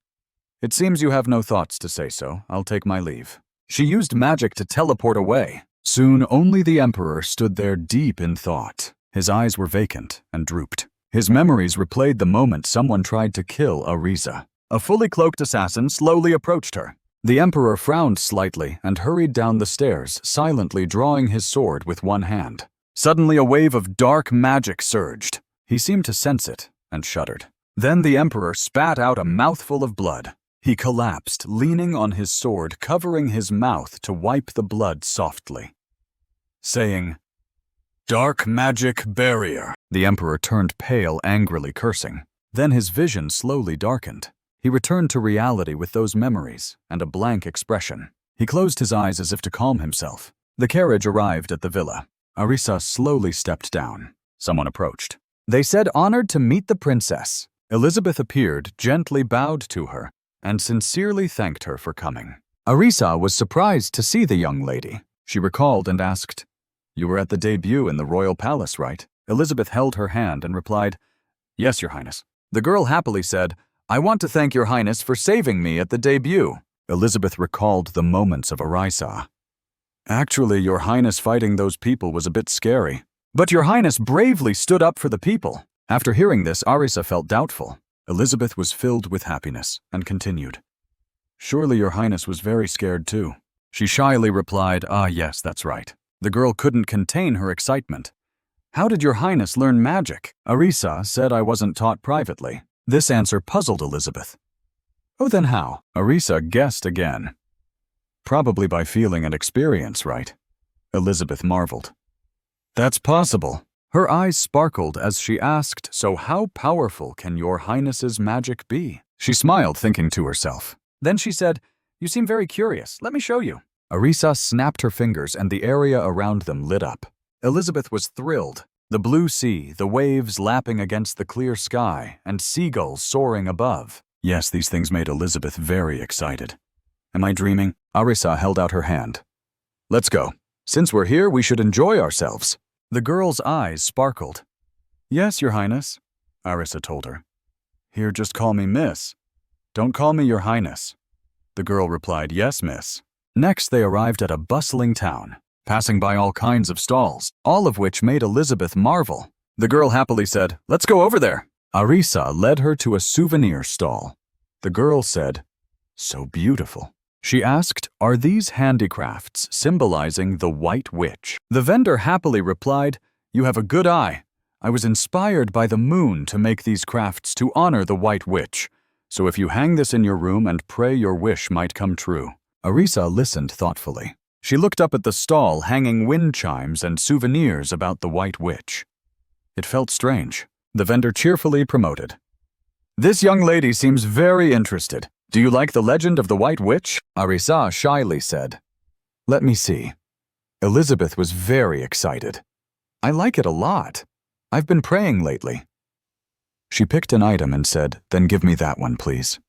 "It seems you have no thoughts to say so. I'll take my leave." She used magic to teleport away. Soon only the emperor stood there deep in thought. His eyes were vacant and drooped. His memories replayed the moment someone tried to kill Arisa. A fully cloaked assassin slowly approached her. The emperor frowned slightly and hurried down the stairs, silently drawing his sword with one hand. Suddenly a wave of dark magic surged. He seemed to sense it and shuddered. Then the emperor spat out a mouthful of blood. He collapsed, leaning on his sword, covering his mouth to wipe the blood softly, saying, "Dark magic barrier." The emperor turned pale, angrily cursing. Then his vision slowly darkened. He returned to reality with those memories and a blank expression. He closed his eyes as if to calm himself. The carriage arrived at the villa. Arisa slowly stepped down. Someone approached. They said, "Honored to meet the princess." Elizabeth appeared, gently bowed to her, and sincerely thanked her for coming. Arisa was surprised to see the young lady. She recalled and asked, "You were at the debut in the royal palace, right?" Elizabeth held her hand and replied, "Yes, Your Highness." The girl happily said, "I want to thank Your Highness for saving me at the debut." Elizabeth recalled the moments of Arisa. "Actually, Your Highness fighting those people was a bit scary. But Your Highness bravely stood up for the people." After hearing this, Arisa felt doubtful. Elizabeth was filled with happiness and continued, "Surely Your Highness was very scared too." She shyly replied, "Ah, yes, that's right." The girl couldn't contain her excitement. "How did Your Highness learn magic?" Arisa said, "I wasn't taught privately." This answer puzzled Elizabeth. "Oh, then how?" Arisa guessed again. "Probably by feeling and experience, right?" Elizabeth marveled. "That's possible." Her eyes sparkled as she asked, "So how powerful can Your Highness's magic be?" She smiled, thinking to herself. Then she said, "You seem very curious. Let me show you." Arisa snapped her fingers and the area around them lit up. Elizabeth was thrilled. The blue sea, the waves lapping against the clear sky, and seagulls soaring above. Yes, these things made Elizabeth very excited. "Am I dreaming?" Arisa held out her hand. "Let's go. Since we're here, we should enjoy ourselves." The girl's eyes sparkled. "Yes, Your Highness," Arisa told her. "Here, just call me Miss. Don't call me Your Highness." The girl replied, "Yes, Miss." Next, they arrived at a bustling town, passing by all kinds of stalls, all of which made Elizabeth marvel. The girl happily said, "Let's go over there." Arisa led her to a souvenir stall. The girl said, "So beautiful." She asked, "Are these handicrafts symbolizing the White Witch?" The vendor happily replied, "You have a good eye. I was inspired by the moon to make these crafts to honor the White Witch. So if you hang this in your room and pray your wish might come true." Arisa listened thoughtfully. She looked up at the stall hanging wind chimes and souvenirs about the White Witch. It felt strange. The vendor cheerfully promoted. "This young lady seems very interested. Do you like the legend of the White Witch?" Arisa shyly said. "Let me see." Elizabeth was very excited. "I like it a lot. I've been praying lately." She picked an item and said, "Then give me that one, please."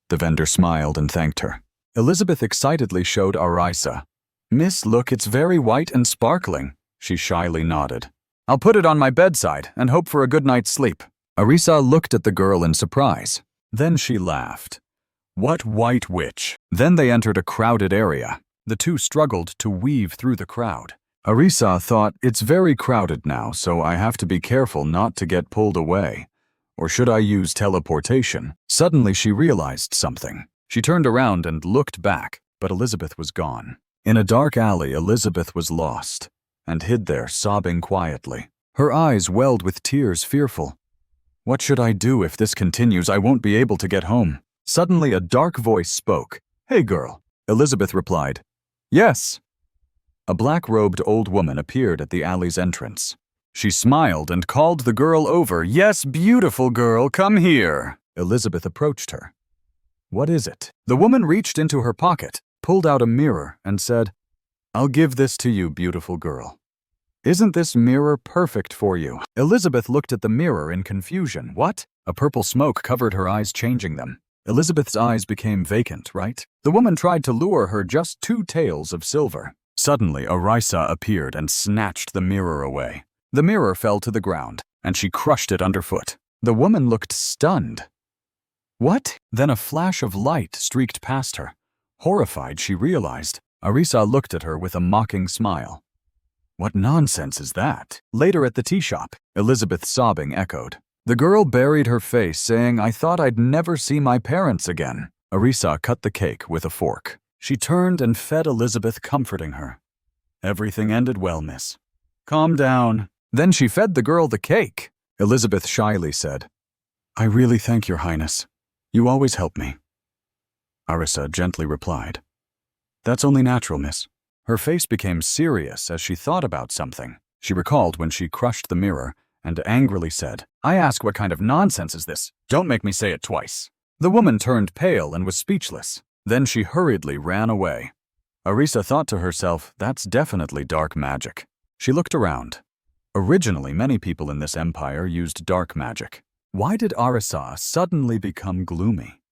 The vendor smiled and thanked her. Elizabeth excitedly showed Arisa. "Miss, look, it's very white and sparkling." She shyly nodded. "I'll put it on my bedside and hope for a good night's sleep." Arisa looked at the girl in surprise. Then she laughed. "What White Witch?" Then they entered a crowded area. The two struggled to weave through the crowd. Arisa thought, "It's very crowded now, so I have to be careful not to get pulled away. Or should I use teleportation?" Suddenly she realized something. She turned around and looked back, but Elizabeth was gone. In a dark alley, Elizabeth was lost and hid there, sobbing quietly. Her eyes welled with tears, fearful. "What should I do? If this continues, I won't be able to get home." Suddenly a dark voice spoke. "Hey girl." Elizabeth replied, "Yes." A black-robed old woman appeared at the alley's entrance. She smiled and called the girl over. "Yes, beautiful girl, come here." Elizabeth approached her. "What is it?" The woman reached into her pocket, pulled out a mirror, and said, "I'll give this to you, beautiful girl. Isn't this mirror perfect for you?" Elizabeth looked at the mirror in confusion. What? A purple smoke covered her eyes, changing them. Elizabeth's eyes became vacant, right? The woman tried to lure her just 2 taels of silver. Suddenly, Arisa appeared and snatched the mirror away. The mirror fell to the ground, and she crushed it underfoot. The woman looked stunned. What? Then a flash of light streaked past her. Horrified, she realized. Arisa looked at her with a mocking smile. "What nonsense is that?" Later at the tea shop, Elizabeth sobbing echoed. The girl buried her face, saying, "I thought I'd never see my parents again." Arisa cut the cake with a fork. She turned and fed Elizabeth, comforting her. "Everything ended well, miss. Calm down." Then she fed the girl the cake. Elizabeth shyly said, "I really thank your highness. You always help me." Arisa gently replied, "That's only natural, miss." Her face became serious as she thought about something. She recalled when she crushed the mirror and angrily said, "I ask, what kind of nonsense is this? Don't make me say it twice." The woman turned pale and was speechless. Then she hurriedly ran away. Arisa thought to herself, "That's definitely dark magic." She looked around. Originally, many people in this empire used dark magic. Why did Arisa suddenly become gloomy?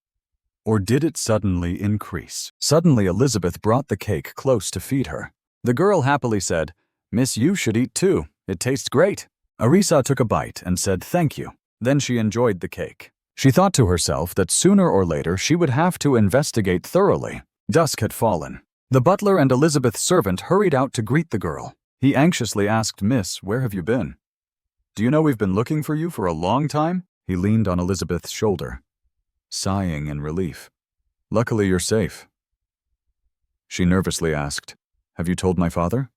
Or did it suddenly increase? Suddenly, Elizabeth brought the cake close to feed her. The girl happily said, "Miss, you should eat too. It tastes great." Arisa took a bite and said thank you. Then she enjoyed the cake. She thought to herself that sooner or later she would have to investigate thoroughly. Dusk had fallen. The butler and Elizabeth's servant hurried out to greet the girl. He anxiously asked, "Miss, where have you been?" "Do you know we've been looking for you for a long time?" He leaned on Elizabeth's shoulder, sighing in relief. "Luckily you're safe." She nervously asked, "Have you told my father?"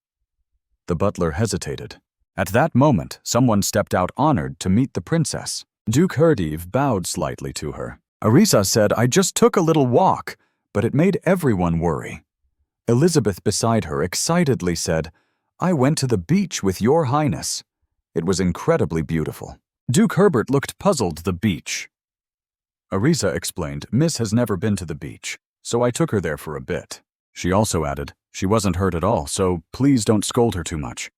The butler hesitated. At that moment, someone stepped out honored to meet the princess. Duke Herdiv bowed slightly to her. Arisa said, "I just took a little walk, but it made everyone worry." Elizabeth beside her excitedly said, "I went to the beach with your highness. It was incredibly beautiful." Duke Herbert looked puzzled. "The beach?" Arisa explained, "Miss has never been to the beach, so I took her there for a bit." She also added, "She wasn't hurt at all, so please don't scold her too much."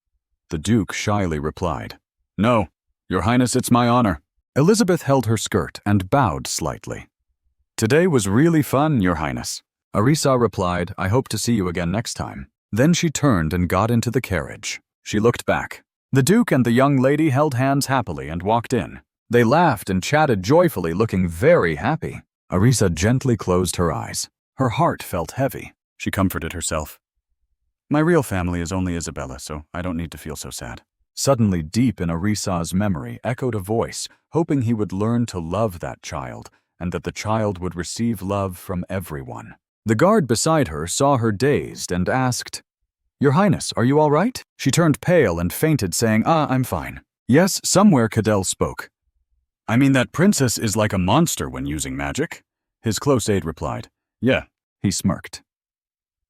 The Duke shyly replied, "No, your highness, it's my honor." Elizabeth held her skirt and bowed slightly. "Today was really fun, your highness." Arisa replied, "I hope to see you again next time." Then she turned and got into the carriage. She looked back. The Duke and the young lady held hands happily and walked in. They laughed and chatted joyfully, looking very happy. Arisa gently closed her eyes. Her heart felt heavy. She comforted herself. "My real family is only Isabella, so I don't need to feel so sad." Suddenly, deep in Arisa's memory, echoed a voice, hoping he would learn to love that child, and that the child would receive love from everyone. The guard beside her saw her dazed and asked, "Your Highness, are you all right?" She turned pale and fainted, saying, I'm fine." Yes, somewhere Cadell spoke. "I mean, that princess is like a monster when using magic." His close aide replied, "Yeah." He smirked.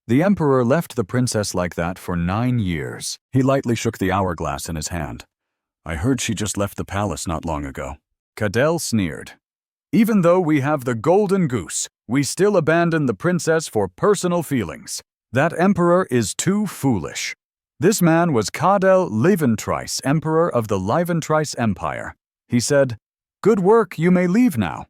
The emperor left the princess like that for 9 years. He lightly shook the hourglass in his hand. I heard she just left the palace not long ago. Cadell sneered. Even though we have the golden goose, we still abandon the princess for personal feelings. That emperor is too foolish. This man was Cadell Leventrice, emperor of the Leventrice Empire. He said, "Good work, you may leave now."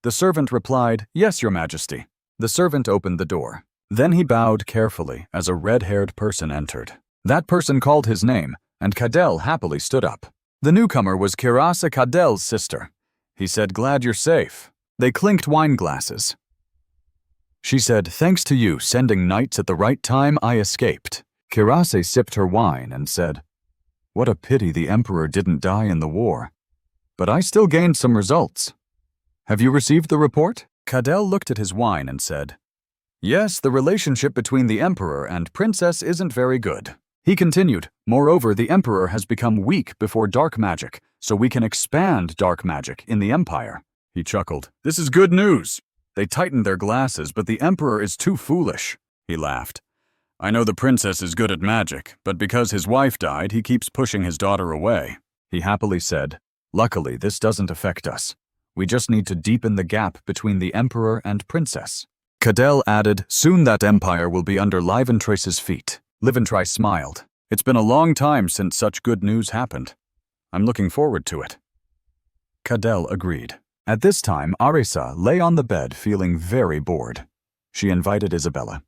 The servant replied, "Yes, your majesty." The servant opened the door. Then he bowed carefully as a red-haired person entered. That person called his name, and Cadell happily stood up. The newcomer was Kirasa Cadell's sister. He said, "Glad you're safe." They clinked wine glasses. She said, "Thanks to you sending knights at the right time, I escaped." Kirase sipped her wine and said, "What a pity the emperor didn't die in the war. But I still gained some results. Have you received the report?" Cadell looked at his wine and said, "Yes, the relationship between the emperor and princess isn't very good." He continued, "Moreover, the emperor has become weak before dark magic, so we can expand dark magic in the empire." He chuckled. "This is good news." They tightened their glasses, but the emperor is too foolish. He laughed. "I know the princess is good at magic, but because his wife died, he keeps pushing his daughter away." He happily said, "Luckily, this doesn't affect us. We just need to deepen the gap between the emperor and princess." Cadell added, "Soon that empire will be under Leventrice's feet." Leventrice smiled. "It's been a long time since such good news happened. I'm looking forward to it." Cadell agreed. At this time, Arisa lay on the bed feeling very bored. She invited Isabella.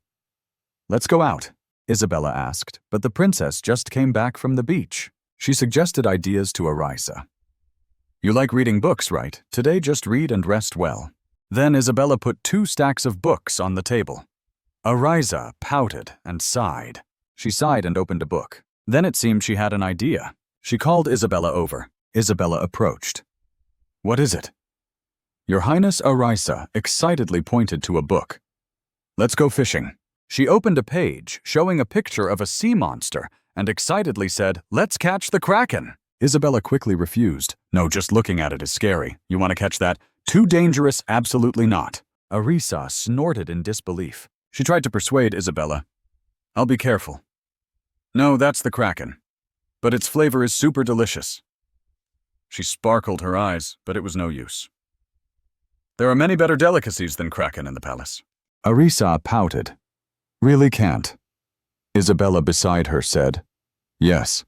"Let's go out," Isabella asked, but the princess just came back from the beach. She suggested ideas to Arisa. "You like reading books, right? Today just read and rest well." Then Isabella put 2 stacks of books on the table. Arisa pouted and sighed. She sighed and opened a book. Then it seemed she had an idea. She called Isabella over. Isabella approached. "What is it?" Your Highness Arisa excitedly pointed to a book. "Let's go fishing." She opened a page showing a picture of a sea monster and excitedly said, "Let's catch the kraken." Isabella quickly refused. "No, just looking at it is scary. You want to catch that? Too dangerous, absolutely not." Arisa snorted in disbelief. She tried to persuade Isabella. "I'll be careful." "No, that's the kraken. But its flavor is super delicious." She sparkled her eyes, but it was no use. "There are many better delicacies than kraken in the palace." Arisa pouted. "Really can't." Isabella beside her said, "Yes.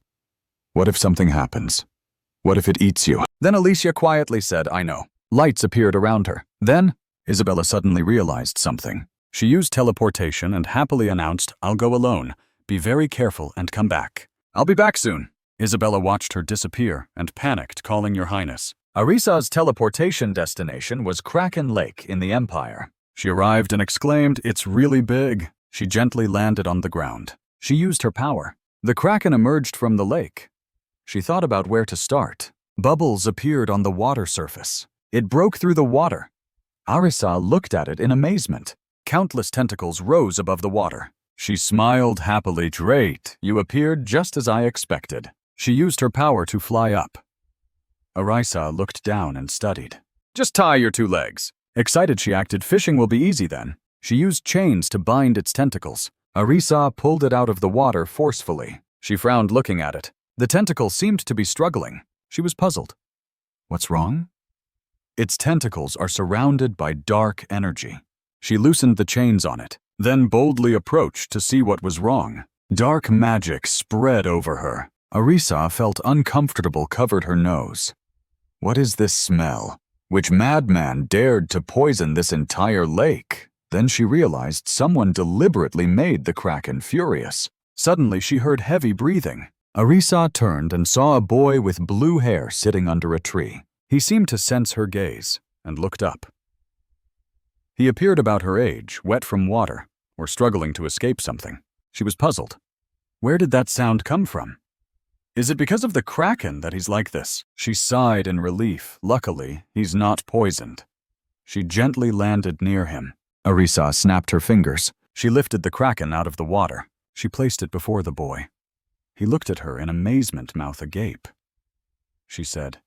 What if something happens? What if it eats you?" Then Alicia quietly said, "I know." Lights appeared around her. Then, Isabella suddenly realized something. She used teleportation and happily announced, "I'll go alone. Be very careful and come back." "I'll be back soon." Isabella watched her disappear and panicked, calling Your Highness. Arisa's teleportation destination was Kraken Lake in the Empire. She arrived and exclaimed, "It's really big." She gently landed on the ground. She used her power. The Kraken emerged from the lake. She thought about where to start. Bubbles appeared on the water surface. It broke through the water. Arisa looked at it in amazement. Countless tentacles rose above the water. She smiled happily. "Great, you appeared just as I expected." She used her power to fly up. Arisa looked down and studied. "Just tie your 2 legs." Excited, she acted, "Fishing will be easy then." She used chains to bind its tentacles. Arisa pulled it out of the water forcefully. She frowned looking at it. The tentacle seemed to be struggling. She was puzzled. What's wrong? Its tentacles are surrounded by dark energy. She loosened the chains on it, then boldly approached to see what was wrong. Dark magic spread over her. Arisa felt uncomfortable, covered her nose. What is this smell? Which madman dared to poison this entire lake? Then she realized someone deliberately made the Kraken furious. Suddenly she heard heavy breathing. Arisa turned and saw a boy with blue hair sitting under a tree. He seemed to sense her gaze and looked up. He appeared about her age, wet from water, or struggling to escape something. She was puzzled. Where did that sound come from? Is it because of the Kraken that he's like this? She sighed in relief. Luckily, he's not poisoned. She gently landed near him. Arisa snapped her fingers. She lifted the Kraken out of the water. She placed it before the boy. He looked at her in amazement, mouth agape. She said,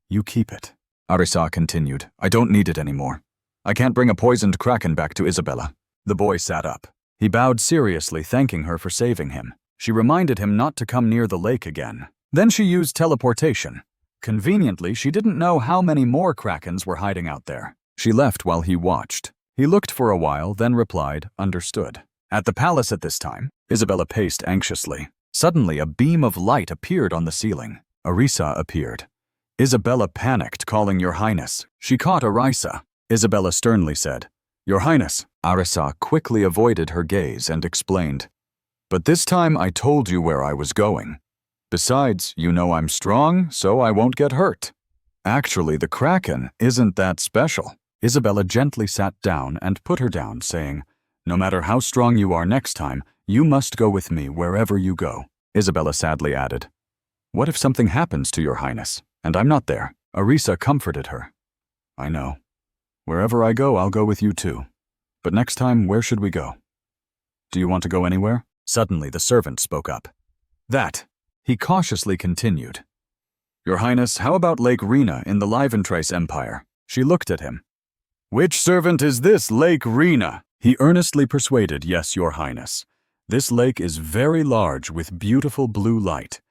"You keep it." Arisa continued, "I don't need it anymore. I can't bring a poisoned Kraken back to Isabella." The boy sat up. He bowed seriously, thanking her for saving him. She reminded him not to come near the lake again. Then she used teleportation. Conveniently, she didn't know how many more krakens were hiding out there. She left while he watched. He looked for a while, then replied, "Understood." At the palace at this time, Isabella paced anxiously. Suddenly, a beam of light appeared on the ceiling. Arisa appeared. Isabella panicked, calling, "Your Highness." She caught Arisa. Isabella sternly said, "Your Highness." Arisa quickly avoided her gaze and explained, "But this time I told you where I was going. Besides, you know I'm strong, so I won't get hurt. Actually, the kraken isn't that special." Isabella gently sat down and put her down, saying, "No matter how strong you are next time, you must go with me wherever you go." Isabella sadly added, "What if something happens to your Highness, and I'm not there?" Arisa comforted her. "I know. Wherever I go, I'll go with you too. But next time, where should we go? Do you want to go anywhere?" Suddenly, the servant spoke up. "That," he cautiously continued. "Your Highness, how about Lake Rena in the Liventrace Empire?" She looked at him. "Which servant is this Lake Rena?" He earnestly persuaded, "Yes, Your Highness. This lake is very large with beautiful blue light.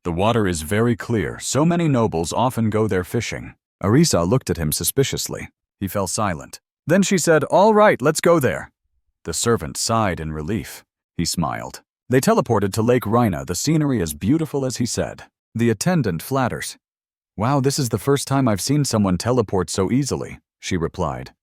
The water is very clear, so many nobles often go there fishing." Arisa looked at him suspiciously. He fell silent. Then she said, "All right, let's go there." The servant sighed in relief. He smiled. They teleported to Lake Rena, the scenery as beautiful as he said. The attendant flatters. "Wow, this is the first time I've seen someone teleport so easily," she replied.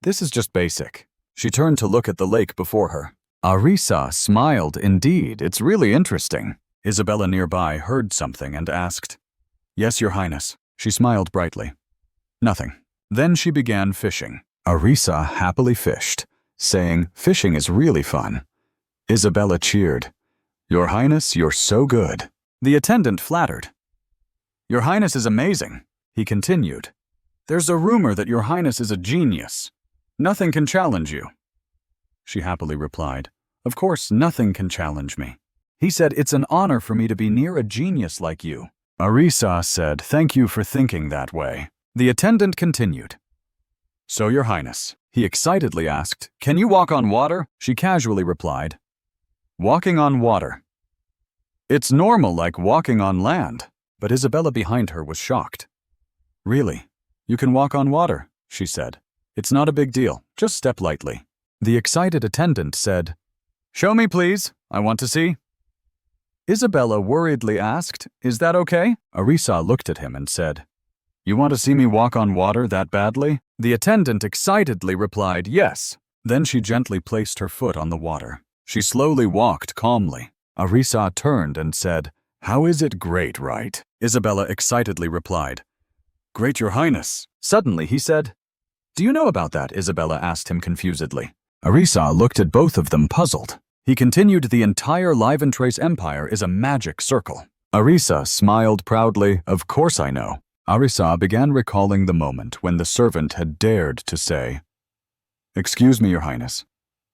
"This is just basic." She turned to look at the lake before her. Arisa smiled. "Indeed, it's really interesting." Isabella nearby heard something and asked, "Yes, Your Highness." She smiled brightly. "Nothing." Then she began fishing. Arisa happily fished, saying, "Fishing is really fun." Isabella cheered. "Your Highness, you're so good." The attendant flattered. "Your Highness is amazing," he continued. "There's a rumor that Your Highness is a genius. Nothing can challenge you." She happily replied, "Of course, nothing can challenge me." He said, "It's an honor for me to be near a genius like you." Arisa said, "Thank you for thinking that way." The attendant continued. "So, Your Highness," he excitedly asked, "can you walk on water?" She casually replied, "Walking on water. It's normal like walking on land." But Isabella behind her was shocked. "Really? You can walk on water?" she said. "It's not a big deal. Just step lightly." The excited attendant said, "Show me, please. I want to see." Isabella worriedly asked, "Is that okay?" Arisa looked at him and said, "You want to see me walk on water that badly?" The attendant excitedly replied, "Yes." Then she gently placed her foot on the water. She slowly walked calmly. Arisa turned and said, "How is it great, right?" Isabella excitedly replied, "Great, Your Highness." Suddenly he said, "Do you know about that?" Isabella asked him confusedly. Arisa looked at both of them puzzled. He continued, "The entire Liventrace Empire is a magic circle." Arisa smiled proudly, "Of course I know." Arisa began recalling the moment when the servant had dared to say, "Excuse me, Your Highness.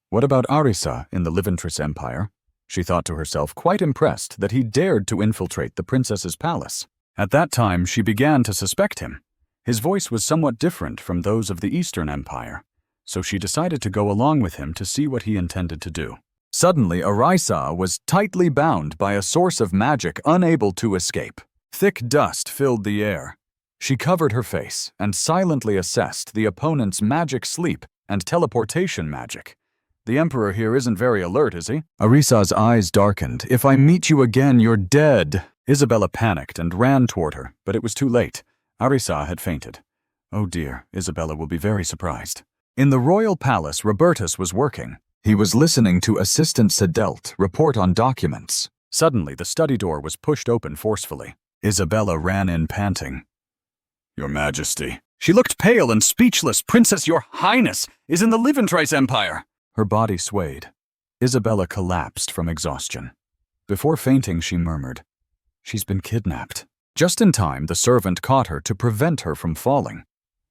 What about Arisa in the Liventrace Empire?" She thought to herself, quite impressed that he dared to infiltrate the princess's palace. At that time, she began to suspect him. His voice was somewhat different from those of the Eastern Empire, so she decided to go along with him to see what he intended to do. Suddenly, Arisa was tightly bound by a source of magic unable to escape. Thick dust filled the air. She covered her face and silently assessed the opponent's magic sleep and teleportation magic. "The Emperor here isn't very alert, is he?" Arisa's eyes darkened. "If I meet you again, you're dead." Isabella panicked and ran toward her, but it was too late. Arisa had fainted. "Oh dear, Isabella will be very surprised." In the royal palace, Robertus was working. He was listening to Assistant Sedelt report on documents. Suddenly, the study door was pushed open forcefully. Isabella ran in panting. "Your Majesty." She looked pale and speechless. "Princess, Your Highness is in the Liventrace Empire." Her body swayed. Isabella collapsed from exhaustion. Before fainting, she murmured, "She's been kidnapped." Just in time, the servant caught her to prevent her from falling.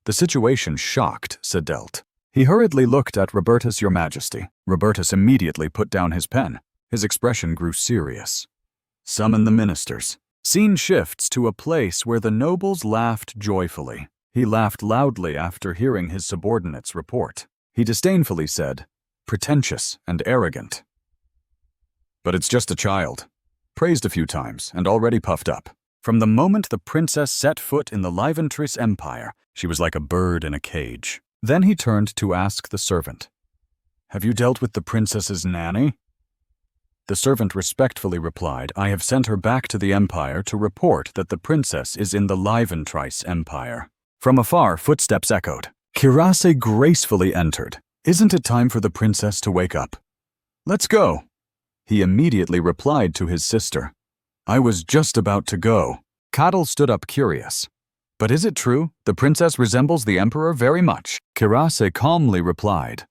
The situation shocked Sedelt. He hurriedly looked at Robertus, "Your Majesty." Robertus immediately put down his pen. His expression grew serious. "Summon the ministers." Scene shifts to a place where the nobles laughed joyfully. He laughed loudly after hearing his subordinate's report. He disdainfully said, pretentious and arrogant. But it's just a child, praised a few times and already puffed up. From the moment the princess set foot in the Liventris Empire, she was like a bird in a cage. Then he turned to ask the servant, "Have you dealt with the princess's nanny?" The servant respectfully replied, "I have sent her back to the empire to report that the princess is in the Liventris Empire." From afar, footsteps echoed. Kirase gracefully entered. "Isn't it time for the princess to wake up?" "Let's go." He immediately replied to his sister, "I was just about to go." Kadal stood up curious. "But is it true? The princess resembles the emperor very much." Kirase calmly replied,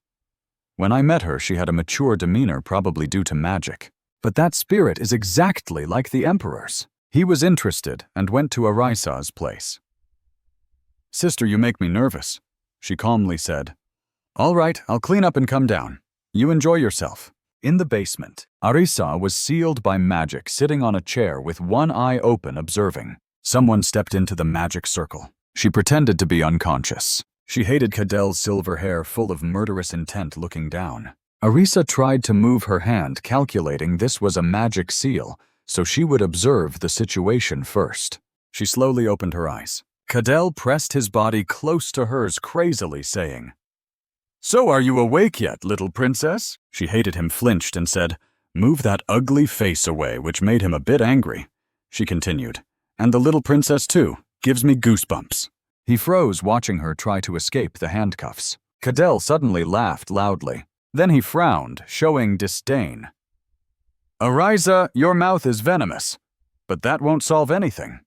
"When I met her, she had a mature demeanor, probably due to magic. But that spirit is exactly like the emperor's." He was interested and went to Arisa's place. "Sister, you make me nervous," she calmly said. "All right, I'll clean up and come down. You enjoy yourself." In the basement, Arisa was sealed by magic, sitting on a chair with one eye open, observing. Someone stepped into the magic circle. She pretended to be unconscious. She hated Kadel's silver hair full of murderous intent looking down. Arisa tried to move her hand, calculating this was a magic seal, so she would observe the situation first. She slowly opened her eyes. Kadel pressed his body close to hers, crazily saying, "So are you awake yet, little princess?" She hated him, flinched, and said, "Move that ugly face away," which made him a bit angry. She continued, "And the little princess too, gives me goosebumps." He froze, watching her try to escape the handcuffs. Kadel suddenly laughed loudly. Then he frowned, showing disdain. "Arisa, your mouth is venomous, but that won't solve anything."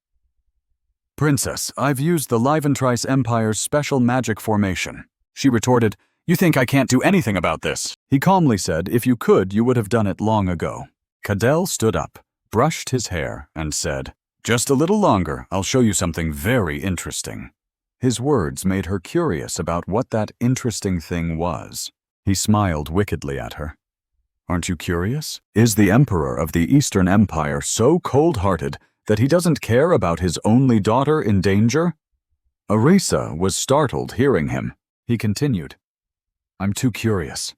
"Princess, I've used the Liventris Empire's special magic formation." She retorted, "You think I can't do anything about this?" He calmly said, "If you could, you would have done it long ago." Kadel stood up, brushed his hair, and said, "Just a little longer, I'll show you something very interesting." His words made her curious about what that interesting thing was. He smiled wickedly at her. "Aren't you curious? Is the Emperor of the Eastern Empire so cold-hearted that he doesn't care about his only daughter in danger?" Arisa was startled hearing him. He continued, "I'm too curious."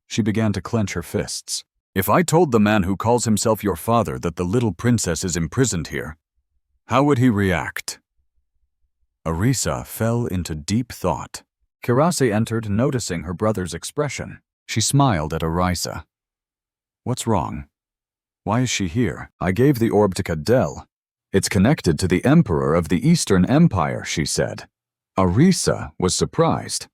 She began to clench her fists. "If I told the man who calls himself your father that the little princess is imprisoned here, how would he react?" Arisa fell into deep thought. Kirase entered, noticing her brother's expression. She smiled at Arisa. "What's wrong? Why is she here?" "I gave the orb to Kadel. It's connected to the Emperor of the Eastern Empire," she said. Arisa was surprised.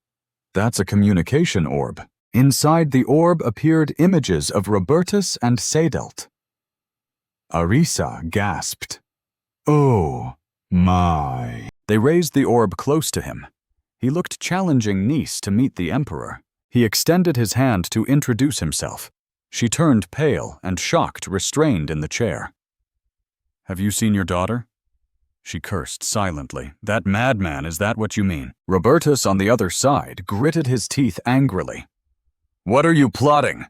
"That's a communication orb." Inside the orb appeared images of Robertus and Sedelt. Arisa gasped. "Oh my." They raised the orb close to him. He looked challenging niece to meet the Emperor. He extended his hand to introduce himself. She turned pale and shocked, restrained in the chair. "Have you seen your daughter?" She cursed silently. "That madman, is that what you mean?" Robertus, on the other side, gritted his teeth angrily. "What are you plotting?"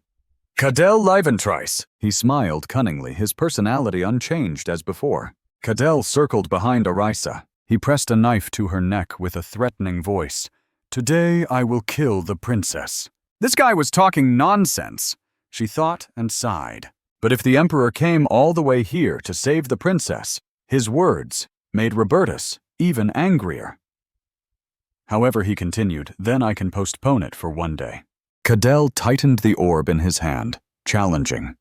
"Kadel Liventris." He smiled cunningly, his personality unchanged as before. Kadel circled behind Arisa. He pressed a knife to her neck with a threatening voice. "Today I will kill the princess." This guy was talking nonsense, she thought and sighed. But if the Emperor came all the way here to save the princess, his words made Robertus even angrier. However, he continued, "Then I can postpone it for one day." Kadel tightened the orb in his hand, challenging.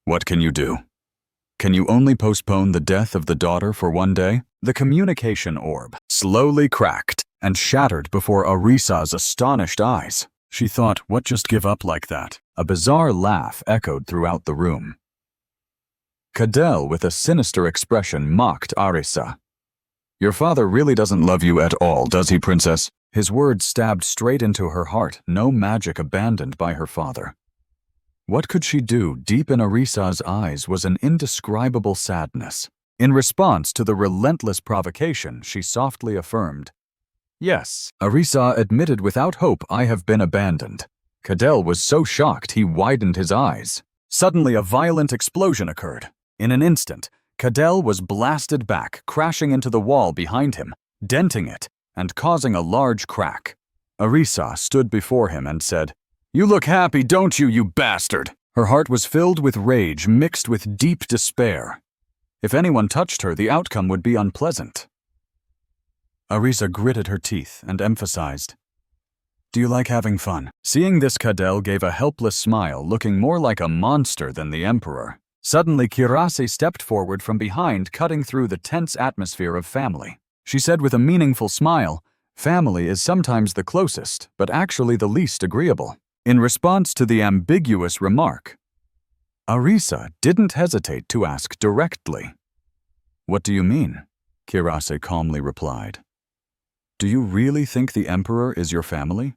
"What can you do? Can you only postpone the death of the daughter for one day?" The communication orb slowly cracked and shattered before Arisa's astonished eyes. She thought, "What, just give up like that?" A bizarre laugh echoed throughout the room. Kadel, with a sinister expression, mocked Arisa. "Your father really doesn't love you at all, does he, princess?" His words stabbed straight into her heart, no magic abandoned by her father. What could she do? Deep in Arisa's eyes was an indescribable sadness. In response to the relentless provocation, she softly affirmed, "Yes." Arisa admitted without hope, "I have been abandoned." Kadel was so shocked he widened his eyes. Suddenly a violent explosion occurred. In an instant, Kadel was blasted back, crashing into the wall behind him, denting it and causing a large crack. Arisa stood before him and said, You look happy, don't you, you bastard? Her heart was filled with rage mixed with deep despair. If anyone touched her, the outcome would be unpleasant. Arisa gritted her teeth and emphasized, "Do you like having fun?" Seeing this, Cadell gave a helpless smile, looking more like a monster than the emperor. Suddenly, Kirase stepped forward from behind, cutting through the tense atmosphere of family. She said with a meaningful smile, "Family is sometimes the closest, but actually the least agreeable." In response to the ambiguous remark, Arisa didn't hesitate to ask directly. "What do you mean?" Kirase calmly replied. "Do you really think the emperor is your family?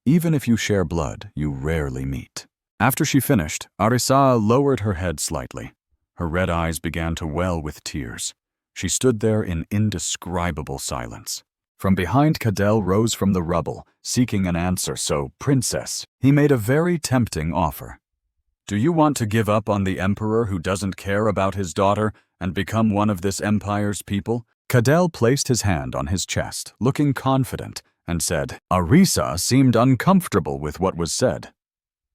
Even if you share blood, you rarely meet." After she finished, Arisa lowered her head slightly. Her red eyes began to well with tears. She stood there in indescribable silence. From behind, Cadell rose from the rubble, seeking an answer. "So, Princess," he made a very tempting offer. "Do you want to give up on the emperor who doesn't care about his daughter and become one of this empire's people?" Cadell placed his hand on his chest, looking confident, and said, Arisa seemed uncomfortable with what was said.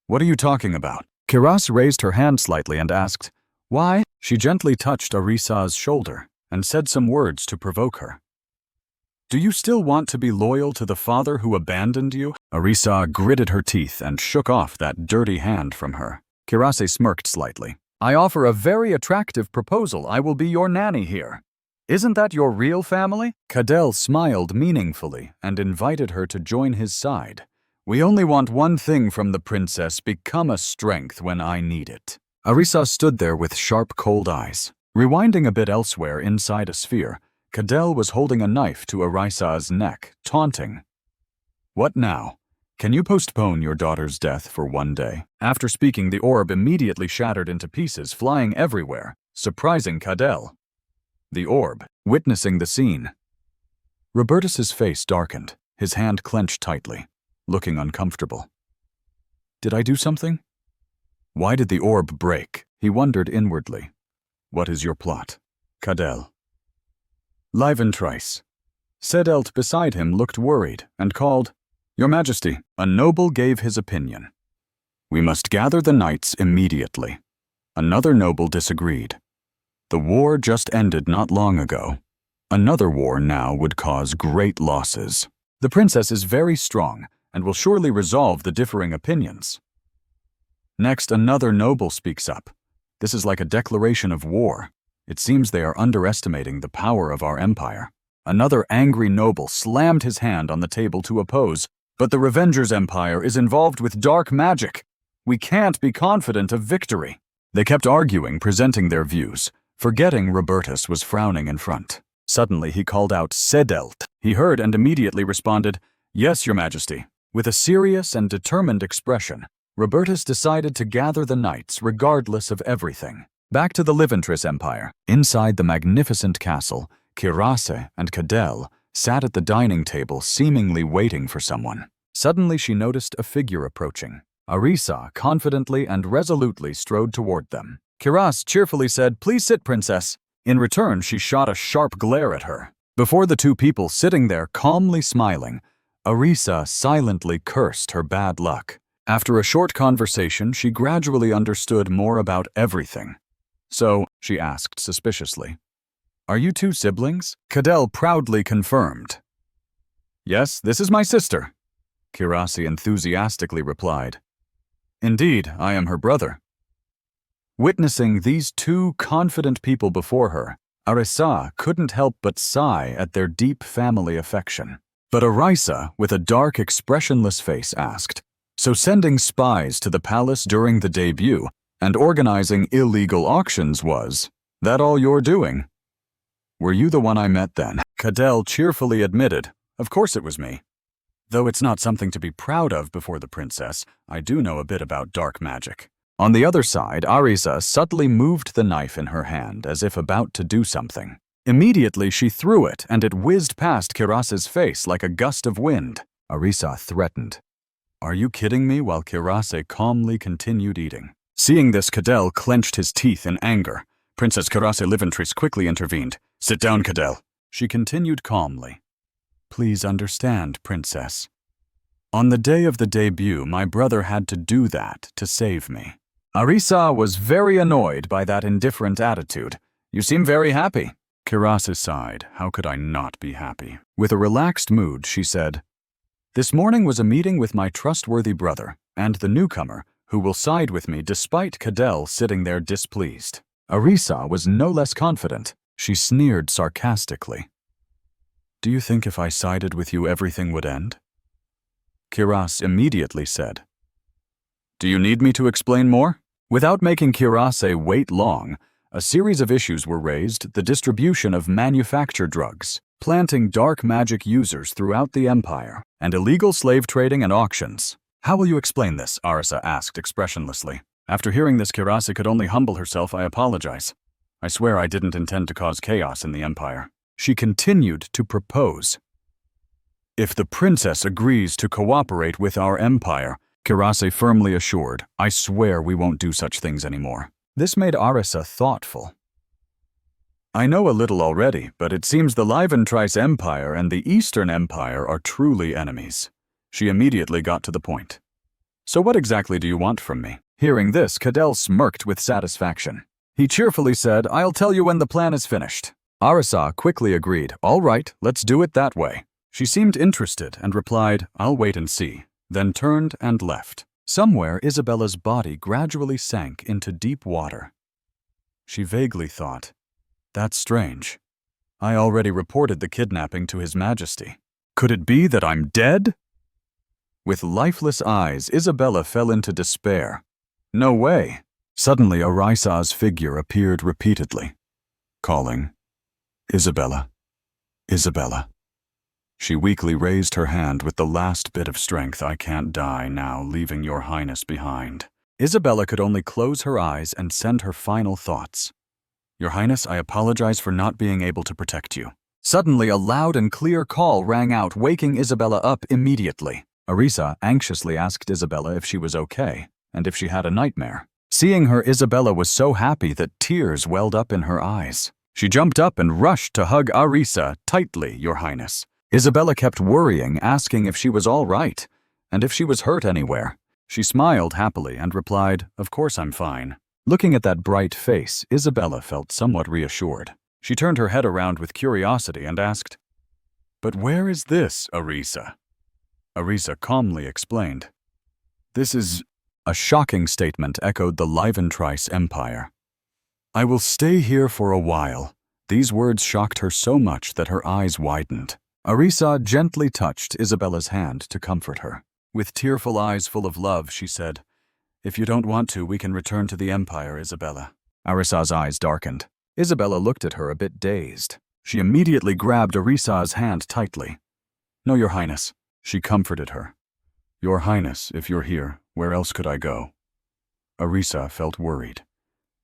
"What are you talking about?" Kirase raised her hand slightly and asked, "Why?" She gently touched Arisa's shoulder and said some words to provoke her. "Do you still want to be loyal to the father who abandoned you?" Arisa gritted her teeth and shook off that dirty hand from her. Kirase smirked slightly. "I offer a very attractive proposal. I will be your nanny here. Isn't that your real family?" Cadell smiled meaningfully and invited her to join his side. "We only want one thing from the princess: become a strength when I need it." Arisa stood there with sharp, cold eyes. Rewinding a bit elsewhere inside a sphere, Cadell was holding a knife to Arisa's neck, taunting. "What now? Can you postpone your daughter's death for one day?" After speaking, the orb immediately shattered into pieces, flying everywhere, surprising Cadell. The orb, witnessing the scene. Robertus's face darkened, his hand clenched tightly, looking uncomfortable. "Did I do something? Why did the orb break?" He wondered inwardly. "What is your plot?" Cadell. Liventrice. Sedelt beside him looked worried and called, "Your Majesty." A noble gave his opinion. "We must gather the knights immediately." Another noble disagreed. "The war just ended not long ago. Another war now would cause great losses. The princess is very strong and will surely resolve the differing opinions." Next, another noble speaks up. "This is like a declaration of war. It seems they are underestimating the power of our empire." Another angry noble slammed his hand on the table to oppose. "But the Revenger's empire is involved with dark magic. We can't be confident of victory." They kept arguing, presenting their views, forgetting Robertus was frowning in front. Suddenly he called out, "Sedelt." He heard and immediately responded, "Yes, Your Majesty." With a serious and determined expression, Robertus decided to gather the knights regardless of everything. Back to the Liventrice Empire. Inside the magnificent castle, Kirase and Cadell sat at the dining table, seemingly waiting for someone. Suddenly she noticed a figure approaching. Arisa confidently and resolutely strode toward them. Kirase cheerfully said, "Please sit, Princess." In return, she shot a sharp glare at her. Before the two people sitting there calmly smiling, Arisa silently cursed her bad luck. After a short conversation, she gradually understood more about everything. "So," she asked suspiciously, "are you two siblings?" Cadell proudly confirmed. "Yes, this is my sister," Kirase enthusiastically replied. "Indeed, I am her brother." Witnessing these two confident people before her, Arisa couldn't help but sigh at their deep family affection. But Arisa, with a dark, expressionless face, asked, "So sending spies to the palace during the debut and organizing illegal auctions was that all you're doing?" "Were you the one I met then?" Cadell cheerfully admitted, "Of course it was me. Though it's not something to be proud of before the princess, I do know a bit about dark magic." On the other side, Arisa subtly moved the knife in her hand as if about to do something. Immediately she threw it, and it whizzed past Kirase's face like a gust of wind. Arisa threatened, "Are you kidding me?" while Kirase calmly continued eating. Seeing this, Cadell clenched his teeth in anger. Princess Kirase Liventrice quickly intervened. "Sit down, Cadell." She continued calmly. "Please understand, Princess. On the day of the debut, my brother had to do that to save me. Arisa was very annoyed by that indifferent attitude. You seem very happy. Kirase sighed. How could I not be happy? With a relaxed mood, she said, This morning was a meeting with my trustworthy brother and the newcomer who will side with me despite Cadell sitting there displeased. Arisa was no less confident. She sneered sarcastically. Do you think if I sided with you everything would end? Kirase immediately said, Do you need me to explain more? Without making Kirase wait long, a series of issues were raised: the distribution of manufactured drugs, planting dark magic users throughout the empire, and illegal slave trading and auctions. How will you explain this? Arisa asked expressionlessly. After hearing this, Kirase could only humble herself. I apologize. I swear I didn't intend to cause chaos in the empire. She continued to propose. If the princess agrees to cooperate with our empire, Kirase firmly assured, I swear we won't do such things anymore. This made Arisa thoughtful. I know a little already, but it seems the Liventrice Empire and the Eastern Empire are truly enemies. She immediately got to the point. So what exactly do you want from me? Hearing this, Cadell smirked with satisfaction. He cheerfully said, I'll tell you when the plan is finished. Arisa quickly agreed. All right, let's do it that way. She seemed interested and replied, I'll wait and see, then turned and left. Somewhere, Isabella's body gradually sank into deep water. She vaguely thought, That's strange. I already reported the kidnapping to His Majesty. Could it be that I'm dead? With lifeless eyes, Isabella fell into despair. No way. Suddenly, Arisa's figure appeared repeatedly, calling, Isabella, Isabella. She weakly raised her hand with the last bit of strength. I can't die now, leaving your highness behind. Isabella could only close her eyes and send her final thoughts. Your highness, I apologize for not being able to protect you. Suddenly, a loud and clear call rang out, waking Isabella up immediately. Arisa anxiously asked Isabella if she was okay, and if she had a nightmare. Seeing her, Isabella was so happy that tears welled up in her eyes. She jumped up and rushed to hug Arisa tightly, Your Highness. Isabella kept worrying, asking if she was all right, and if she was hurt anywhere. She smiled happily and replied, Of course I'm fine. Looking at that bright face, Isabella felt somewhat reassured. She turned her head around with curiosity and asked, But where is this, Arisa? Arisa calmly explained. This is... A shocking statement echoed the Liventrice Empire. I will stay here for a while. These words shocked her so much that her eyes widened. Arisa gently touched Isabella's hand to comfort her. With tearful eyes full of love, she said, If you don't want to, we can return to the Empire, Isabella. Arisa's eyes darkened. Isabella looked at her a bit dazed. She immediately grabbed Arisa's hand tightly. No, Your Highness. She comforted her. Your Highness, if you're here, where else could I go? Arisa felt worried.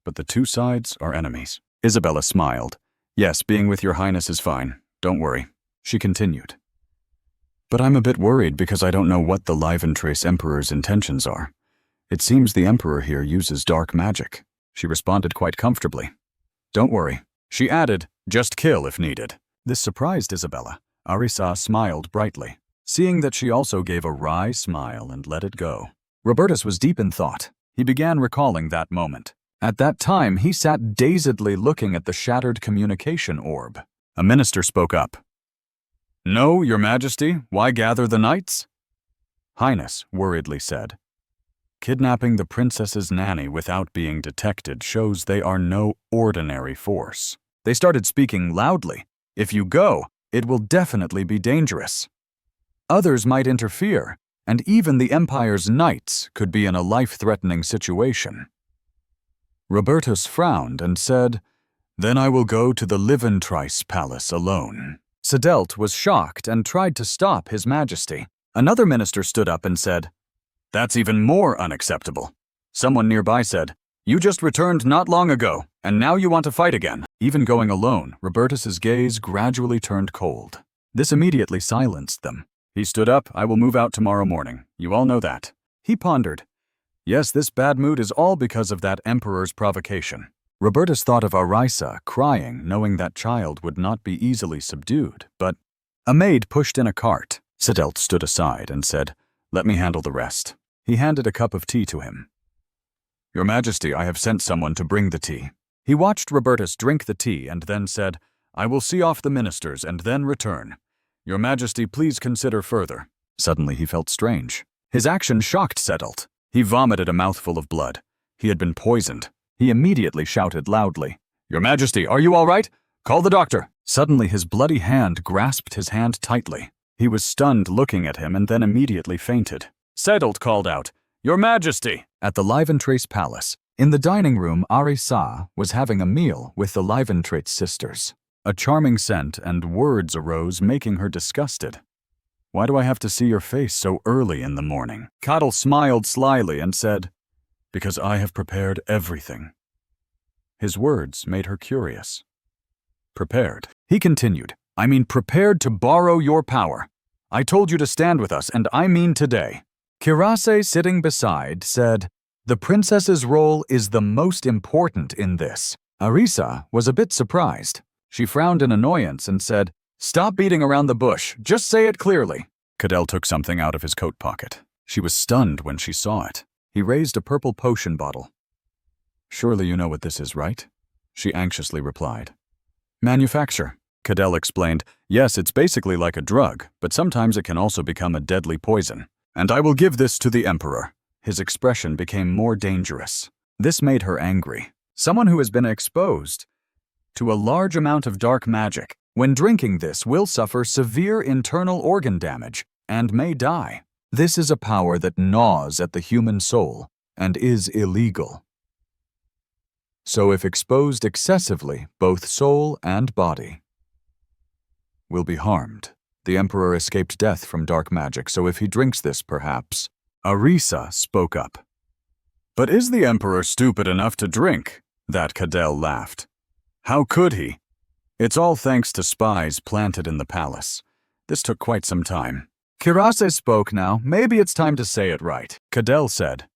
But the two sides are enemies. Isabella smiled. Yes, being with Your Highness is fine. Don't worry. She continued. But I'm a bit worried because I don't know what the Liventrice Emperor's intentions are. It seems the Emperor here uses dark magic. She responded quite comfortably. Don't worry. She added, just kill if needed. This surprised Isabella. Arisa smiled brightly. Seeing that she also gave a wry smile and let it go. Robertus was deep in thought. He began recalling that moment. At that time, he sat dazedly looking at the shattered communication orb. A minister spoke up. No, Your Majesty, why gather the knights? Highness worriedly said. Kidnapping the princess's nanny without being detected shows they are no ordinary force. They started speaking loudly. If you go, it will definitely be dangerous. Others might interfere, and even the Empire's knights could be in a life-threatening situation. Robertus frowned and said, Then I will go to the Liventrice Palace alone. Sedelt was shocked and tried to stop His Majesty. Another minister stood up and said, That's even more unacceptable. Someone nearby said, You just returned not long ago, and now you want to fight again. Even going alone, Robertus's gaze gradually turned cold. This immediately silenced them. He stood up. I will move out tomorrow morning. You all know that. He pondered. Yes, this bad mood is all because of that Emperor's provocation. Robertus thought of Arisa crying, knowing that child would not be easily subdued, but a maid pushed in a cart. Sedelt stood aside and said, Let me handle the rest. He handed a cup of tea to him. Your Majesty, I have sent someone to bring the tea. He watched Robertus drink the tea and then said, I will see off the ministers and then return. Your Majesty, please consider further. Suddenly he felt strange. His action shocked Setalt. He vomited a mouthful of blood. He had been poisoned. He immediately shouted loudly, Your Majesty, are you all right? Call the doctor. Suddenly his bloody hand grasped his hand tightly. He was stunned looking at him and then immediately fainted. Setalt called out, Your Majesty! At the Liventrace Palace, in the dining room, Arisa was having a meal with the Liventrace sisters. A charming scent and words arose, making her disgusted. Why do I have to see your face so early in the morning? Kadal smiled slyly and said, Because I have prepared everything. His words made her curious. Prepared. He continued, I mean prepared to borrow your power. I told you to stand with us, and I mean today. Kirase, sitting beside, said, The princess's role is the most important in this. Arisa was a bit surprised. She frowned in annoyance and said, Stop beating around the bush, just say it clearly. Cadell took something out of his coat pocket. She was stunned when she saw it. He raised a purple potion bottle. Surely you know what this is, right? She anxiously replied. Manufacture. Cadell explained, Yes, it's basically like a drug, but sometimes it can also become a deadly poison. And I will give this to the Emperor. His expression became more dangerous. This made her angry. Someone who has been exposed to a large amount of dark magic, when drinking this, will suffer severe internal organ damage and may die. This is a power that gnaws at the human soul and is illegal. So if exposed excessively, both soul and body will be harmed. The Emperor escaped death from dark magic, so if he drinks this, perhaps. Arisa spoke up. But is the Emperor stupid enough to drink? That Cadell laughed. How could he? It's all thanks to spies planted in the palace. This took quite some time. Kirase spoke now. Maybe it's time to say it right. Cadell said,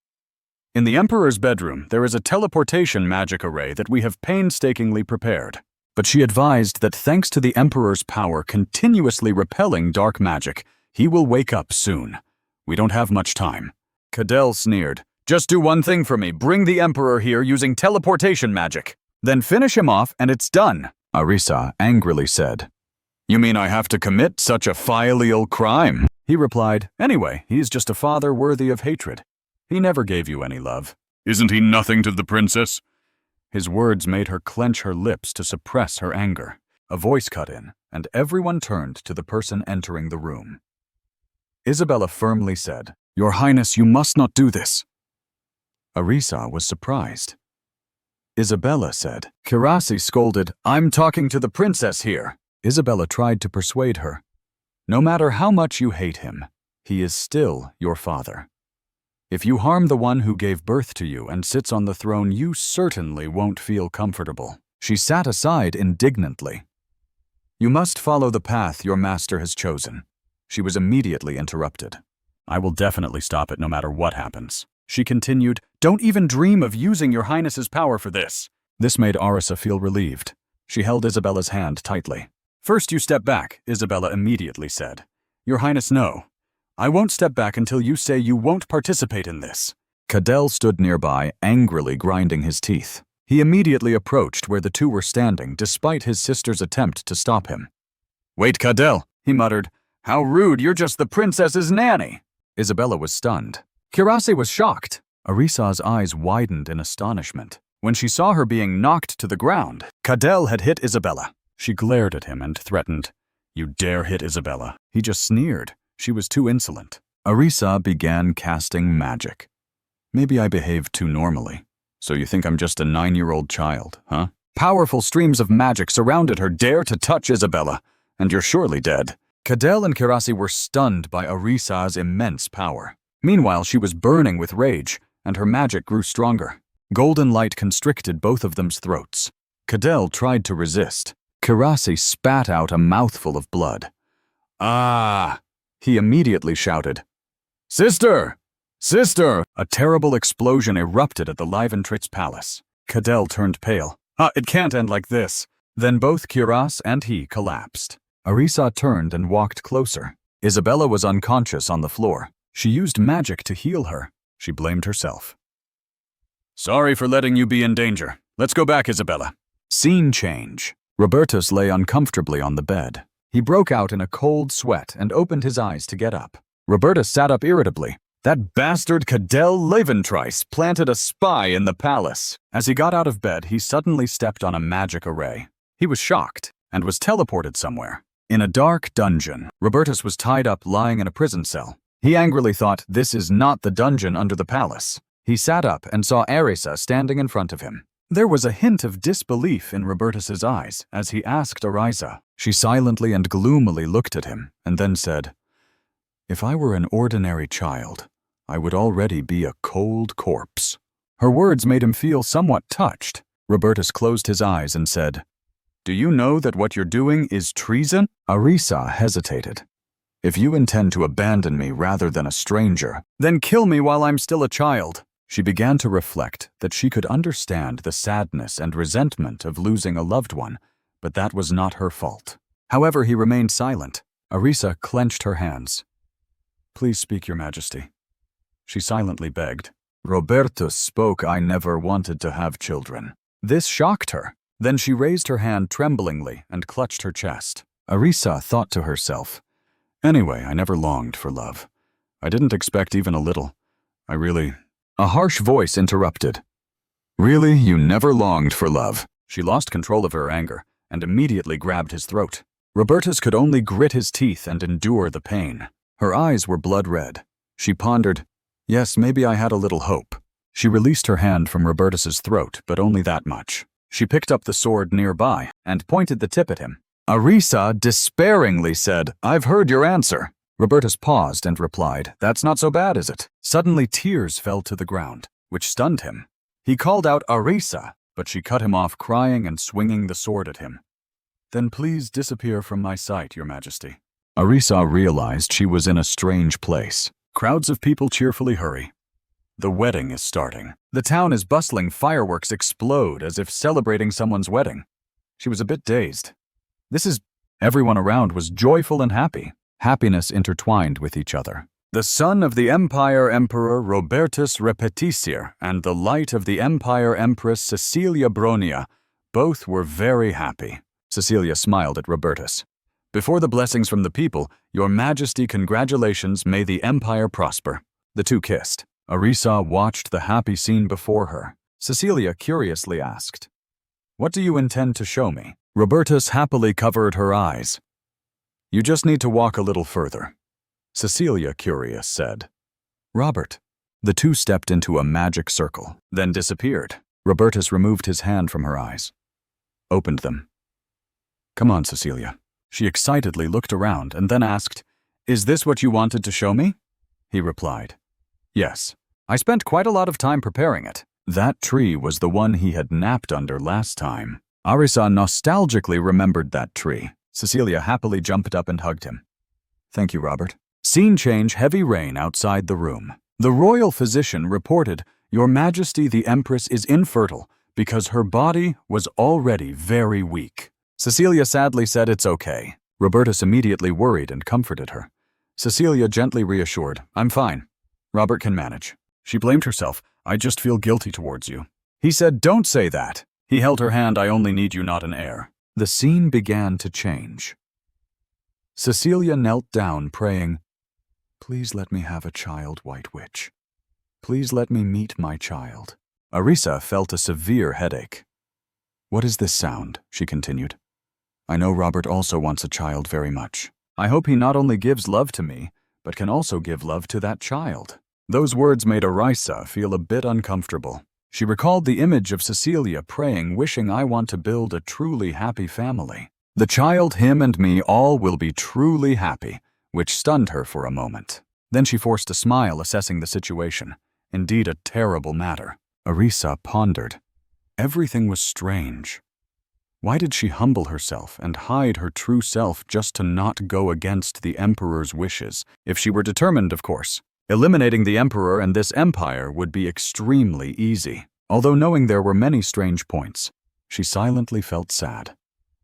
In the Emperor's bedroom, there is a teleportation magic array that we have painstakingly prepared. But she advised that thanks to the Emperor's power continuously repelling dark magic, he will wake up soon. We don't have much time. Cadell sneered. Just do one thing for me. Bring the Emperor here using teleportation magic. Then finish him off and it's done. Arisa angrily said. You mean I have to commit such a filial crime? He replied, Anyway, he's just a father worthy of hatred. He never gave you any love. Isn't he nothing to the princess? His words made her clench her lips to suppress her anger. A voice cut in, and everyone turned to the person entering the room. Isabella firmly said, Your Highness, you must not do this. Arisa was surprised. Isabella said. Kirase scolded, I'm talking to the princess here. Isabella tried to persuade her. No matter how much you hate him, he is still your father. If you harm the one who gave birth to you and sits on the throne, you certainly won't feel comfortable. She sat aside indignantly. You must follow the path your master has chosen. She was immediately interrupted. I will definitely stop it no matter what happens. She continued, Don't even dream of using your Highness's power for this. This made Arisa feel relieved. She held Isabella's hand tightly. First you step back, Isabella immediately said. Your Highness, no. I won't step back until you say you won't participate in this. Cadell stood nearby, angrily grinding his teeth. He immediately approached where the two were standing, despite his sister's attempt to stop him. Wait, Cadell, he muttered. How rude, you're just the princess's nanny. Isabella was stunned. Kirase was shocked. Arisa's eyes widened in astonishment. When she saw her being knocked to the ground, Cadell had hit Isabella. She glared at him and threatened, You dare hit Isabella. He just sneered. She was too insolent. Arisa began casting magic. Maybe I behaved too normally. So you think I'm just a 9-year-old child, huh? Powerful streams of magic surrounded her. Dare to touch Isabella, and you're surely dead. Cadell and Kirase were stunned by Arisa's immense power. Meanwhile, she was burning with rage, and her magic grew stronger. Golden light constricted both of them's throats. Cadell tried to resist. Kirase spat out a mouthful of blood. Ah! He immediately shouted, Sister! Sister! A terrible explosion erupted at the Liventrace palace. Cadell turned pale. It can't end like this. Then both Kirase and he collapsed. Arisa turned and walked closer. Isabella was unconscious on the floor. She used magic to heal her. She blamed herself. Sorry for letting you be in danger. Let's go back, Isabella. Scene change. Robertus lay uncomfortably on the bed. He broke out in a cold sweat and opened his eyes to get up. Robertus sat up irritably. That bastard Cadell Leventrice planted a spy in the palace. As he got out of bed, he suddenly stepped on a magic array. He was shocked and was teleported somewhere. In a dark dungeon, Robertus was tied up lying in a prison cell. He angrily thought, this is not the dungeon under the palace. He sat up and saw Arisa standing in front of him. There was a hint of disbelief in Robertus's eyes as he asked Arisa. She silently and gloomily looked at him and then said, If I were an ordinary child, I would already be a cold corpse. Her words made him feel somewhat touched. Robertus closed his eyes and said, Do you know that what you're doing is treason? Arisa hesitated. If you intend to abandon me rather than a stranger, then kill me while I'm still a child. She began to reflect that she could understand the sadness and resentment of losing a loved one, but that was not her fault. However, he remained silent. Arisa clenched her hands. Please speak, Your Majesty. She silently begged. Robertus spoke. I never wanted to have children. This shocked her. Then she raised her hand tremblingly and clutched her chest. Arisa thought to herself, Anyway, I never longed for love. I didn't expect even a little. A harsh voice interrupted. Really, you never longed for love? She lost control of her anger and immediately grabbed his throat. Robertus could only grit his teeth and endure the pain. Her eyes were blood red. She pondered, Yes, maybe I had a little hope. She released her hand from Robertus's throat, but only that much. She picked up the sword nearby and pointed the tip at him. Arisa despairingly said, I've heard your answer. Robertus paused and replied, That's not so bad, is it? Suddenly tears fell to the ground, which stunned him. He called out Arisa, but she cut him off, crying and swinging the sword at him. Then please disappear from my sight, Your Majesty. Arisa realized she was in a strange place. Crowds of people cheerfully hurry. The wedding is starting. The town is bustling, fireworks explode as if celebrating someone's wedding. She was a bit dazed. Everyone around was joyful and happy. Happiness intertwined with each other. The son of the Empire Emperor Robertus Repetitier and the light of the Empire Empress Cecilia Bronia, both were very happy. Cecilia smiled at Robertus. Before the blessings from the people, Your Majesty, congratulations, may the Empire prosper. The two kissed. Arisa watched the happy scene before her. Cecilia curiously asked, What do you intend to show me? Robertus happily covered her eyes. You just need to walk a little further. Cecilia, curious, said, Robert. The two stepped into a magic circle, then disappeared. Robertus removed his hand from her eyes. Opened them. Come on, Cecilia. She excitedly looked around and then asked, Is this what you wanted to show me? He replied, Yes. I spent quite a lot of time preparing it. That tree was the one he had napped under last time. Arisa nostalgically remembered that tree. Cecilia happily jumped up and hugged him. Thank you, Robert. Scene change, heavy rain outside the room. The royal physician reported, Your Majesty the Empress is infertile because her body was already very weak. Cecilia sadly said it's okay. Robertus immediately worried and comforted her. Cecilia gently reassured, I'm fine. Robert can manage. She blamed herself. I just feel guilty towards you. He said, Don't say that. He held her hand. I only need you, not an heir. The scene began to change. Cecilia knelt down, praying, Please let me have a child, White Witch. Please let me meet my child. Arisa felt a severe headache. What is this sound? She continued. I know Robert also wants a child very much. I hope he not only gives love to me, but can also give love to that child. Those words made Arisa feel a bit uncomfortable. She recalled the image of Cecilia praying, wishing I want to build a truly happy family. The child, him and me, all will be truly happy, which stunned her for a moment. Then she forced a smile, assessing the situation. Indeed, a terrible matter. Arisa pondered. Everything was strange. Why did she humble herself and hide her true self just to not go against the Emperor's wishes? If she were determined, of course. Eliminating the Emperor and this empire would be extremely easy. Although knowing there were many strange points, she silently felt sad.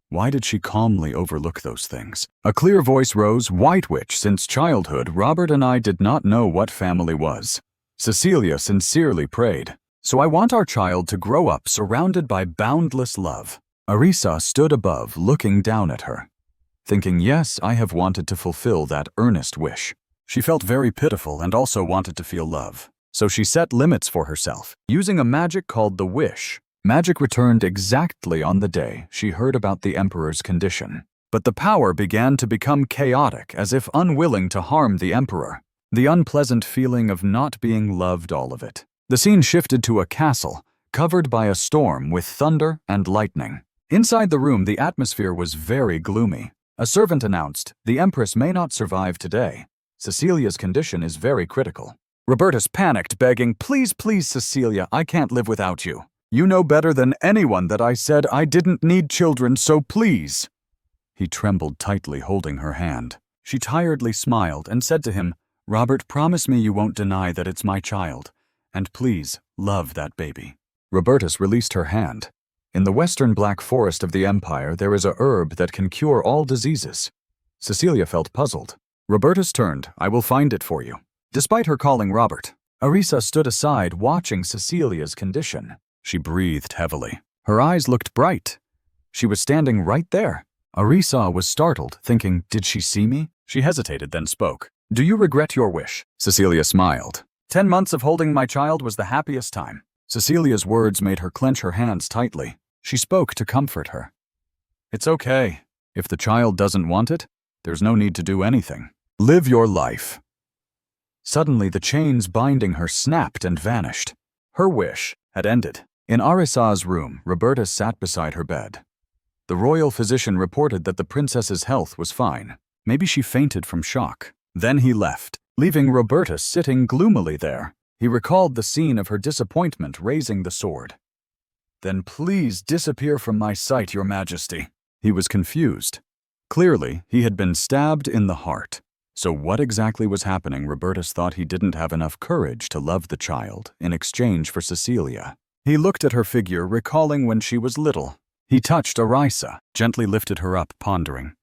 Why did she calmly overlook those things? A clear voice rose, White Witch, since childhood, Robert and I did not know what family was. Cecilia sincerely prayed. So I want our child to grow up surrounded by boundless love. Arisa stood above, looking down at her, thinking, yes, I have wanted to fulfill that earnest wish. She felt very pitiful and also wanted to feel love. So she set limits for herself, using a magic called the Wish. Magic returned exactly on the day she heard about the Emperor's condition. But the power began to become chaotic, as if unwilling to harm the Emperor. The unpleasant feeling of not being loved, all of it. The scene shifted to a castle, covered by a storm with thunder and lightning. Inside the room, the atmosphere was very gloomy. A servant announced, the Empress may not survive today. Cecilia's condition is very critical. Robertus panicked, begging, please, please, Cecilia, I can't live without you. You know better than anyone that I said I didn't need children, so please. He trembled tightly, holding her hand. She tiredly smiled and said to him, Robert, promise me you won't deny that it's my child. And please, love that baby. Robertus released her hand. In the western Black Forest of the Empire, there is a herb that can cure all diseases. Cecilia felt puzzled. Robertus turned, I will find it for you. Despite her calling Robert, Arisa stood aside, watching Cecilia's condition. She breathed heavily. Her eyes looked bright. She was standing right there. Arisa was startled, thinking, did she see me? She hesitated, then spoke. Do you regret your wish? Cecilia smiled. 10 months of holding my child was the happiest time. Cecilia's words made her clench her hands tightly. She spoke to comfort her. It's okay. If the child doesn't want it, there's no need to do anything. Live your life. Suddenly, the chains binding her snapped and vanished. Her wish had ended. In Arisa's room, Roberta sat beside her bed. The royal physician reported that the princess's health was fine. Maybe she fainted from shock. Then he left, leaving Roberta sitting gloomily there. He recalled the scene of her disappointment, raising the sword. Then please disappear from my sight, Your Majesty. He was confused. Clearly, he had been stabbed in the heart. So what exactly was happening? Robertus thought he didn't have enough courage to love the child in exchange for Cecilia. He looked at her figure, recalling when she was little. He touched Arisa, gently lifted her up, pondering.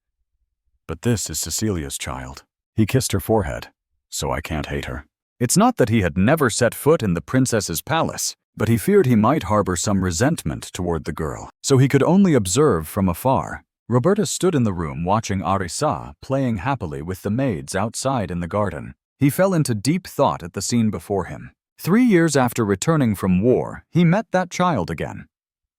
But this is Cecilia's child. He kissed her forehead. So I can't hate her. It's not that he had never set foot in the princess's palace, but he feared he might harbor some resentment toward the girl, so he could only observe from afar. Roberta stood in the room watching Arisa playing happily with the maids outside in the garden. He fell into deep thought at the scene before him. 3 years after returning from war, he met that child again.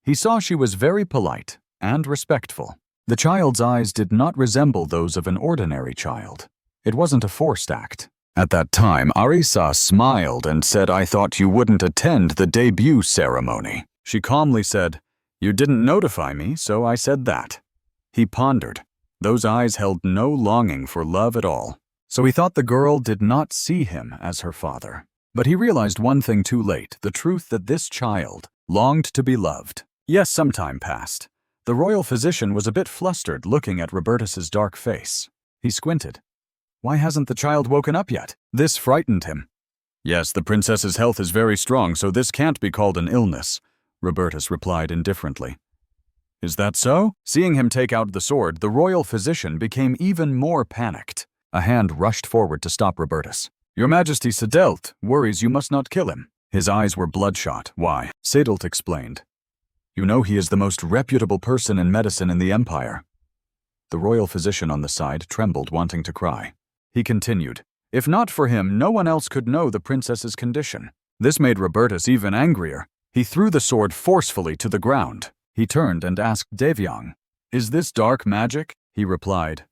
He saw she was very polite and respectful. The child's eyes did not resemble those of an ordinary child. It wasn't a forced act. At that time, Arisa smiled and said, I thought you wouldn't attend the debut ceremony. She calmly said, you didn't notify me, so I said that. He pondered. Those eyes held no longing for love at all. So he thought the girl did not see him as her father. But he realized one thing too late, the truth that this child longed to be loved. Yes, some time passed. The royal physician was a bit flustered, looking at Robertus's dark face. He squinted. Why hasn't the child woken up yet? This frightened him. Yes, the princess's health is very strong, so this can't be called an illness, Robertus replied indifferently. Is that so? Seeing him take out the sword, the royal physician became even more panicked. A hand rushed forward to stop Robertus. Your Majesty, Sedelt worries you must not kill him. His eyes were bloodshot. Why? Sedelt explained. You know he is the most reputable person in medicine in the empire. The royal physician on the side trembled, wanting to cry. He continued, if not for him, no one else could know the princess's condition. This made Robertus even angrier. He threw the sword forcefully to the ground. He turned and asked Devyang, is this dark magic? He replied,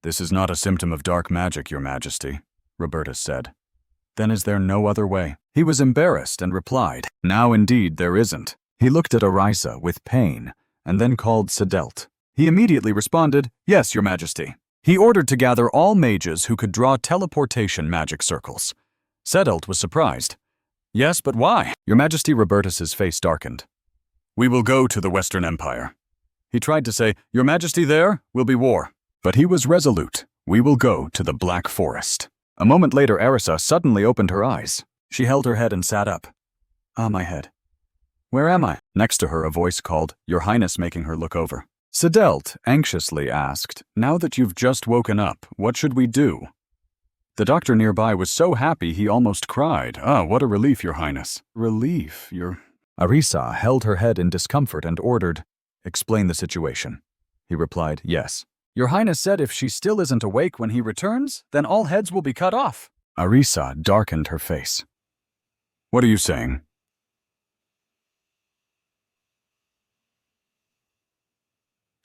this is not a symptom of dark magic, Your Majesty, Robertus said. Then is there no other way? He was embarrassed and replied, now indeed there isn't. He looked at Arisa with pain and then called Sedelt. He immediately responded, yes, Your Majesty. He ordered to gather all mages who could draw teleportation magic circles. Sedelt was surprised. Yes, but why? Your Majesty. Robertus's face darkened. We will go to the Western Empire. He tried to say, Your Majesty, there will be war. But he was resolute. We will go to the Black Forest. A moment later, Arisa suddenly opened her eyes. She held her head and sat up. Ah, my head. Where am I? Next to her, a voice called, Your Highness, making her look over. Sedelt anxiously asked, "Now that you've just woken up, what should we do?" The doctor nearby was so happy he almost cried. "Ah, what a relief, Your Highness." "Relief, Your—" Arisa held her head in discomfort and ordered, "Explain the situation." He replied, "Yes." "Your Highness said if she still isn't awake when he returns, then all heads will be cut off." Arisa darkened her face. "What are you saying?"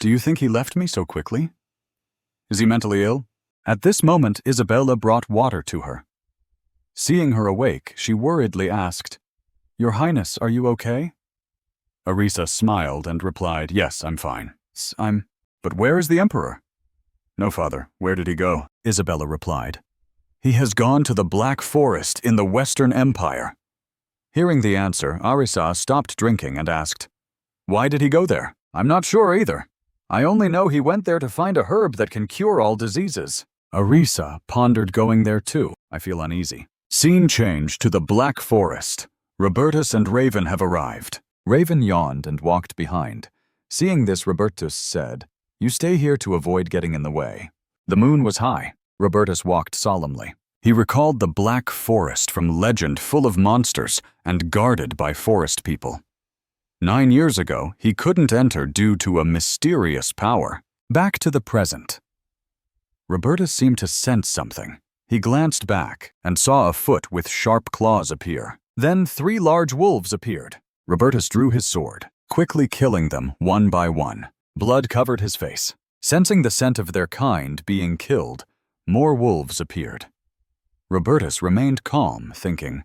"Do you think he left me so quickly? Is he mentally ill?" At this moment, Isabella brought water to her. Seeing her awake, she worriedly asked, "Your Highness, are you okay?" Arisa smiled and replied, "Yes, I'm fine." "But where is the Emperor?" "No, Father. Where did he go?" Isabella replied. "He has gone to the Black Forest in the Western Empire." Hearing the answer, Arisa stopped drinking and asked, "Why did he go there?" "I'm not sure either. I only know he went there to find a herb that can cure all diseases." Arisa pondered going there too. "I feel uneasy." Scene change to the Black Forest. Robertus and Raven have arrived. Raven yawned and walked behind. Seeing this, Robertus said, "You stay here to avoid getting in the way." The moon was high. Robertus walked solemnly. He recalled the Black Forest from legend, full of monsters and guarded by forest people. 9 years ago, he couldn't enter due to a mysterious power. Back to the present. Robertus seemed to sense something. He glanced back and saw a foot with sharp claws appear. Then 3 large wolves appeared. Robertus drew his sword, quickly killing them one by one. Blood covered his face. Sensing the scent of their kind being killed, more wolves appeared. Robertus remained calm, thinking,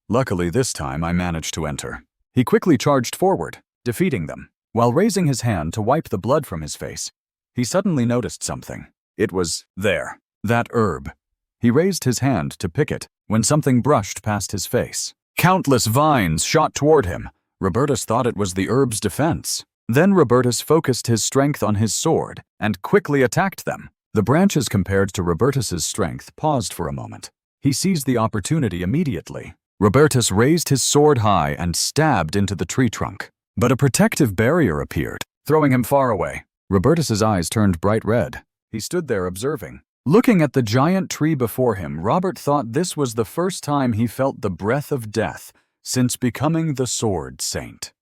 "Luckily this time I managed to enter." He quickly charged forward, defeating them. While raising his hand to wipe the blood from his face, he suddenly noticed something. It was there, that herb. He raised his hand to pick it when something brushed past his face. Countless vines shot toward him. Robertus thought it was the herb's defense. Then Robertus focused his strength on his sword and quickly attacked them. The branches compared to Robertus's strength paused for a moment. He seized the opportunity immediately. Robertus raised his sword high and stabbed into the tree trunk. But a protective barrier appeared, throwing him far away. Robertus's eyes turned bright red. He stood there observing. Looking at the giant tree before him, Robert thought this was the first time he felt the breath of death since becoming the Sword Saint.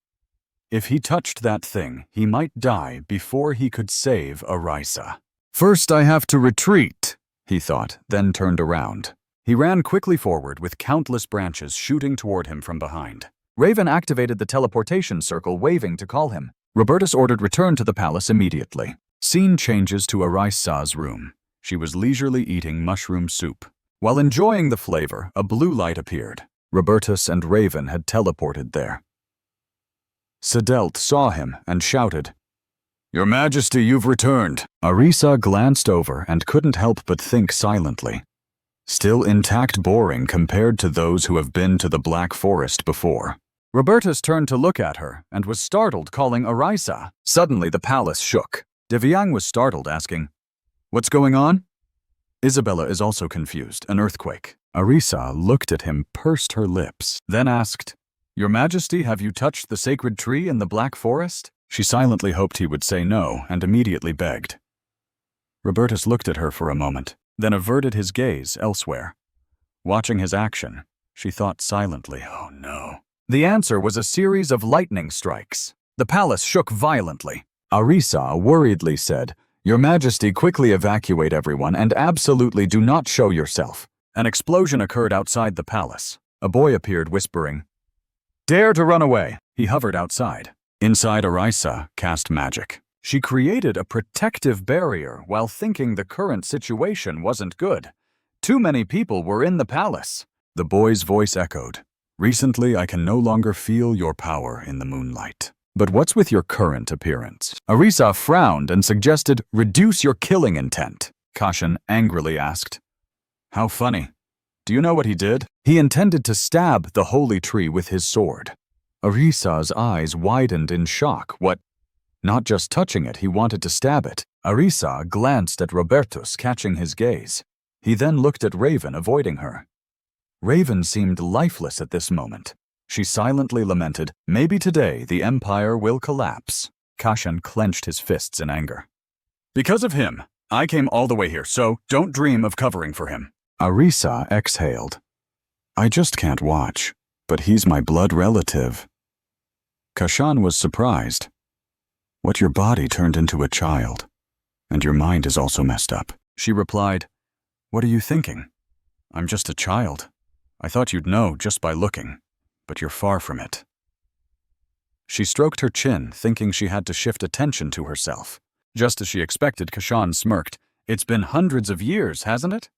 If he touched that thing, he might die before he could save Arisa. "First I have to retreat," he thought, then turned around. He ran quickly forward with countless branches shooting toward him from behind. Raven activated the teleportation circle, waving to call him. Robertus ordered return to the palace immediately. Scene changes to Arisa's room. She was leisurely eating mushroom soup. While enjoying the flavor, a blue light appeared. Robertus and Raven had teleported there. Sedelt saw him and shouted, "Your Majesty, you've returned." Arisa glanced over and couldn't help but think silently. Still intact, boring compared to those who have been to the Black Forest before. Robertus turned to look at her and was startled, calling Arisa. Suddenly the palace shook. Deviang was startled, asking, "What's going on?" Isabella is also confused. An earthquake. Arisa looked at him, pursed her lips, then asked, "Your Majesty, have you touched the sacred tree in the Black Forest?" She silently hoped he would say no and immediately begged. Robertus looked at her for a moment, then averted his gaze elsewhere. Watching his action, she thought silently, "Oh no." The answer was a series of lightning strikes. The palace shook violently. Arisa worriedly said, "Your Majesty, quickly evacuate everyone and absolutely do not show yourself." An explosion occurred outside the palace. A boy appeared whispering, "Dare to run away." He hovered outside. Inside, Arisa cast magic. She created a protective barrier while thinking the current situation wasn't good. Too many people were in the palace. The boy's voice echoed, "Recently, I can no longer feel your power in the moonlight. But what's with your current appearance?" Arisa frowned and suggested, "Reduce your killing intent." Kashin angrily asked, "How funny. Do you know what he did?" He intended to stab the holy tree with his sword. Arisa's eyes widened in shock. What? Not just touching it, he wanted to stab it. Arisa glanced at Robertus, catching his gaze. He then looked at Raven, avoiding her. Raven seemed lifeless at this moment. She silently lamented, "Maybe today the Empire will collapse." Kashan clenched his fists in anger. Because of him, I came all the way here, so don't dream of covering for him. Arisa exhaled. I just can't watch, but he's my blood relative. Kashan was surprised. What your body turned into a child, and your mind is also messed up. She replied, What are you thinking? I'm just a child. I thought you'd know just by looking, but you're far from it. She stroked her chin, thinking she had to shift attention to herself. Just as she expected, Kashan smirked. It's been hundreds of years, hasn't it?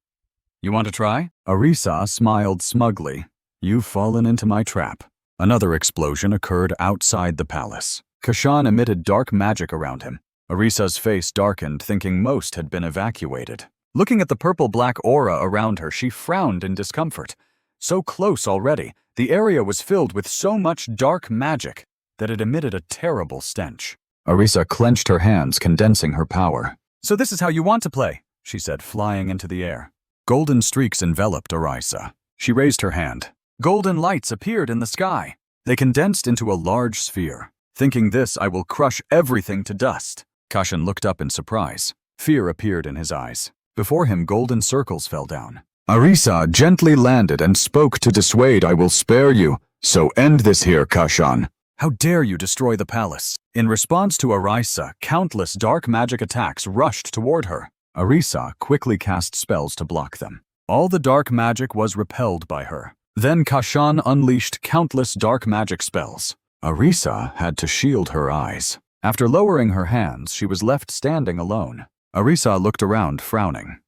You want to try? Arisa smiled smugly. You've fallen into my trap. Another explosion occurred outside the palace. Kashan emitted dark magic around him. Arisa's face darkened, thinking most had been evacuated. Looking at the purple-black aura around her, she frowned in discomfort. So close already, the area was filled with so much dark magic that it emitted a terrible stench. Arisa clenched her hands, condensing her power. So this is how you want to play, she said, flying into the air. Golden streaks enveloped Arisa. She raised her hand. Golden lights appeared in the sky. They condensed into a large sphere. Thinking this, I will crush everything to dust. Kashan looked up in surprise. Fear appeared in his eyes. Before him, golden circles fell down. Arisa gently landed and spoke to dissuade. I will spare you, so end this here, Kashan. How dare you destroy the palace? In response to Arisa, countless dark magic attacks rushed toward her. Arisa quickly cast spells to block them. All the dark magic was repelled by her. Then Kashan unleashed countless dark magic spells. Arisa had to shield her eyes. After lowering her hands, she was left standing alone. Arisa looked around, frowning.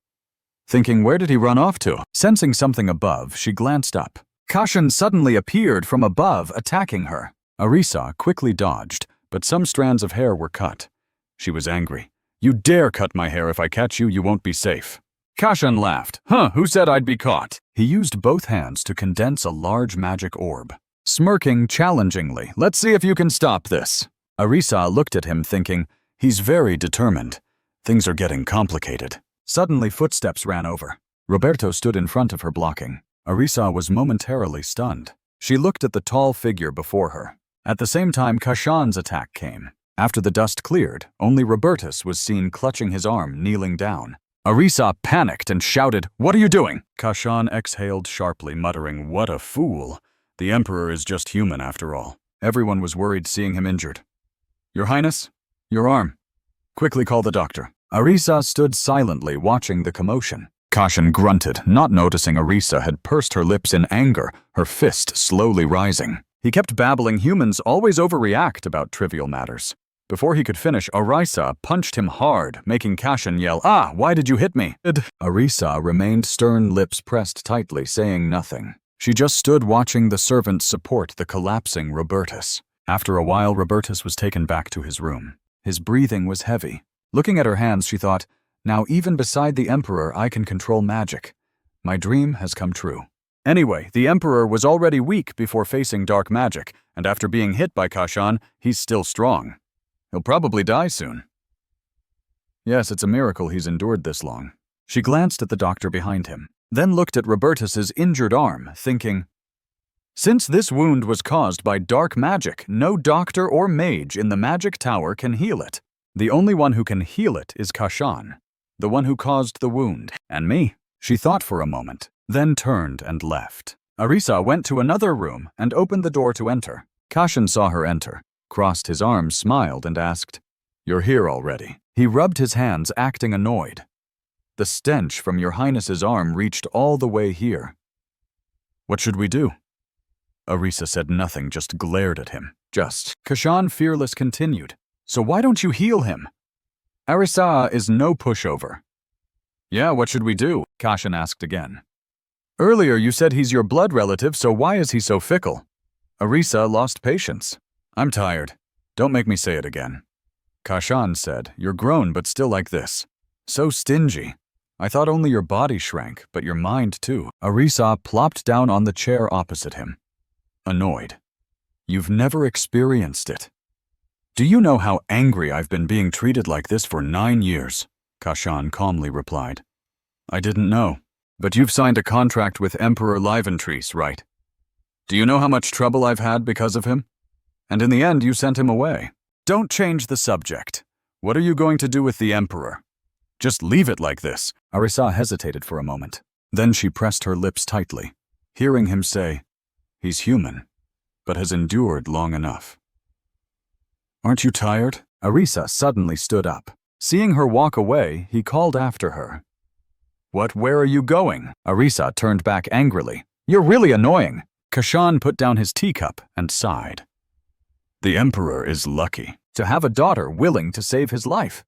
Thinking, where did he run off to? Sensing something above, she glanced up. Kashan suddenly appeared from above, attacking her. Arisa quickly dodged, but some strands of hair were cut. She was angry. You dare cut my hair. If I catch you, you won't be safe. Kashan laughed. Who said I'd be caught? He used both hands to condense a large magic orb. Smirking challengingly, let's see if you can stop this. Arisa looked at him, thinking, he's very determined. Things are getting complicated. Suddenly, footsteps ran over. Roberto stood in front of her, blocking. Arisa was momentarily stunned. She looked at the tall figure before her. At the same time, Kashan's attack came. After the dust cleared, only Robertus was seen clutching his arm, kneeling down. Arisa panicked and shouted, What are you doing? Kashan exhaled sharply, muttering, What a fool. The Emperor is just human after all. Everyone was worried seeing him injured. Your Highness, your arm. Quickly call the doctor. Arisa stood silently, watching the commotion. Kashan grunted, not noticing Arisa had pursed her lips in anger, her fist slowly rising. He kept babbling humans always overreact about trivial matters. Before he could finish, Arisa punched him hard, making Kashan yell, why did you hit me? Arisa remained stern, lips pressed tightly, saying nothing. She just stood watching the servants support the collapsing Robertus. After a while, Robertus was taken back to his room. His breathing was heavy. Looking at her hands, she thought, now even beside the Emperor, I can control magic. My dream has come true. Anyway, the Emperor was already weak before facing dark magic, and after being hit by Kashan, he's still strong. He'll probably die soon. Yes, it's a miracle he's endured this long. She glanced at the doctor behind him, then looked at Robertus's injured arm, thinking, since this wound was caused by dark magic, no doctor or mage in the magic tower can heal it. The only one who can heal it is Kashan, the one who caused the wound, and me. She thought for a moment, then turned and left. Arisa went to another room and opened the door to enter. Kashan saw her enter, crossed his arms, smiled, and asked, You're here already. He rubbed his hands, acting annoyed. The stench from your Highness's arm reached all the way here. What should we do? Arisa said nothing, just glared at him. Kashan, fearless, continued. So why don't you heal him? Arisa is no pushover. Yeah, what should we do? Kashan asked again. Earlier you said he's your blood relative, so why is he so fickle? Arisa lost patience. I'm tired. Don't make me say it again. Kashan said, You're grown but still like this. So stingy. I thought only your body shrank, but your mind too. Arisa plopped down on the chair opposite him. Annoyed. You've never experienced it. Do you know how angry I've been being treated like this for 9 years? Kashan calmly replied. I didn't know. But you've signed a contract with Emperor Liventrees, right? Do you know how much trouble I've had because of him? And in the end, you sent him away. Don't change the subject. What are you going to do with the Emperor? Just leave it like this. Arisa hesitated for a moment. Then she pressed her lips tightly, hearing him say, "He's human, but has endured long enough." "Aren't you tired?" Arisa suddenly stood up. Seeing her walk away, he called after her. Where are you going?" Arisa turned back angrily. "You're really annoying." Kashan put down his teacup and sighed. "The Emperor is lucky to have a daughter willing to save his life.